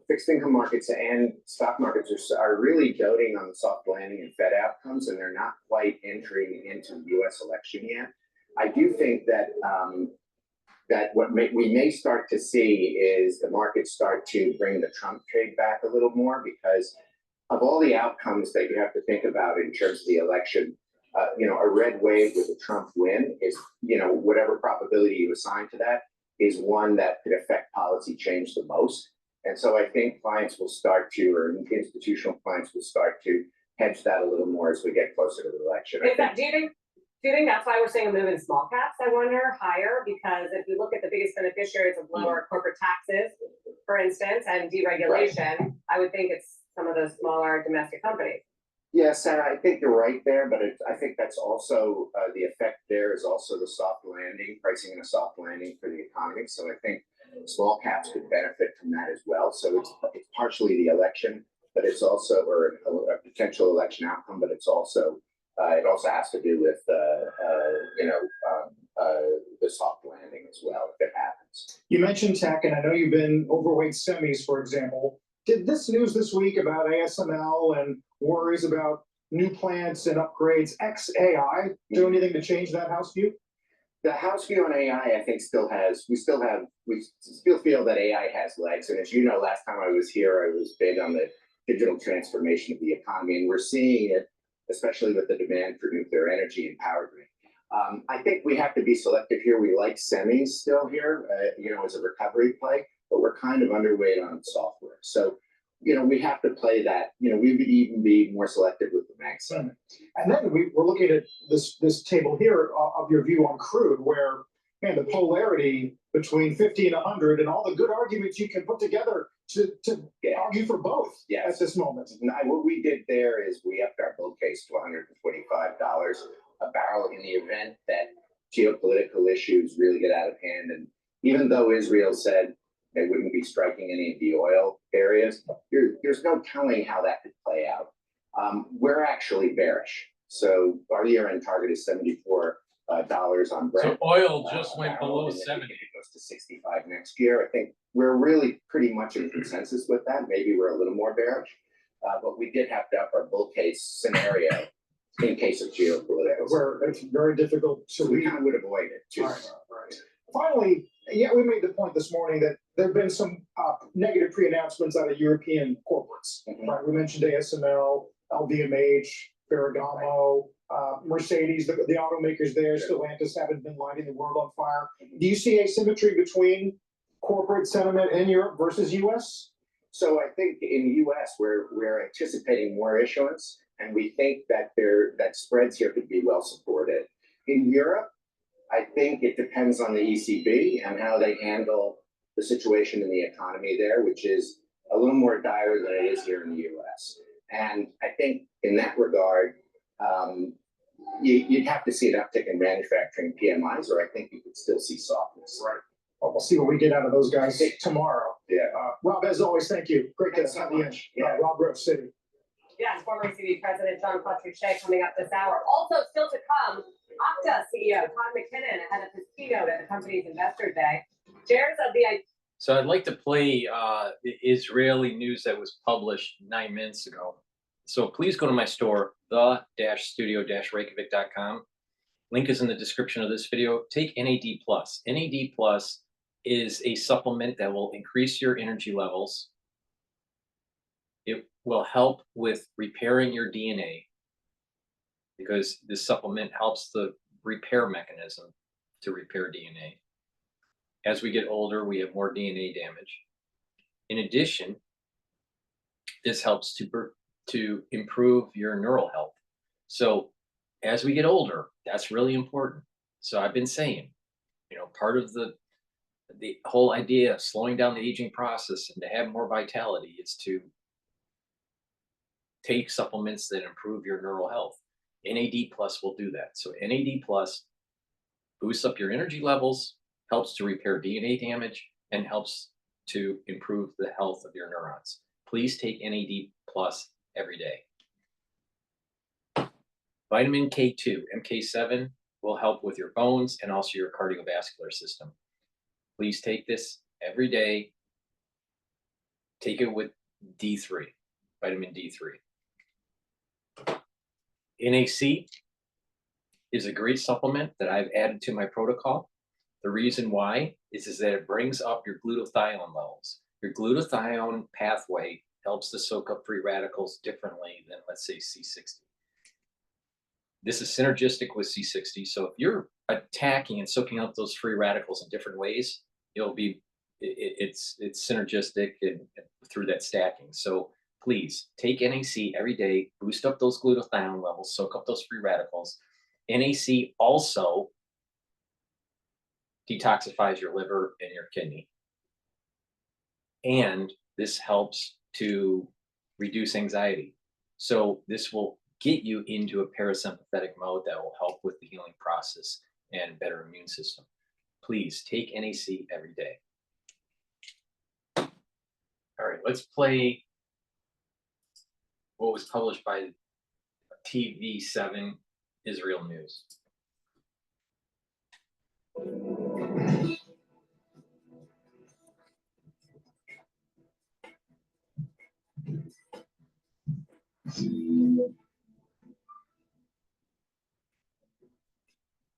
fixed income markets and stock markets are really doting on the soft landing and Fed outcomes, and they're not quite entering into the U.S. election yet. I do think that we may start to see is the markets start to bring the Trump trade back a little more, because of all the outcomes that you have to think about in terms of the election. A red wave with a Trump win is, whatever probability you assign to that is one that could affect policy change the most. And so I think clients will start to, or institutional clients will start to hedge that a little more as we get closer to the election. Do you think that's why we're seeing a move in small caps, I wonder, higher? Because if you look at the biggest beneficiaries of lower corporate taxes, for instance, and deregulation, I would think it's some of those smaller domestic companies. Yeah, Sarah, I think you're right there, but I think that's also the effect there is also the soft landing, pricing in a soft landing for the economy. So I think small caps could benefit from that as well. So it's partially the election, but it's also, or a potential election outcome, but it's also, it also has to do with, the soft landing as well, if it happens. You mentioned tech, and I know you've been overweight semis, for example. Did this news this week about ASML and worries about new plants and upgrades ex-AI do anything to change that house view? The house view on AI, I think, we still feel that AI has legs. And as you know, last time I was here, I was big on the digital transformation of the economy, and we're seeing it, especially with the demand for nuclear energy and power grid. I think we have to be selective here. We like semis still here, as a recovery play, but we're kind of underweight on software. So, we have to play that. We would even be more selective with the Mag 7. And then we're looking at this table here of your view on crude, where, man, the polarity between 50 and 100 and all the good arguments you can put together to argue for both at this moment. What we did there is we upped our bull case to $125 a barrel in the event that geopolitical issues really get out of hand. And even though Israel said they wouldn't be striking any of the oil areas, there's no telling how that could play out. We're actually bearish. So our year-end target is $74 on Brent. So oil just went barrel, below and then 70. It goes to 65 next year. I think we're really pretty much in consensus with that. Maybe we're a little more bearish, but we did have to up our bull case scenario in case of geopolitical. Where it's very difficult to So we read. kind of would avoid it too. All right. Finally, yeah, we made the point this morning that there have been some negative pre-announcements out of European corporates. Right, we mentioned ASML, LVMH, Ferragamo, Mercedes, the automakers there, Stellantis haven't been lighting the world on fire. Do you see asymmetry between corporate sentiment in Europe versus US? So I think in the US, we're anticipating more issuance, and we think that that spreads here could be well supported. In Europe, I think it depends on the ECB and how they handle the situation in the economy there, which is a little more dire than it is here in the US. And I think in that regard, you'd have to see an uptick in manufacturing PMIs, or I think you could still see softness. Right. Well, we'll see what we get out of those guys tomorrow. Yeah. Rob, as always, thank you. Great to have you in. Rob Rose City. Yeah, and former ECB President John Cottrell coming up this hour. Also, still to come, Okta CEO Todd McKinnon ahead of his keynote at the company's Investor Day. Shares of the So I'd like to play the Israeli news that was published 9 minutes ago. So please go to my store, the-studio-reykjavik.com. Link is in the description of this video. Take NAD+. NAD+ is a supplement that will increase your energy levels. It will help with repairing your DNA because this supplement helps the repair mechanism to repair DNA. As we get older, we have more DNA damage. In addition, this helps to improve your neural health. So as we get older, that's really important. So I've been saying, part of the whole idea of slowing down the aging process and to have more vitality is to take supplements that improve your neural health. NAD+ will do that. So NAD+ boosts up your energy levels, helps to repair DNA damage, and helps to improve the health of your neurons. Please take NAD+ every day. Vitamin K2, MK7, will help with your bones and also your cardiovascular system. Please take this every day. Take it with D3, vitamin D3. NAC is a great supplement that I've added to my protocol. The reason why is that it brings up your glutathione levels. Your glutathione pathway helps to soak up free radicals differently than, let's say, C60. This is synergistic with C60. So if you're attacking and soaking up those free radicals in different ways, it's synergistic and through that stacking. So please take NAC every day, boost up those glutathione levels, soak up those free radicals. NAC also detoxifies your liver and your kidney. And this helps to reduce anxiety. So this will get you into a parasympathetic mode that will help with the healing process and better immune system. Please take NAC every day. All right, let's play what was published by TV7 Israel News.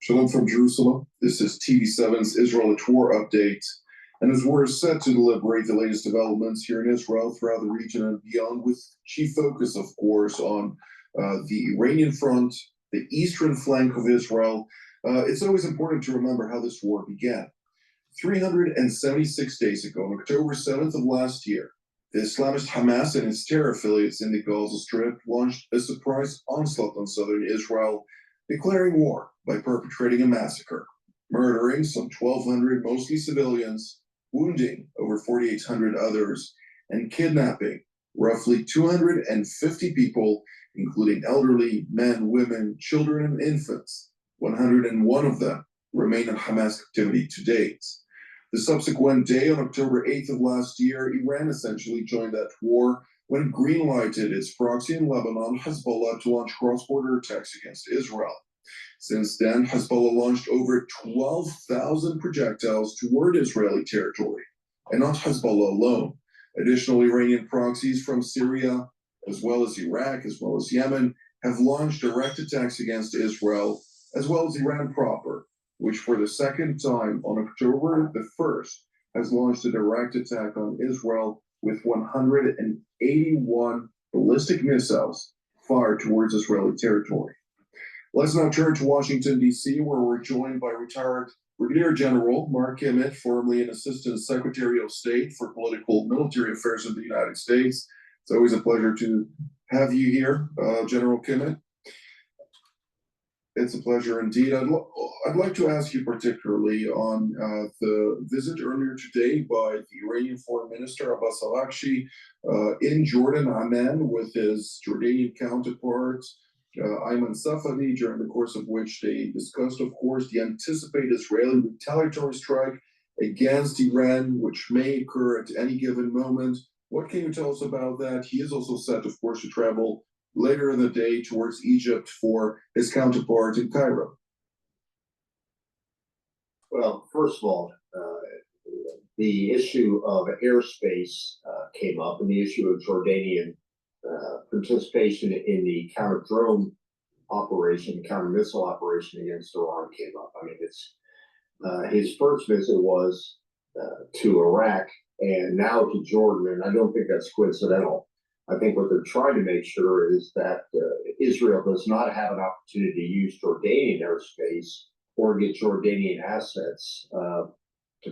Shalom from Jerusalem. This is TV7's Israel-Lebanon update. And as we're set to deliberate the latest developments here in Israel, throughout the region and beyond, with chief focus, of course, on the Iranian front, the eastern flank of Israel, it's always important to remember how this war began. 376 days ago, on October 7th of last year, the Islamist Hamas and its terror affiliates in the Gaza Strip launched a surprise onslaught on southern Israel, declaring war by perpetrating a massacre, murdering some 1,200 mostly civilians, wounding over 4,800 others, and kidnapping roughly 250 people, including elderly, men, women, children, and infants. 101 of them remain in Hamas captivity to date. The subsequent day, on October 8th of last year, Iran essentially joined that war when it greenlighted its proxy in Lebanon, Hezbollah, to launch cross-border attacks against Israel. Since then, Hezbollah launched over 12,000 projectiles toward Israeli territory, and not Hezbollah alone. Additional Iranian proxies from Syria, as well as Iraq, as well as Yemen, have launched direct attacks against Israel, as well as Iran proper, which for the second time on October the 1st has launched a direct attack on Israel with 181 ballistic missiles fired towards Israeli territory. Let's now turn to Washington, D.C., where we're joined by retired Brigadier General Mark Emmett, formerly an Assistant Secretary of State for Political Military Affairs in the United States. It's always a pleasure to have you here, General Emmett. It's a pleasure indeed. I'd like to ask you particularly on the visit earlier today by the Iranian Foreign Minister Abbas Araghchi in Jordan, Amman, with his Jordanian counterpart Ayman Safadi, during the course of which they discussed, of course, the anticipated Israeli retaliatory strike against Iran, which may occur at any given moment. What can you tell us about that? He is also set, of course, to travel later in the day towards Egypt for his counterpart in Cairo. Well, first of all, the issue of airspace came up, and the issue of Jordanian participation in the counter-drone operation, counter-missile operation against Iran came up. I mean, it's his first visit was to Iraq and now to Jordan, and I don't think that's coincidental. I think what they're trying to make sure is that Israel does not have an opportunity to use Jordanian airspace or get Jordanian assets to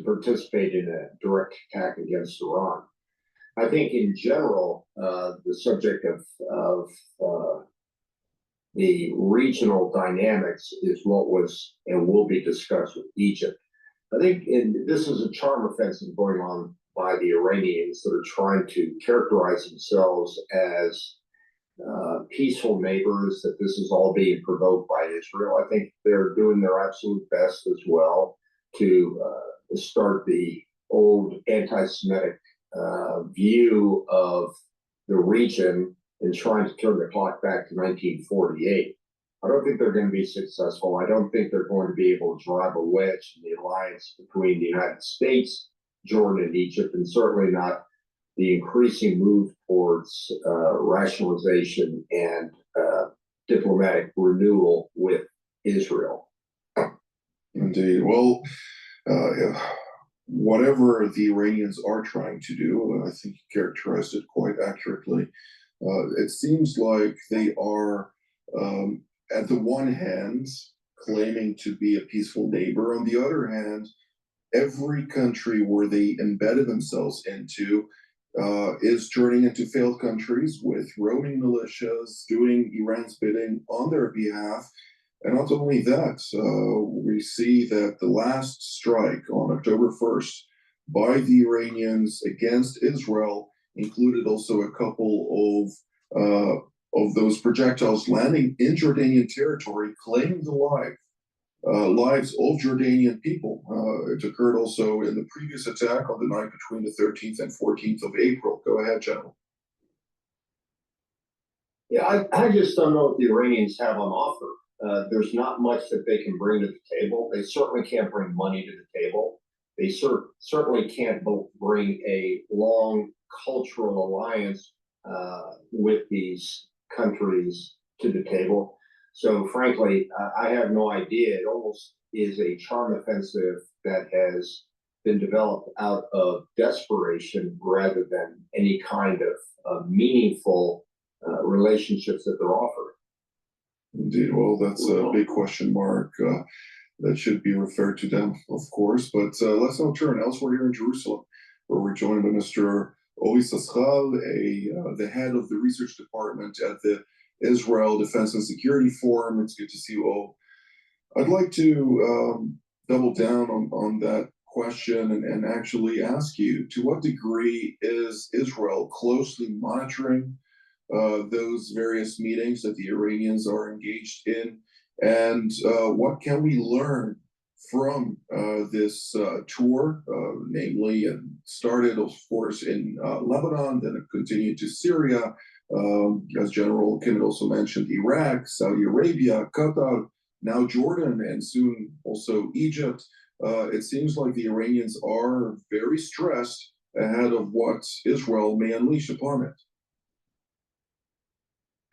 participate in a direct attack against Iran. I think in general, the subject of the regional dynamics is what was and will be discussed with Egypt. I think this is a charm offensive going on by the Iranians that are trying to characterize themselves as peaceful neighbors, that this is all being provoked by Israel. I think they're doing their absolute best as well to start the old anti-Semitic view of the region and trying to turn the clock back to 1948. I don't think they're going to be successful. I don't think they're going to be able to drive a wedge in the alliance between the United States, Jordan, and Egypt, and certainly not the increasing move towards rationalization and diplomatic renewal with Israel. Indeed. Well, whatever the Iranians are trying to do, I think you characterized it quite accurately. It seems like they are, at the one hand, claiming to be a peaceful neighbor. On the other hand, every country where they embedded themselves into is turning into failed countries with roaming militias doing Iran's bidding on their behalf. And not only that, we see that the last strike on October 1st by the Iranians against Israel included also a couple of those projectiles landing in Jordanian territory, claiming the lives of Jordanian people. It occurred also in the previous attack on the night between the 13th and 14th of April. Go ahead, General. Yeah, I just don't know what the Iranians have on offer. There's not much that they can bring to the table. They certainly can't bring money to the table. They certainly can't bring a long cultural alliance with these countries to the table. So frankly, I have no idea. It almost is a charm offensive that has been developed out of desperation rather than any kind of meaningful relationships that they're offering. Indeed. Well, that's a big question mark. That should be referred to them, of course. But let's now turn elsewhere here in Jerusalem, where we're joined by Mr. Ovi Saschal, the head of the research department at the Israel Defense and Security Forum. It's good to see you all. I'd like to double down on that question and actually ask you, to what degree is Israel closely monitoring those various meetings that the Iranians are engaged in? And what can we learn from this tour, namely, and started, of course, in Lebanon, then it continued to Syria, as General Kim also mentioned, Iraq, Saudi Arabia, Qatar, now Jordan, and soon also Egypt. It seems like the Iranians are very stressed ahead of what Israel may unleash upon it.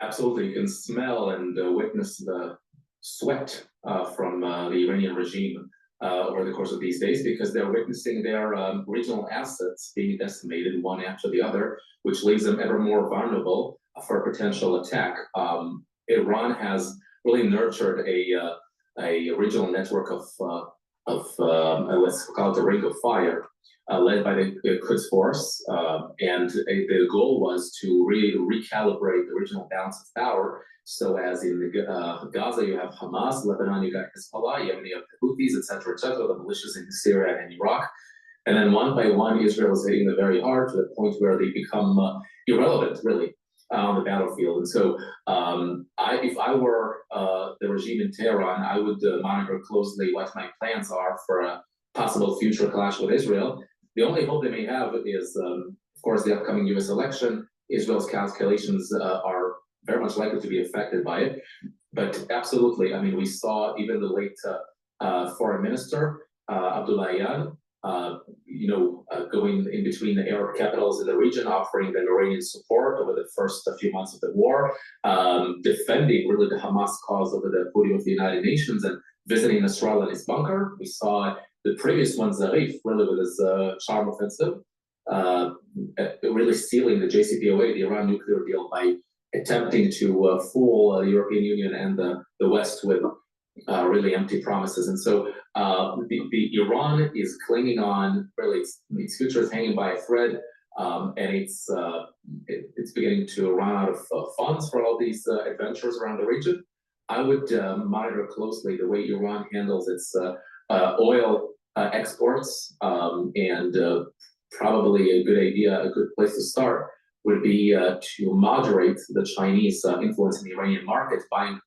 Absolutely, you can smell and witness the sweat from the Iranian regime over the course of these days, because they're witnessing their regional assets being decimated one after the other, which leaves them ever more vulnerable for a potential attack. Iran has really nurtured a regional network of let's call it the Ring of Fire, led by the Quds Force, and the goal was to really recalibrate the regional balance of power. So as in Gaza, you have Hamas, Lebanon, you got Hezbollah, Yemen, you have the Houthis, etc., the militias in Syria and Iraq. And then one by one, Israel is hitting them very hard to the point where they become irrelevant, really, on the battlefield. And so if I were the regime in Tehran, I would monitor closely what my plans are for a possible future clash with Israel. The only hope they may have is, of course, the upcoming U.S. election. Israel's calculations are very much likely to be affected by it. But absolutely, I mean, we saw even the late foreign minister, Abdullahian, going in between the Arab capitals in the region, offering them Iranian support over the first few months of the war, defending really the Hamas cause over the podium of the United Nations, and visiting Nasrallah in his bunker. We saw the previous one, Zarif, really with his charm offensive, really sealing the JCPOA, the Iran nuclear deal, by attempting to fool the European Union and the West with really empty promises. And so the Iran is clinging on, really, its future is hanging by a thread, and it's beginning to run out of funds for all these adventures around the region. I would monitor closely the way Iran handles its oil exports, and probably a good place to start would be to moderate the Chinese influence in the Iranian market, buying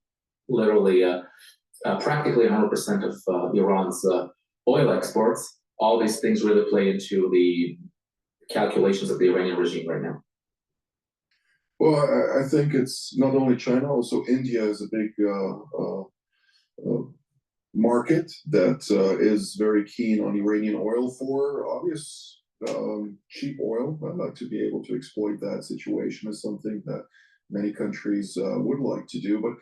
literally practically 100% of Iran's oil exports. All these things really play into the calculations of the Iranian regime right now. Well, I think it's not only China, also India is a big market that is very keen on Iranian oil for obvious cheap oil. To be able to exploit that situation is something that many countries would like to do. But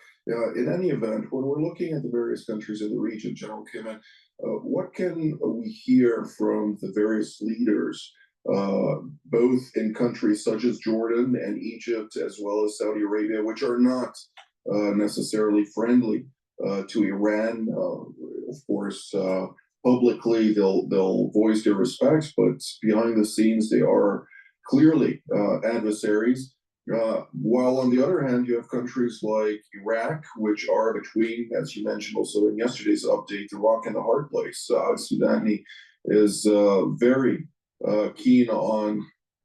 in any event, when we're looking at the various countries in the region, General Kim, what can we hear from the various leaders, both in countries such as Jordan and Egypt, as well as Saudi Arabia, which are not necessarily friendly to Iran? Of course, publicly they'll voice their respects, but behind the scenes they are clearly adversaries. While on the other hand, you have countries like Iraq, which are between, as you mentioned also in yesterday's update, the rock and the hard place. Sudani is very keen on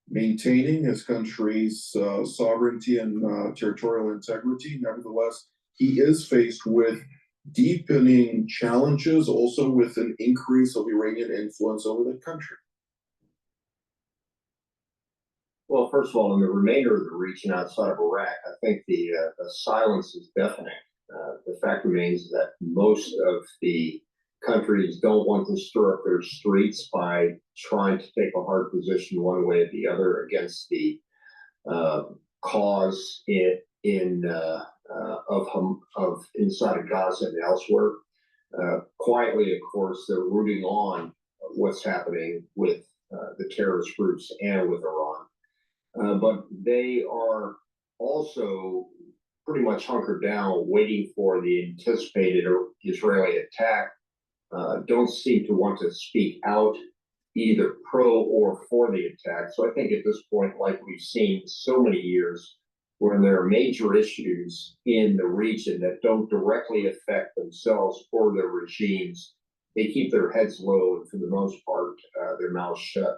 maintaining his country's sovereignty and territorial integrity. Nevertheless, he is faced with deepening challenges, also with an increase of Iranian influence over the country. Well, first of all, in the remainder of the region outside of Iraq, I think the silence is deafening. The fact remains that most of the countries don't want to stir up their streets by trying to take a hard position one way or the other against the cause of inside of Gaza and elsewhere. Quietly, of course, they're rooting on what's happening with the terrorist groups and with Iran. But they are also pretty much hunkered down, waiting for the anticipated Israeli attack. Don't seem to want to speak out either pro or for the attack. So I think at this point, like we've seen so many years, when there are major issues in the region that don't directly affect themselves or their regimes, they keep their heads low and for the most part, their mouths shut.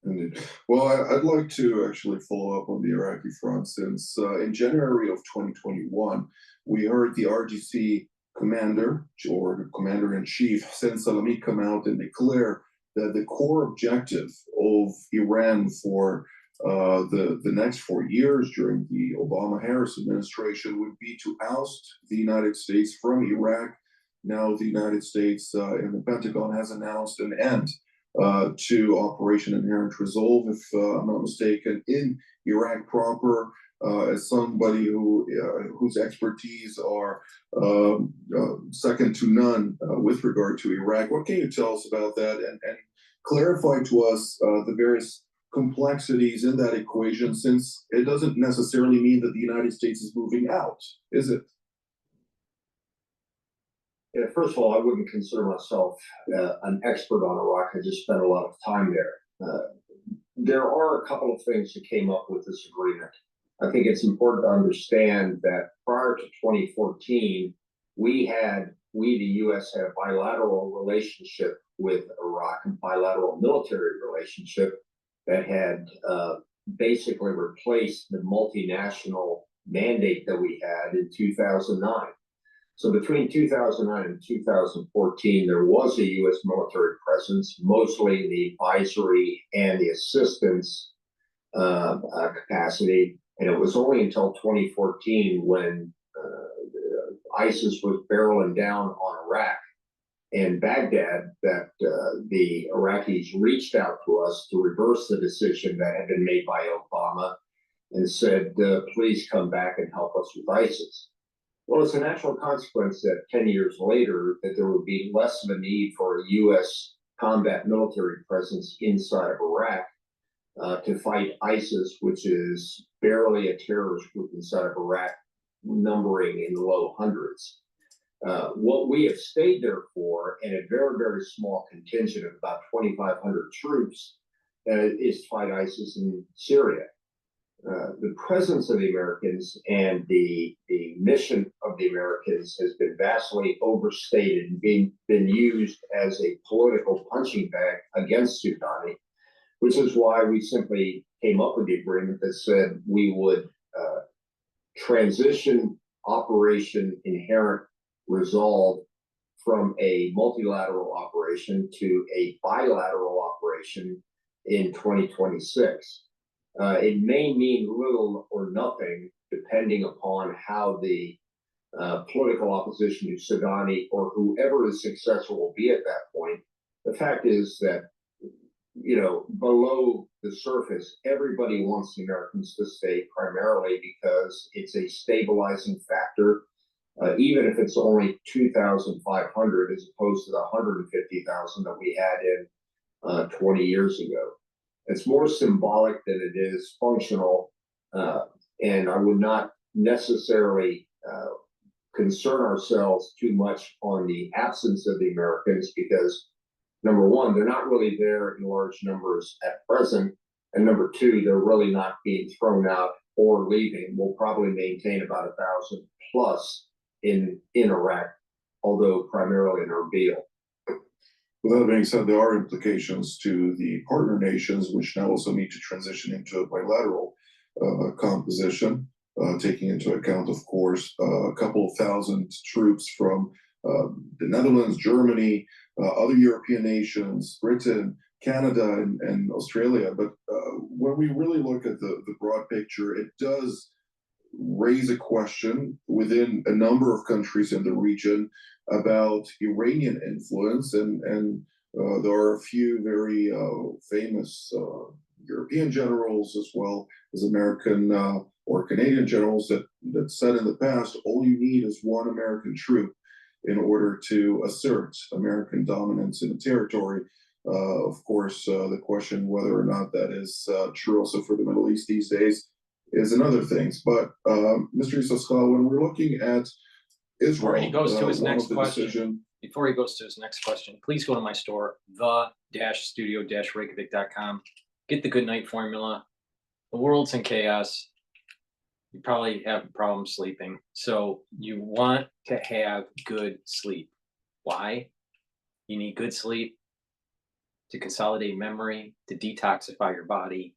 Indeed. Well, I'd like to actually follow up on the Iraqi front, since in January of 2021, we heard the RGC commander or the commander-in-chief, Hossein Salami, come out and declare that the core objective of Iran for the next 4 years during the Obama-Harris administration would be to oust the United States from Iraq. Now the United States and the Pentagon has announced an end to Operation Inherent Resolve, if I'm not mistaken, in Iraq proper. As somebody whose expertise are second to none with regard to Iraq, what can you tell us about that and clarify to us the various complexities in that equation, since it doesn't necessarily mean that the United States is moving out, is it? Yeah, first of all, I wouldn't consider myself an expert on Iraq. I just spent a lot of time there. There are a couple of things that came up with this agreement. I think it's important to understand that prior to 2014, we, the U.S., had a bilateral relationship with Iraq, a bilateral military relationship that had basically replaced the multinational mandate that we had in 2009. So between 2009 and 2014, there was a U.S. military presence, mostly in the advisory and the assistance capacity. And it was only until 2014 when ISIS was barreling down on Iraq and Baghdad that the Iraqis reached out to us to reverse the decision that had been made by Obama and said, please come back and help us with ISIS. Well, it's a natural consequence that 10 years later that there would be less of a need for a U.S. combat military presence inside of Iraq to fight ISIS, which is barely a terrorist group inside of Iraq, numbering in the low hundreds. What we have stayed there for, and a very, very small contingent of about 2,500 troops, is to fight ISIS in Syria. The presence of the Americans and the mission of the Americans has been vastly overstated and been used as a political punching bag against Sudan, which is why we simply came up with the agreement that said we would transition Operation Inherent Resolve from a multilateral operation to a bilateral operation in 2026. It may mean little or nothing depending upon how the political opposition to Sudani or whoever is successful will be at that point. The fact is that, you know, below the surface, everybody wants the Americans to stay primarily because it's a stabilizing factor, even if it's only 2,500 as opposed to the 150,000 that we had in 20 years ago. It's more symbolic than it is functional, and I would not necessarily concern ourselves too much on the absence of the Americans because, number one, they're not really there in large numbers at present, and number two, they're really not being thrown out or leaving. We'll probably maintain about 1,000 plus in Iraq, although primarily in Erbil. With that being said, there are implications to the partner nations, which now also need to transition into a bilateral composition, taking into account, of course, a couple of thousand troops from the Netherlands, Germany, other European nations, Britain, Canada, and Australia. But when we really look at the broad picture, it does raise a question within a number of countries in the region about Iranian influence, and there are a few very famous European generals as well as American or Canadian generals that said in the past, all you need is one American troop in order to assert American dominance in a territory. Of course, the question whether or not that is true also for the Middle East these days is another thing. But Mr. Issachar, when we're looking at Israel, before he goes to his next question, please go to my store, the-studio-reykjavik.com. Get the good night formula. The world's in chaos. You probably have a problem sleeping. So you want to have good sleep. Why? You need good sleep to consolidate memory, to detoxify your body,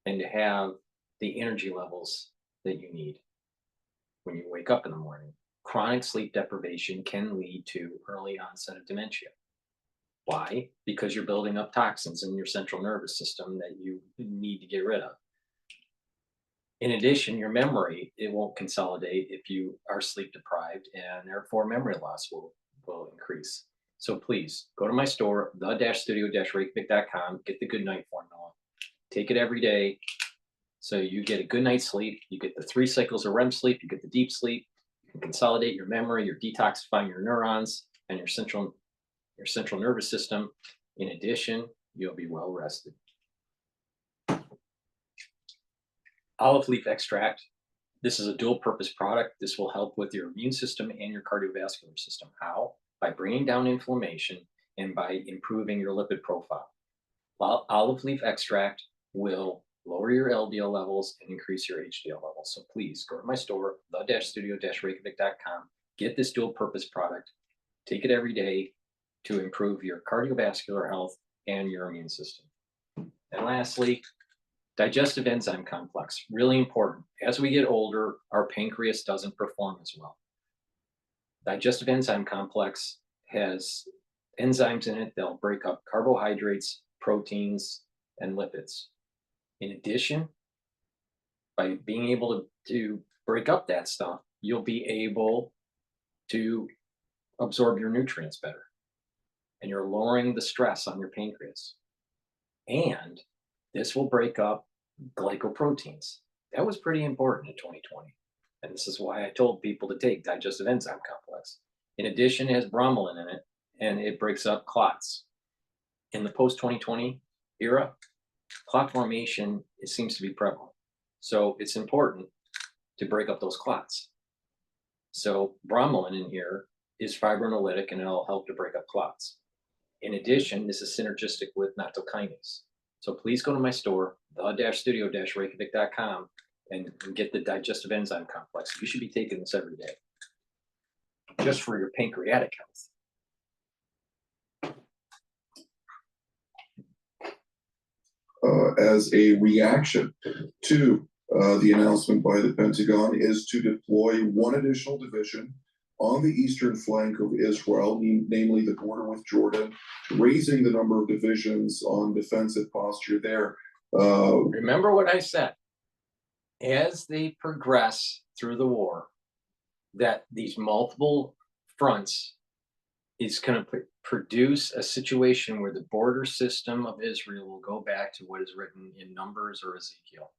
and to have the energy levels that you need when you wake up in the morning. chronic sleep deprivation can lead to early onset of dementia. Why? Because you're building up toxins in your central nervous system that you need to get rid of. In addition, your memory, it won't consolidate if you are sleep deprived, and therefore memory loss will increase. So please go to my store, the-studio-reykjavik.com, get the Good Night formula. Take it every day so you get a good night's sleep. You get the 3 cycles of REM sleep, you get the deep sleep, you can consolidate your memory, you're detoxifying your neurons and your central nervous system. In addition, you'll be well rested. Olive leaf extract. This is a dual purpose product. This will help with your immune system and your cardiovascular system. How? By bringing down inflammation and by improving your lipid profile. Olive leaf extract will lower your LDL levels and increase your HDL levels. So please go to my store, the-studio-reykjavik.com, get this dual purpose product, take it every day to improve your cardiovascular health and your immune system. And lastly, digestive enzyme complex, really important. As we get older, our pancreas doesn't perform as well. Digestive enzyme complex has enzymes in it that'll break up carbohydrates, proteins, and lipids. In addition, by being able to break up that stuff, you'll be able to absorb your nutrients better. And you're lowering the stress on your pancreas. And this will break up glycoproteins. That was pretty important in 2020. And this is why I told people to take digestive enzyme complex. In addition, it has bromelain in it, and it breaks up clots. In the post-2020 era, clot formation, it seems to be prevalent. So it's important to break up those clots. So bromelain in here is fibrinolytic, and it'll help to break up clots. In addition, this is synergistic with nattokinase. So please go to my store, the-studio-reykjavik.com, and get the digestive enzyme complex. You should be taking this every day, just for your pancreatic health. As a reaction to the announcement by the Pentagon, is to deploy one additional division on the eastern flank of Israel, namely the border with Jordan, raising the number of divisions on defensive posture there. Remember what I said. As they progress through the war, that these multiple fronts is going to produce a situation where the border system of Israel will go back to what is written in Numbers or Ezekiel.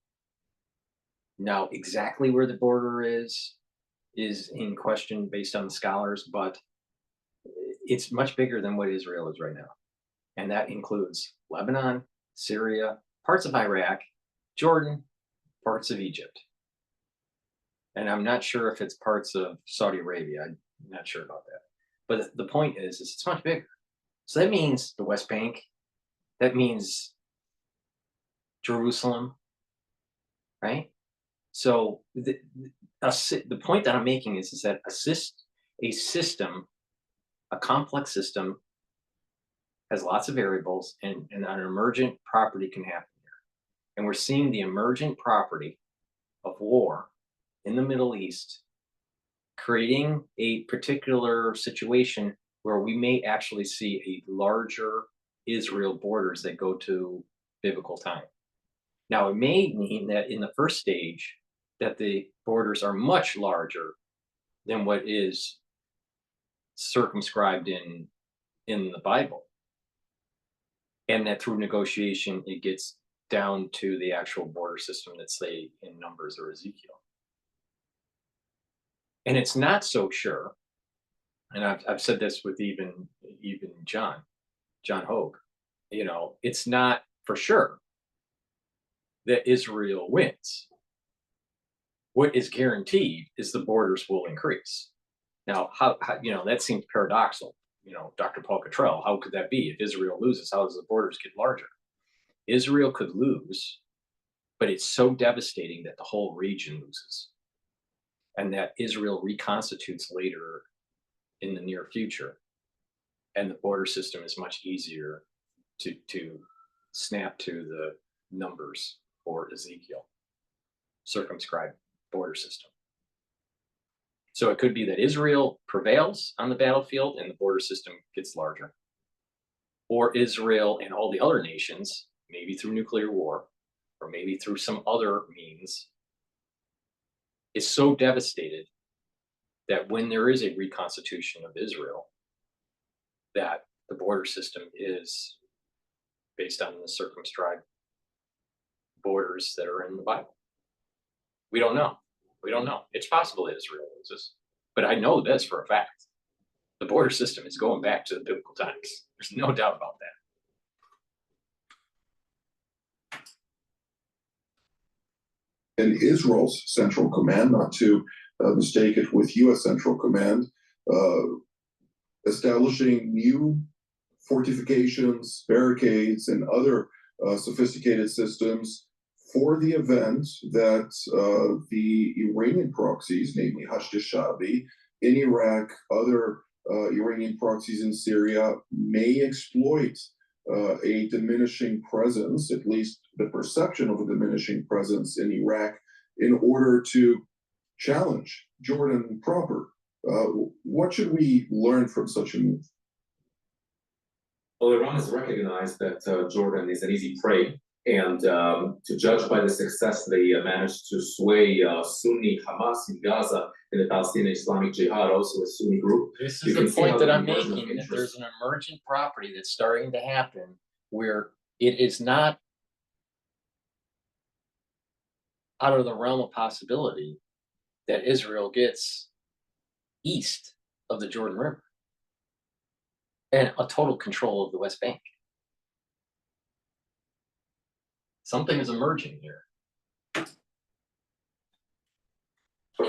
Now, exactly where the border is in question based on the scholars, but it's much bigger than what Israel is right now. And that includes Lebanon, Syria, parts of Iraq, Jordan, parts of Egypt. And I'm not sure if it's parts of Saudi Arabia. I'm not sure about that. But the point is it's much bigger. So that means the West Bank, that means Jerusalem, right? So the point that I'm making is that a system, a complex system, has lots of variables, and an emergent property can happen here. And we're seeing the emergent property of war in the Middle East creating a particular situation where we may actually see a larger Israel borders that go to biblical time. Now, it may mean that in the first stage, that the borders are much larger than what is circumscribed in the Bible. And that through negotiation, it gets down to the actual border system that's, say, in Numbers or Ezekiel. And it's not so sure, and I've said this with even John Hogue, it's not for sure that Israel wins. What is guaranteed is the borders will increase. Now, how that seems paradoxical. DrPaulCottrell, how could that be? If Israel loses, how does the borders get larger? Israel could lose, but it's so devastating that the whole region loses. And that Israel reconstitutes later in the near future. And the border system is much easier to snap to the Numbers or Ezekiel, circumscribed border system. So it could be that Israel prevails on the battlefield and the border system gets larger. Or Israel and all the other nations, maybe through nuclear war, or maybe through some other means, is so devastated that when there is a reconstitution of Israel, that the border system is based on the circumscribed borders that are in the Bible. We don't know. We don't know. It's possible that Israel loses, but I know this for a fact. The border system is going back to the biblical times. There's no doubt about that. And Israel's Central Command, not to mistake it with U.S. Central Command, establishing new fortifications, barricades, and other sophisticated systems for the event that the Iranian proxies, namely Hashd-e-Shaabi in Iraq, other Iranian proxies in Syria, may exploit a diminishing presence, at least the perception of a diminishing presence in Iraq, in order to challenge Jordan proper. What should we learn from such a move? Well, Iran has recognized that Jordan is an easy prey, and to judge by the success they managed to sway Sunni Hamas in Gaza and the Palestinian Islamic Jihad, also a Sunni group. This is the point that I'm making, that there's an emergent property that's starting to happen where it is not out of the realm of possibility that Israel gets east of the Jordan River and a total control of the West Bank. Something is emerging here.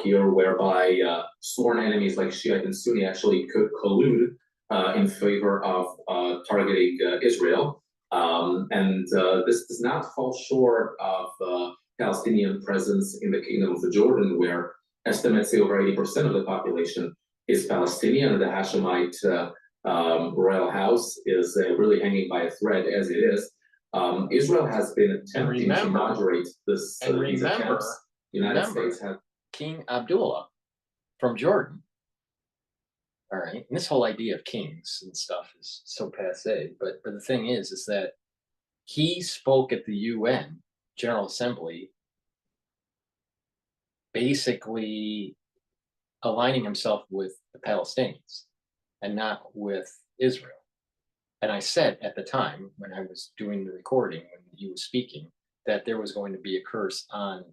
Here, whereby sworn enemies like Shiite and Sunni actually could collude in favor of targeting Israel. And this does not fall short of Palestinian presence in the Kingdom of Jordan, where estimates say over 80% of the population is Palestinian, and the Hashemite royal house is really hanging by a thread as it is. Israel has been attempting to moderate this. And these remember, attempts. The United States have King Abdullah from Jordan. All right, and this whole idea of kings and stuff is so passé. But the thing is that he spoke at the UN General Assembly, basically aligning himself with the Palestinians and not with Israel. And I said at the time when I was doing the recording, when he was speaking, that there was going to be a curse on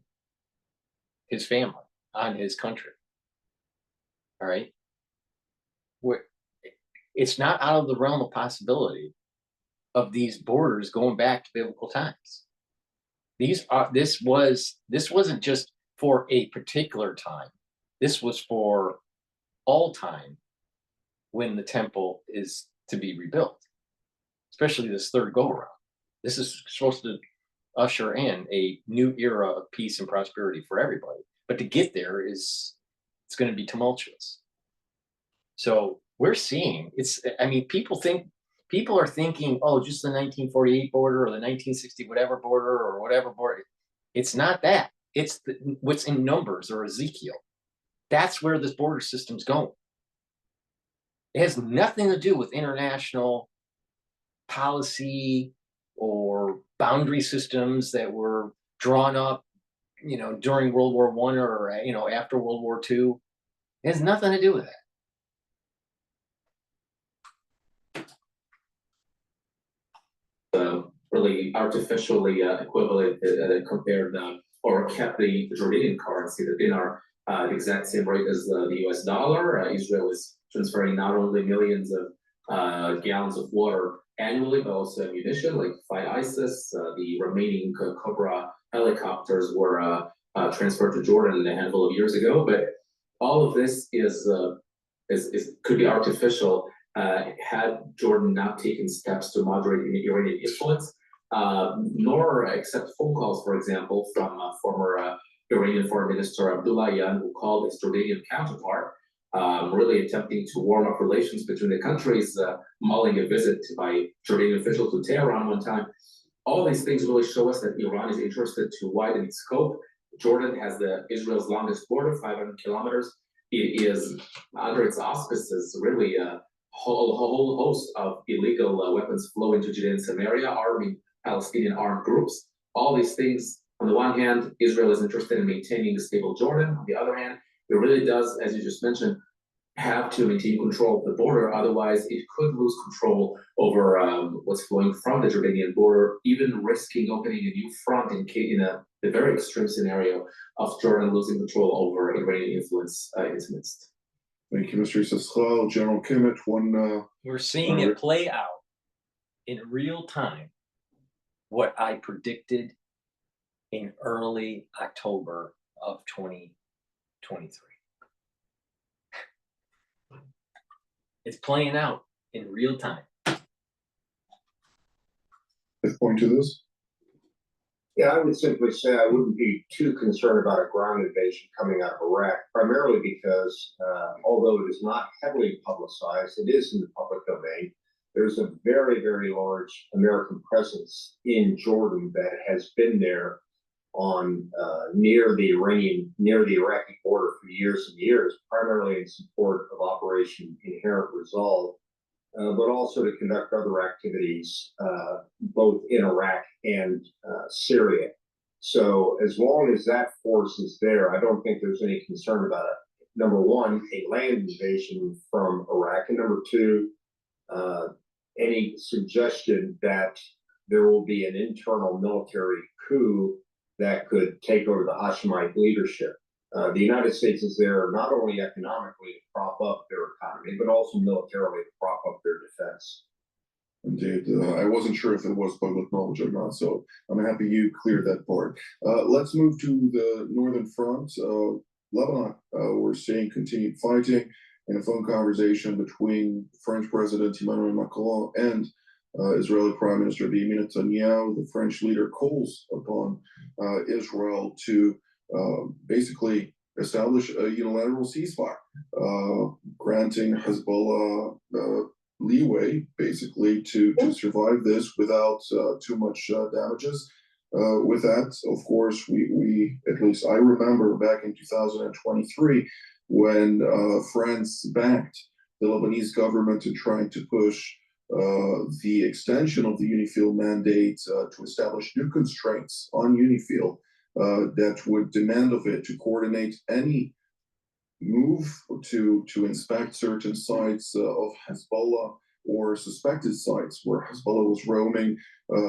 his family, on his country. All right. It's not out of the realm of possibility of these borders going back to biblical times. This wasn't just for a particular time. This was for all time when the temple is to be rebuilt, especially this third go around. This is supposed to usher in a new era of peace and prosperity for everybody. But to get there it's going to be tumultuous. So we're seeing people are thinking, oh, just the 1948 border or the 1960 whatever border or whatever border. It's not that. It's what's in Numbers or Ezekiel. That's where this border system's going. It has nothing to do with international policy or boundary systems that were drawn up, during World War I or, after World War II. It has nothing to do with that. Really artificially equivalent compared or kept the Jordanian currency, the dinar, the exact same rate as the US dollar. Israel is transferring not only millions of gallons of water annually, but also ammunition, like to fight ISIS. The remaining Cobra helicopters were transferred to Jordan a handful of years ago. But all of this could be artificial had Jordan not taken steps to moderate Iranian influence, nor accept phone calls, for example, from former Iranian Foreign Minister Abdullahian, who called his Jordanian counterpart, really attempting to warm up relations between the countries, mulling a visit by Jordanian officials to Tehran one time. All these things really show us that Iran is interested to widen its scope. Jordan has Israel's longest border, 500 kilometers. it is under its auspices really a whole host of illegal weapons flow into Judea and Samaria, arming Palestinian armed groups. All these things, on the one hand, Israel is interested in maintaining a stable Jordan. On the other hand, it really does, as you just mentioned, have to maintain control of the border. Otherwise, it could lose control over what's flowing from the Jordanian border, even risking opening a new front in a very extreme scenario of Jordan losing control over Iranian influence in its midst. Thank you, Mr. Cottrell. General Kimmett, we're seeing it play out in real time what I predicted in early October of 2023. It's playing out in real time. Point to this? Yeah, I would simply say I wouldn't be too concerned about a ground invasion coming out of Iraq, primarily because although it is not heavily publicized, it is in the public domain. There's a very, very large American presence in Jordan that has been there on near the Iraqi border for years and years, primarily in support of Operation Inherent Resolve, but also to conduct other activities both in Iraq and Syria. So as long as that force is there, I don't think there's any concern about it. Number one, a land invasion from Iraq, and number two, any suggestion that there will be an internal military coup that could take over the Hashemite leadership. The United States is there not only economically to prop up their economy, but also militarily to prop up their defense. Indeed. I wasn't sure if it was public knowledge or not, so I'm happy you cleared that part. Let's move to the northern front. Lebanon, we're seeing continued fighting in a phone conversation between French President Emmanuel Macron and Israeli Prime Minister Benjamin Netanyahu. The French leader calls upon Israel to basically establish a unilateral ceasefire, granting Hezbollah leeway, basically, to survive this without too much damages. With that, of course, we at least I remember back in 2023 when France backed the Lebanese government in trying to push the extension of the UNIFIL mandate to establish new constraints on UNIFIL that would demand of it to coordinate any move to inspect certain sites of Hezbollah or suspected sites where Hezbollah was roaming,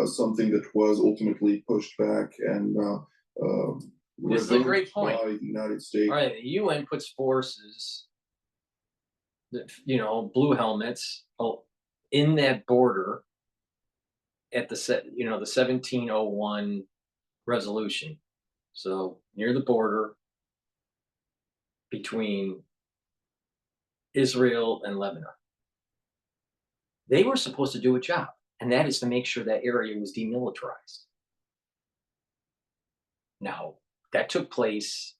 something that was ultimately pushed back and this is a great point. By the United States. All right, the UN puts forces, blue helmets, in that border at the 1701 resolution. So near the border between Israel and Lebanon. They were supposed to do a job, and that is to make sure that area was demilitarized. Now, that took place,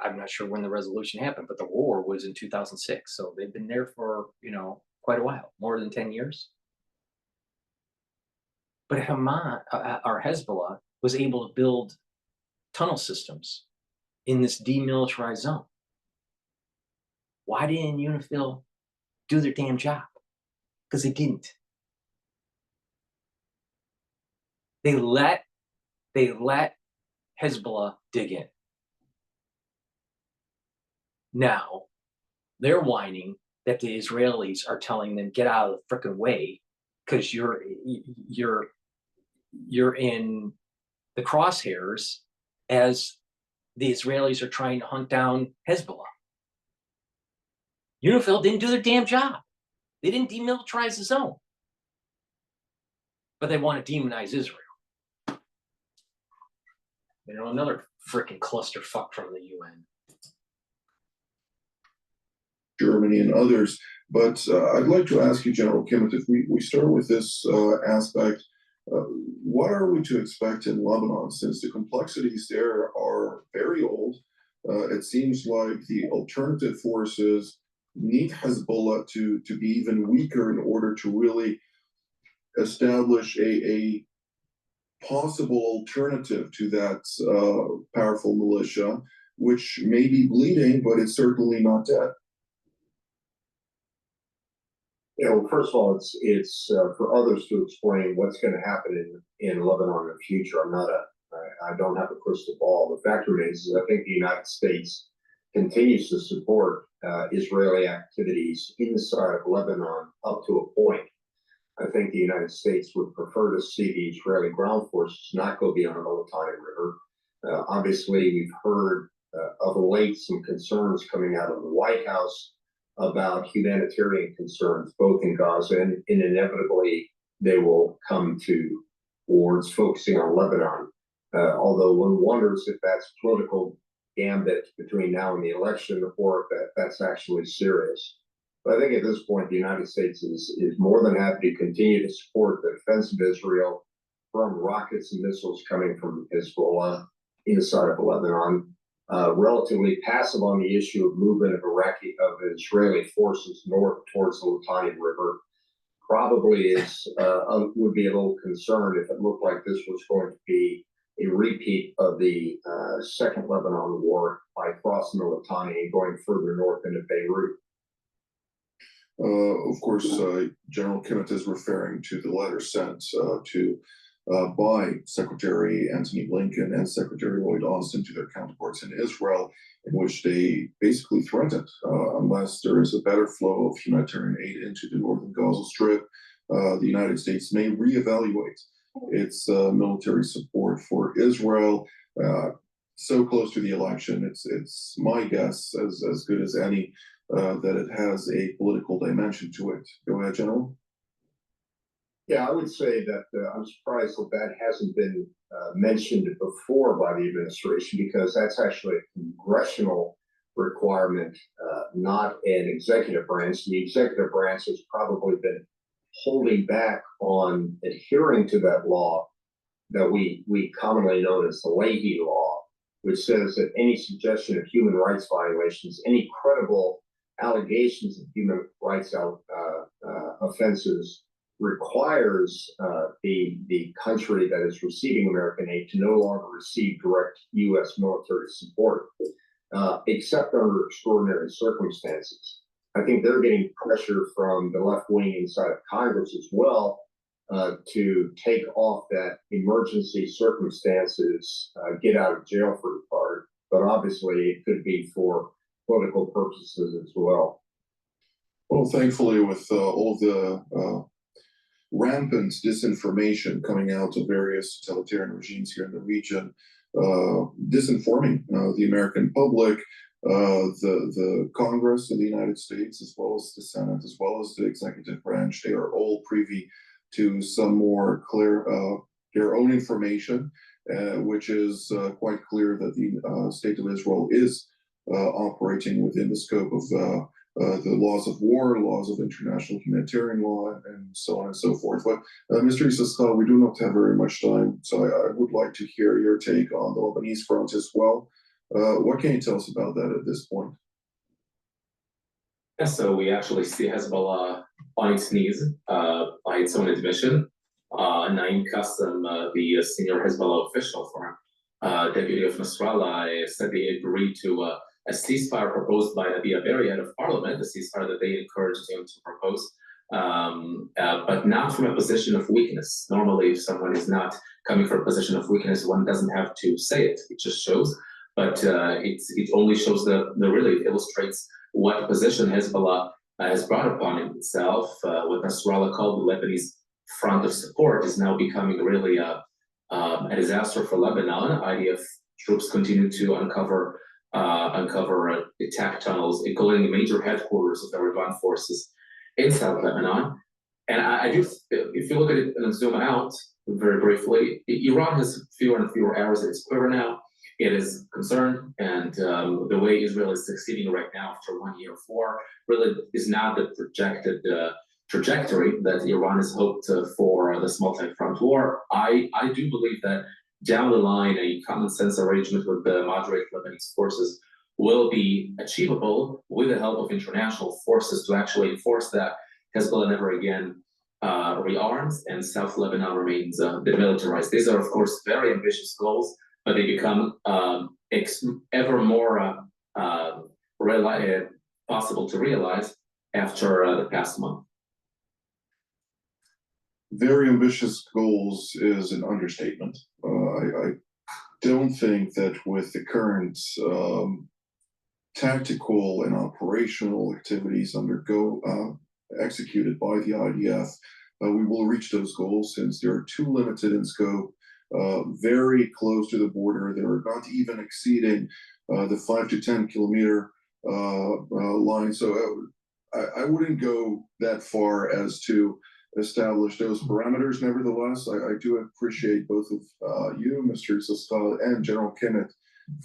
I'm not sure when the resolution happened, but the war was in 2006. So they've been there for, quite a while, more than 10 years. But Hamas, or Hezbollah, was able to build tunnel systems in this demilitarized zone. Why didn't UNIFIL do their damn job? Because they didn't. They let Hezbollah dig in. Now they're whining that the Israelis are telling them, get out of the frickin' way, because you're in the crosshairs as the Israelis are trying to hunt down Hezbollah. UNIFIL didn't do their damn job. They didn't demilitarize the zone. But they want to demonize Israel. Another frickin' clusterfuck from the UN. Germany and others. But I'd like to ask you, General Kimmett, if we start with this aspect, what are we to expect in Lebanon, since the complexities there are very old? It seems like the alternative forces need Hezbollah to be even weaker in order to really establish a possible alternative to that powerful militia. which may be bleeding, but it's certainly not dead. First of all, it's for others to explain what's going to happen in Lebanon in the future. I don't have a crystal ball. The fact remains is I think the United States continues to support Israeli activities inside of Lebanon up to a point. I think the United States would prefer to see the Israeli ground forces not go beyond the Litani River. Obviously, we've heard of late some concerns coming out of the White House about humanitarian concerns, both in Gaza and inevitably they will come towards focusing on Lebanon. Although one wonders if that's political gambit between now and the election or if that's actually serious. But I think at this point, the United States is more than happy to continue to support the defense of Israel from rockets and missiles coming from Hezbollah inside of Lebanon. Relatively passive on the issue of movement of Israeli forces north towards the Litani River. Probably would be a little concerned if it looked like this was going to be a repeat of the Second Lebanon War by crossing the Litani and going further north into Beirut. Of course, General Kimmett is referring to the letter sent by Secretary Antony Blinken and Secretary Lloyd Austin to their counterparts in Israel, in which they basically threatened, unless there is a better flow of humanitarian aid into the northern Gaza Strip, the United States may reevaluate its military support for Israel. So close to the election, it's my guess, as good as any, that it has a political dimension to it. Go ahead, General. Yeah, I would say that I'm surprised that hasn't been mentioned before by the administration, because that's actually a congressional requirement, not an executive branch. The executive branch has probably been holding back on adhering to that law that we commonly know as the Leahy Law, which says that any suggestion of human rights violations, any credible allegations of human rights offenses requires the country that is receiving American aid to no longer receive direct U.S. military support, except under extraordinary circumstances. I think they're getting pressure from the left wing inside of Congress as well to take off that emergency circumstances, get out of jail free card. But obviously, it could be for political purposes as well. Well, thankfully, with all the rampant disinformation coming out of various totalitarian regimes here in the region, disinforming the American public, the Congress of the United States, as well as the Senate, as well as the executive branch, they are all privy to some more clear, their own information, which is quite clear that the State of Israel is operating within the scope of the laws of war, laws of international humanitarian law, and so on and so forth. But Mr. Issachar, we do not have very much time, so I would like to hear your take on the Lebanese front as well. What can you tell us about that at this point? Yeah, so we actually see Hezbollah on its knees by its own admission. Naim Qassem, the senior Hezbollah official for deputy of Nasrallah, said they agreed to a ceasefire proposed by Nabi Berri, head of parliament, a ceasefire that they encouraged him to propose, but not from a position of weakness. Normally, if someone is not coming from a position of weakness, one doesn't have to say it. It just shows. But it only shows it illustrates what position Hezbollah has brought upon itself. What Nasrallah called the Lebanese front of support is now becoming really a disaster for Lebanon. IDF troops continue to uncover attack tunnels, including major headquarters of the Iran forces in South Lebanon. And I do, if you look at it and zoom out very briefly, Iran has fewer and fewer arrows in its quiver now. It is concerned, and the way Israel is succeeding right now after 1 year of war really is not the projected trajectory that Iran has hoped for this multi-front war. I do believe that down the line, a common sense arrangement with the moderate Lebanese forces will be achievable with the help of international forces to actually enforce that Hezbollah never again rearms and South Lebanon remains demilitarized. These are, of course, very ambitious goals, but they become ever more possible to realize after the past month. Very ambitious goals is an understatement. I don't think that with the current tactical and operational activities executed by the IDF, we will reach those goals, since they are too limited in scope, very close to the border. They're not even exceeding the 5 to 10 kilometer line. So I wouldn't go that far as to establish those parameters. Nevertheless, I do appreciate both of you, Mr. Sostal and General Kenneth,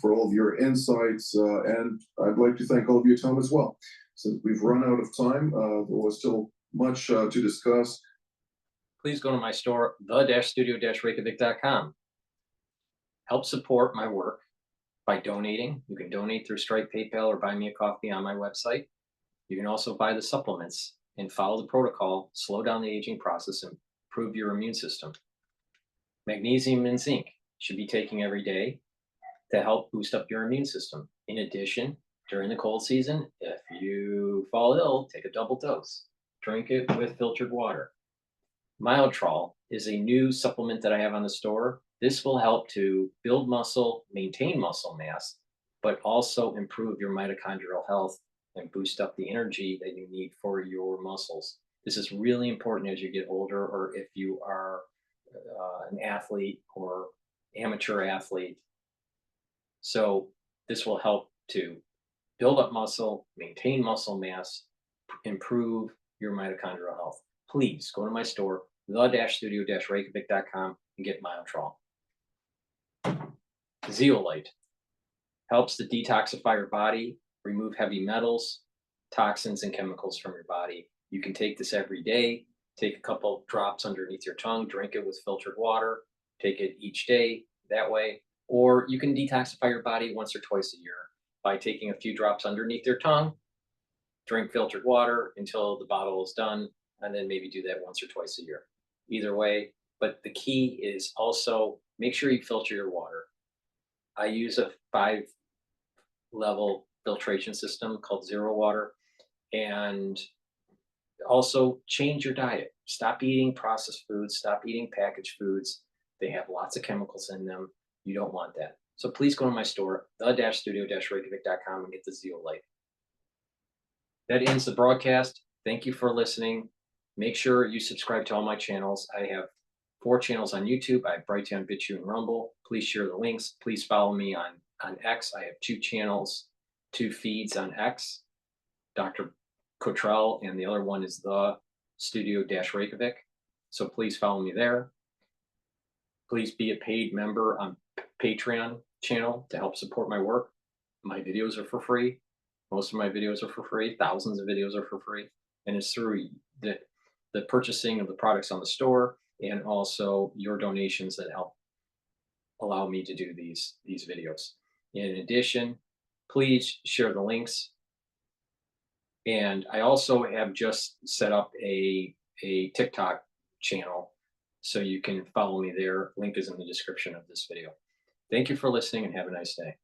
for all of your insights, and I'd like to thank all of you, Tom, as well. Since we've run out of time, there was still much to discuss. Please go to my store, the-studio-reykjavik.com. Help support my work by donating. You can donate through Stripe, PayPal, or buy me a coffee on my website. You can also buy the supplements and follow the protocol, slow down the aging process, and improve your immune system. Magnesium and zinc should be taking every day to help boost up your immune system. In addition, during the cold season, if you fall ill, take a double dose. Drink it with filtered water. Myotrol is a new supplement that I have on the store. This will help to build muscle, maintain muscle mass, but also improve your mitochondrial health and boost up the energy that you need for your muscles. This is really important as you get older, or if you are an athlete or amateur athlete. So this will help to build up muscle, maintain muscle mass, improve your mitochondrial health. Please go to my store, the-studio-reykjavik.com, and get Myotrol. Zeolite helps to detoxify your body, remove heavy metals, toxins, and chemicals from your body. You can take this every day. Take a couple drops underneath your tongue, drink it with filtered water, take it each day that way. Or you can detoxify your body once or twice a year by taking a few drops underneath your tongue, drink filtered water until the bottle is done, and then maybe do that once or twice a year. Either way, but the key is also make sure you filter your water. I use a 5-level filtration system called Zero Water, and also change your diet. Stop eating processed foods, stop eating packaged foods. They have lots of chemicals in them. You don't want that. So please go to my store, the-studio-reykjavik.com, and get the Zeolite. That ends the broadcast. Thank you for listening. Make sure you subscribe to all my channels. I have 4 channels on YouTube. I have Brighteon, Bitchute, and Rumble. Please share the links. Please follow me on X. I have 2 channels, 2 feeds on X, Dr. Cottrell, and the other one is the Studio-Reykjavik. So please follow me there. Please be a paid member on Patreon channel to help support my work. My videos are for free. Most of my videos are for free. Thousands of videos are for free. And it's through the purchasing of the products on the store, and also your donations that help allow me to do these videos. In addition, please share the links. And I also have just set up a TikTok channel, so you can follow me there. Link is in the description of this video. Thank you for listening, and have a nice day.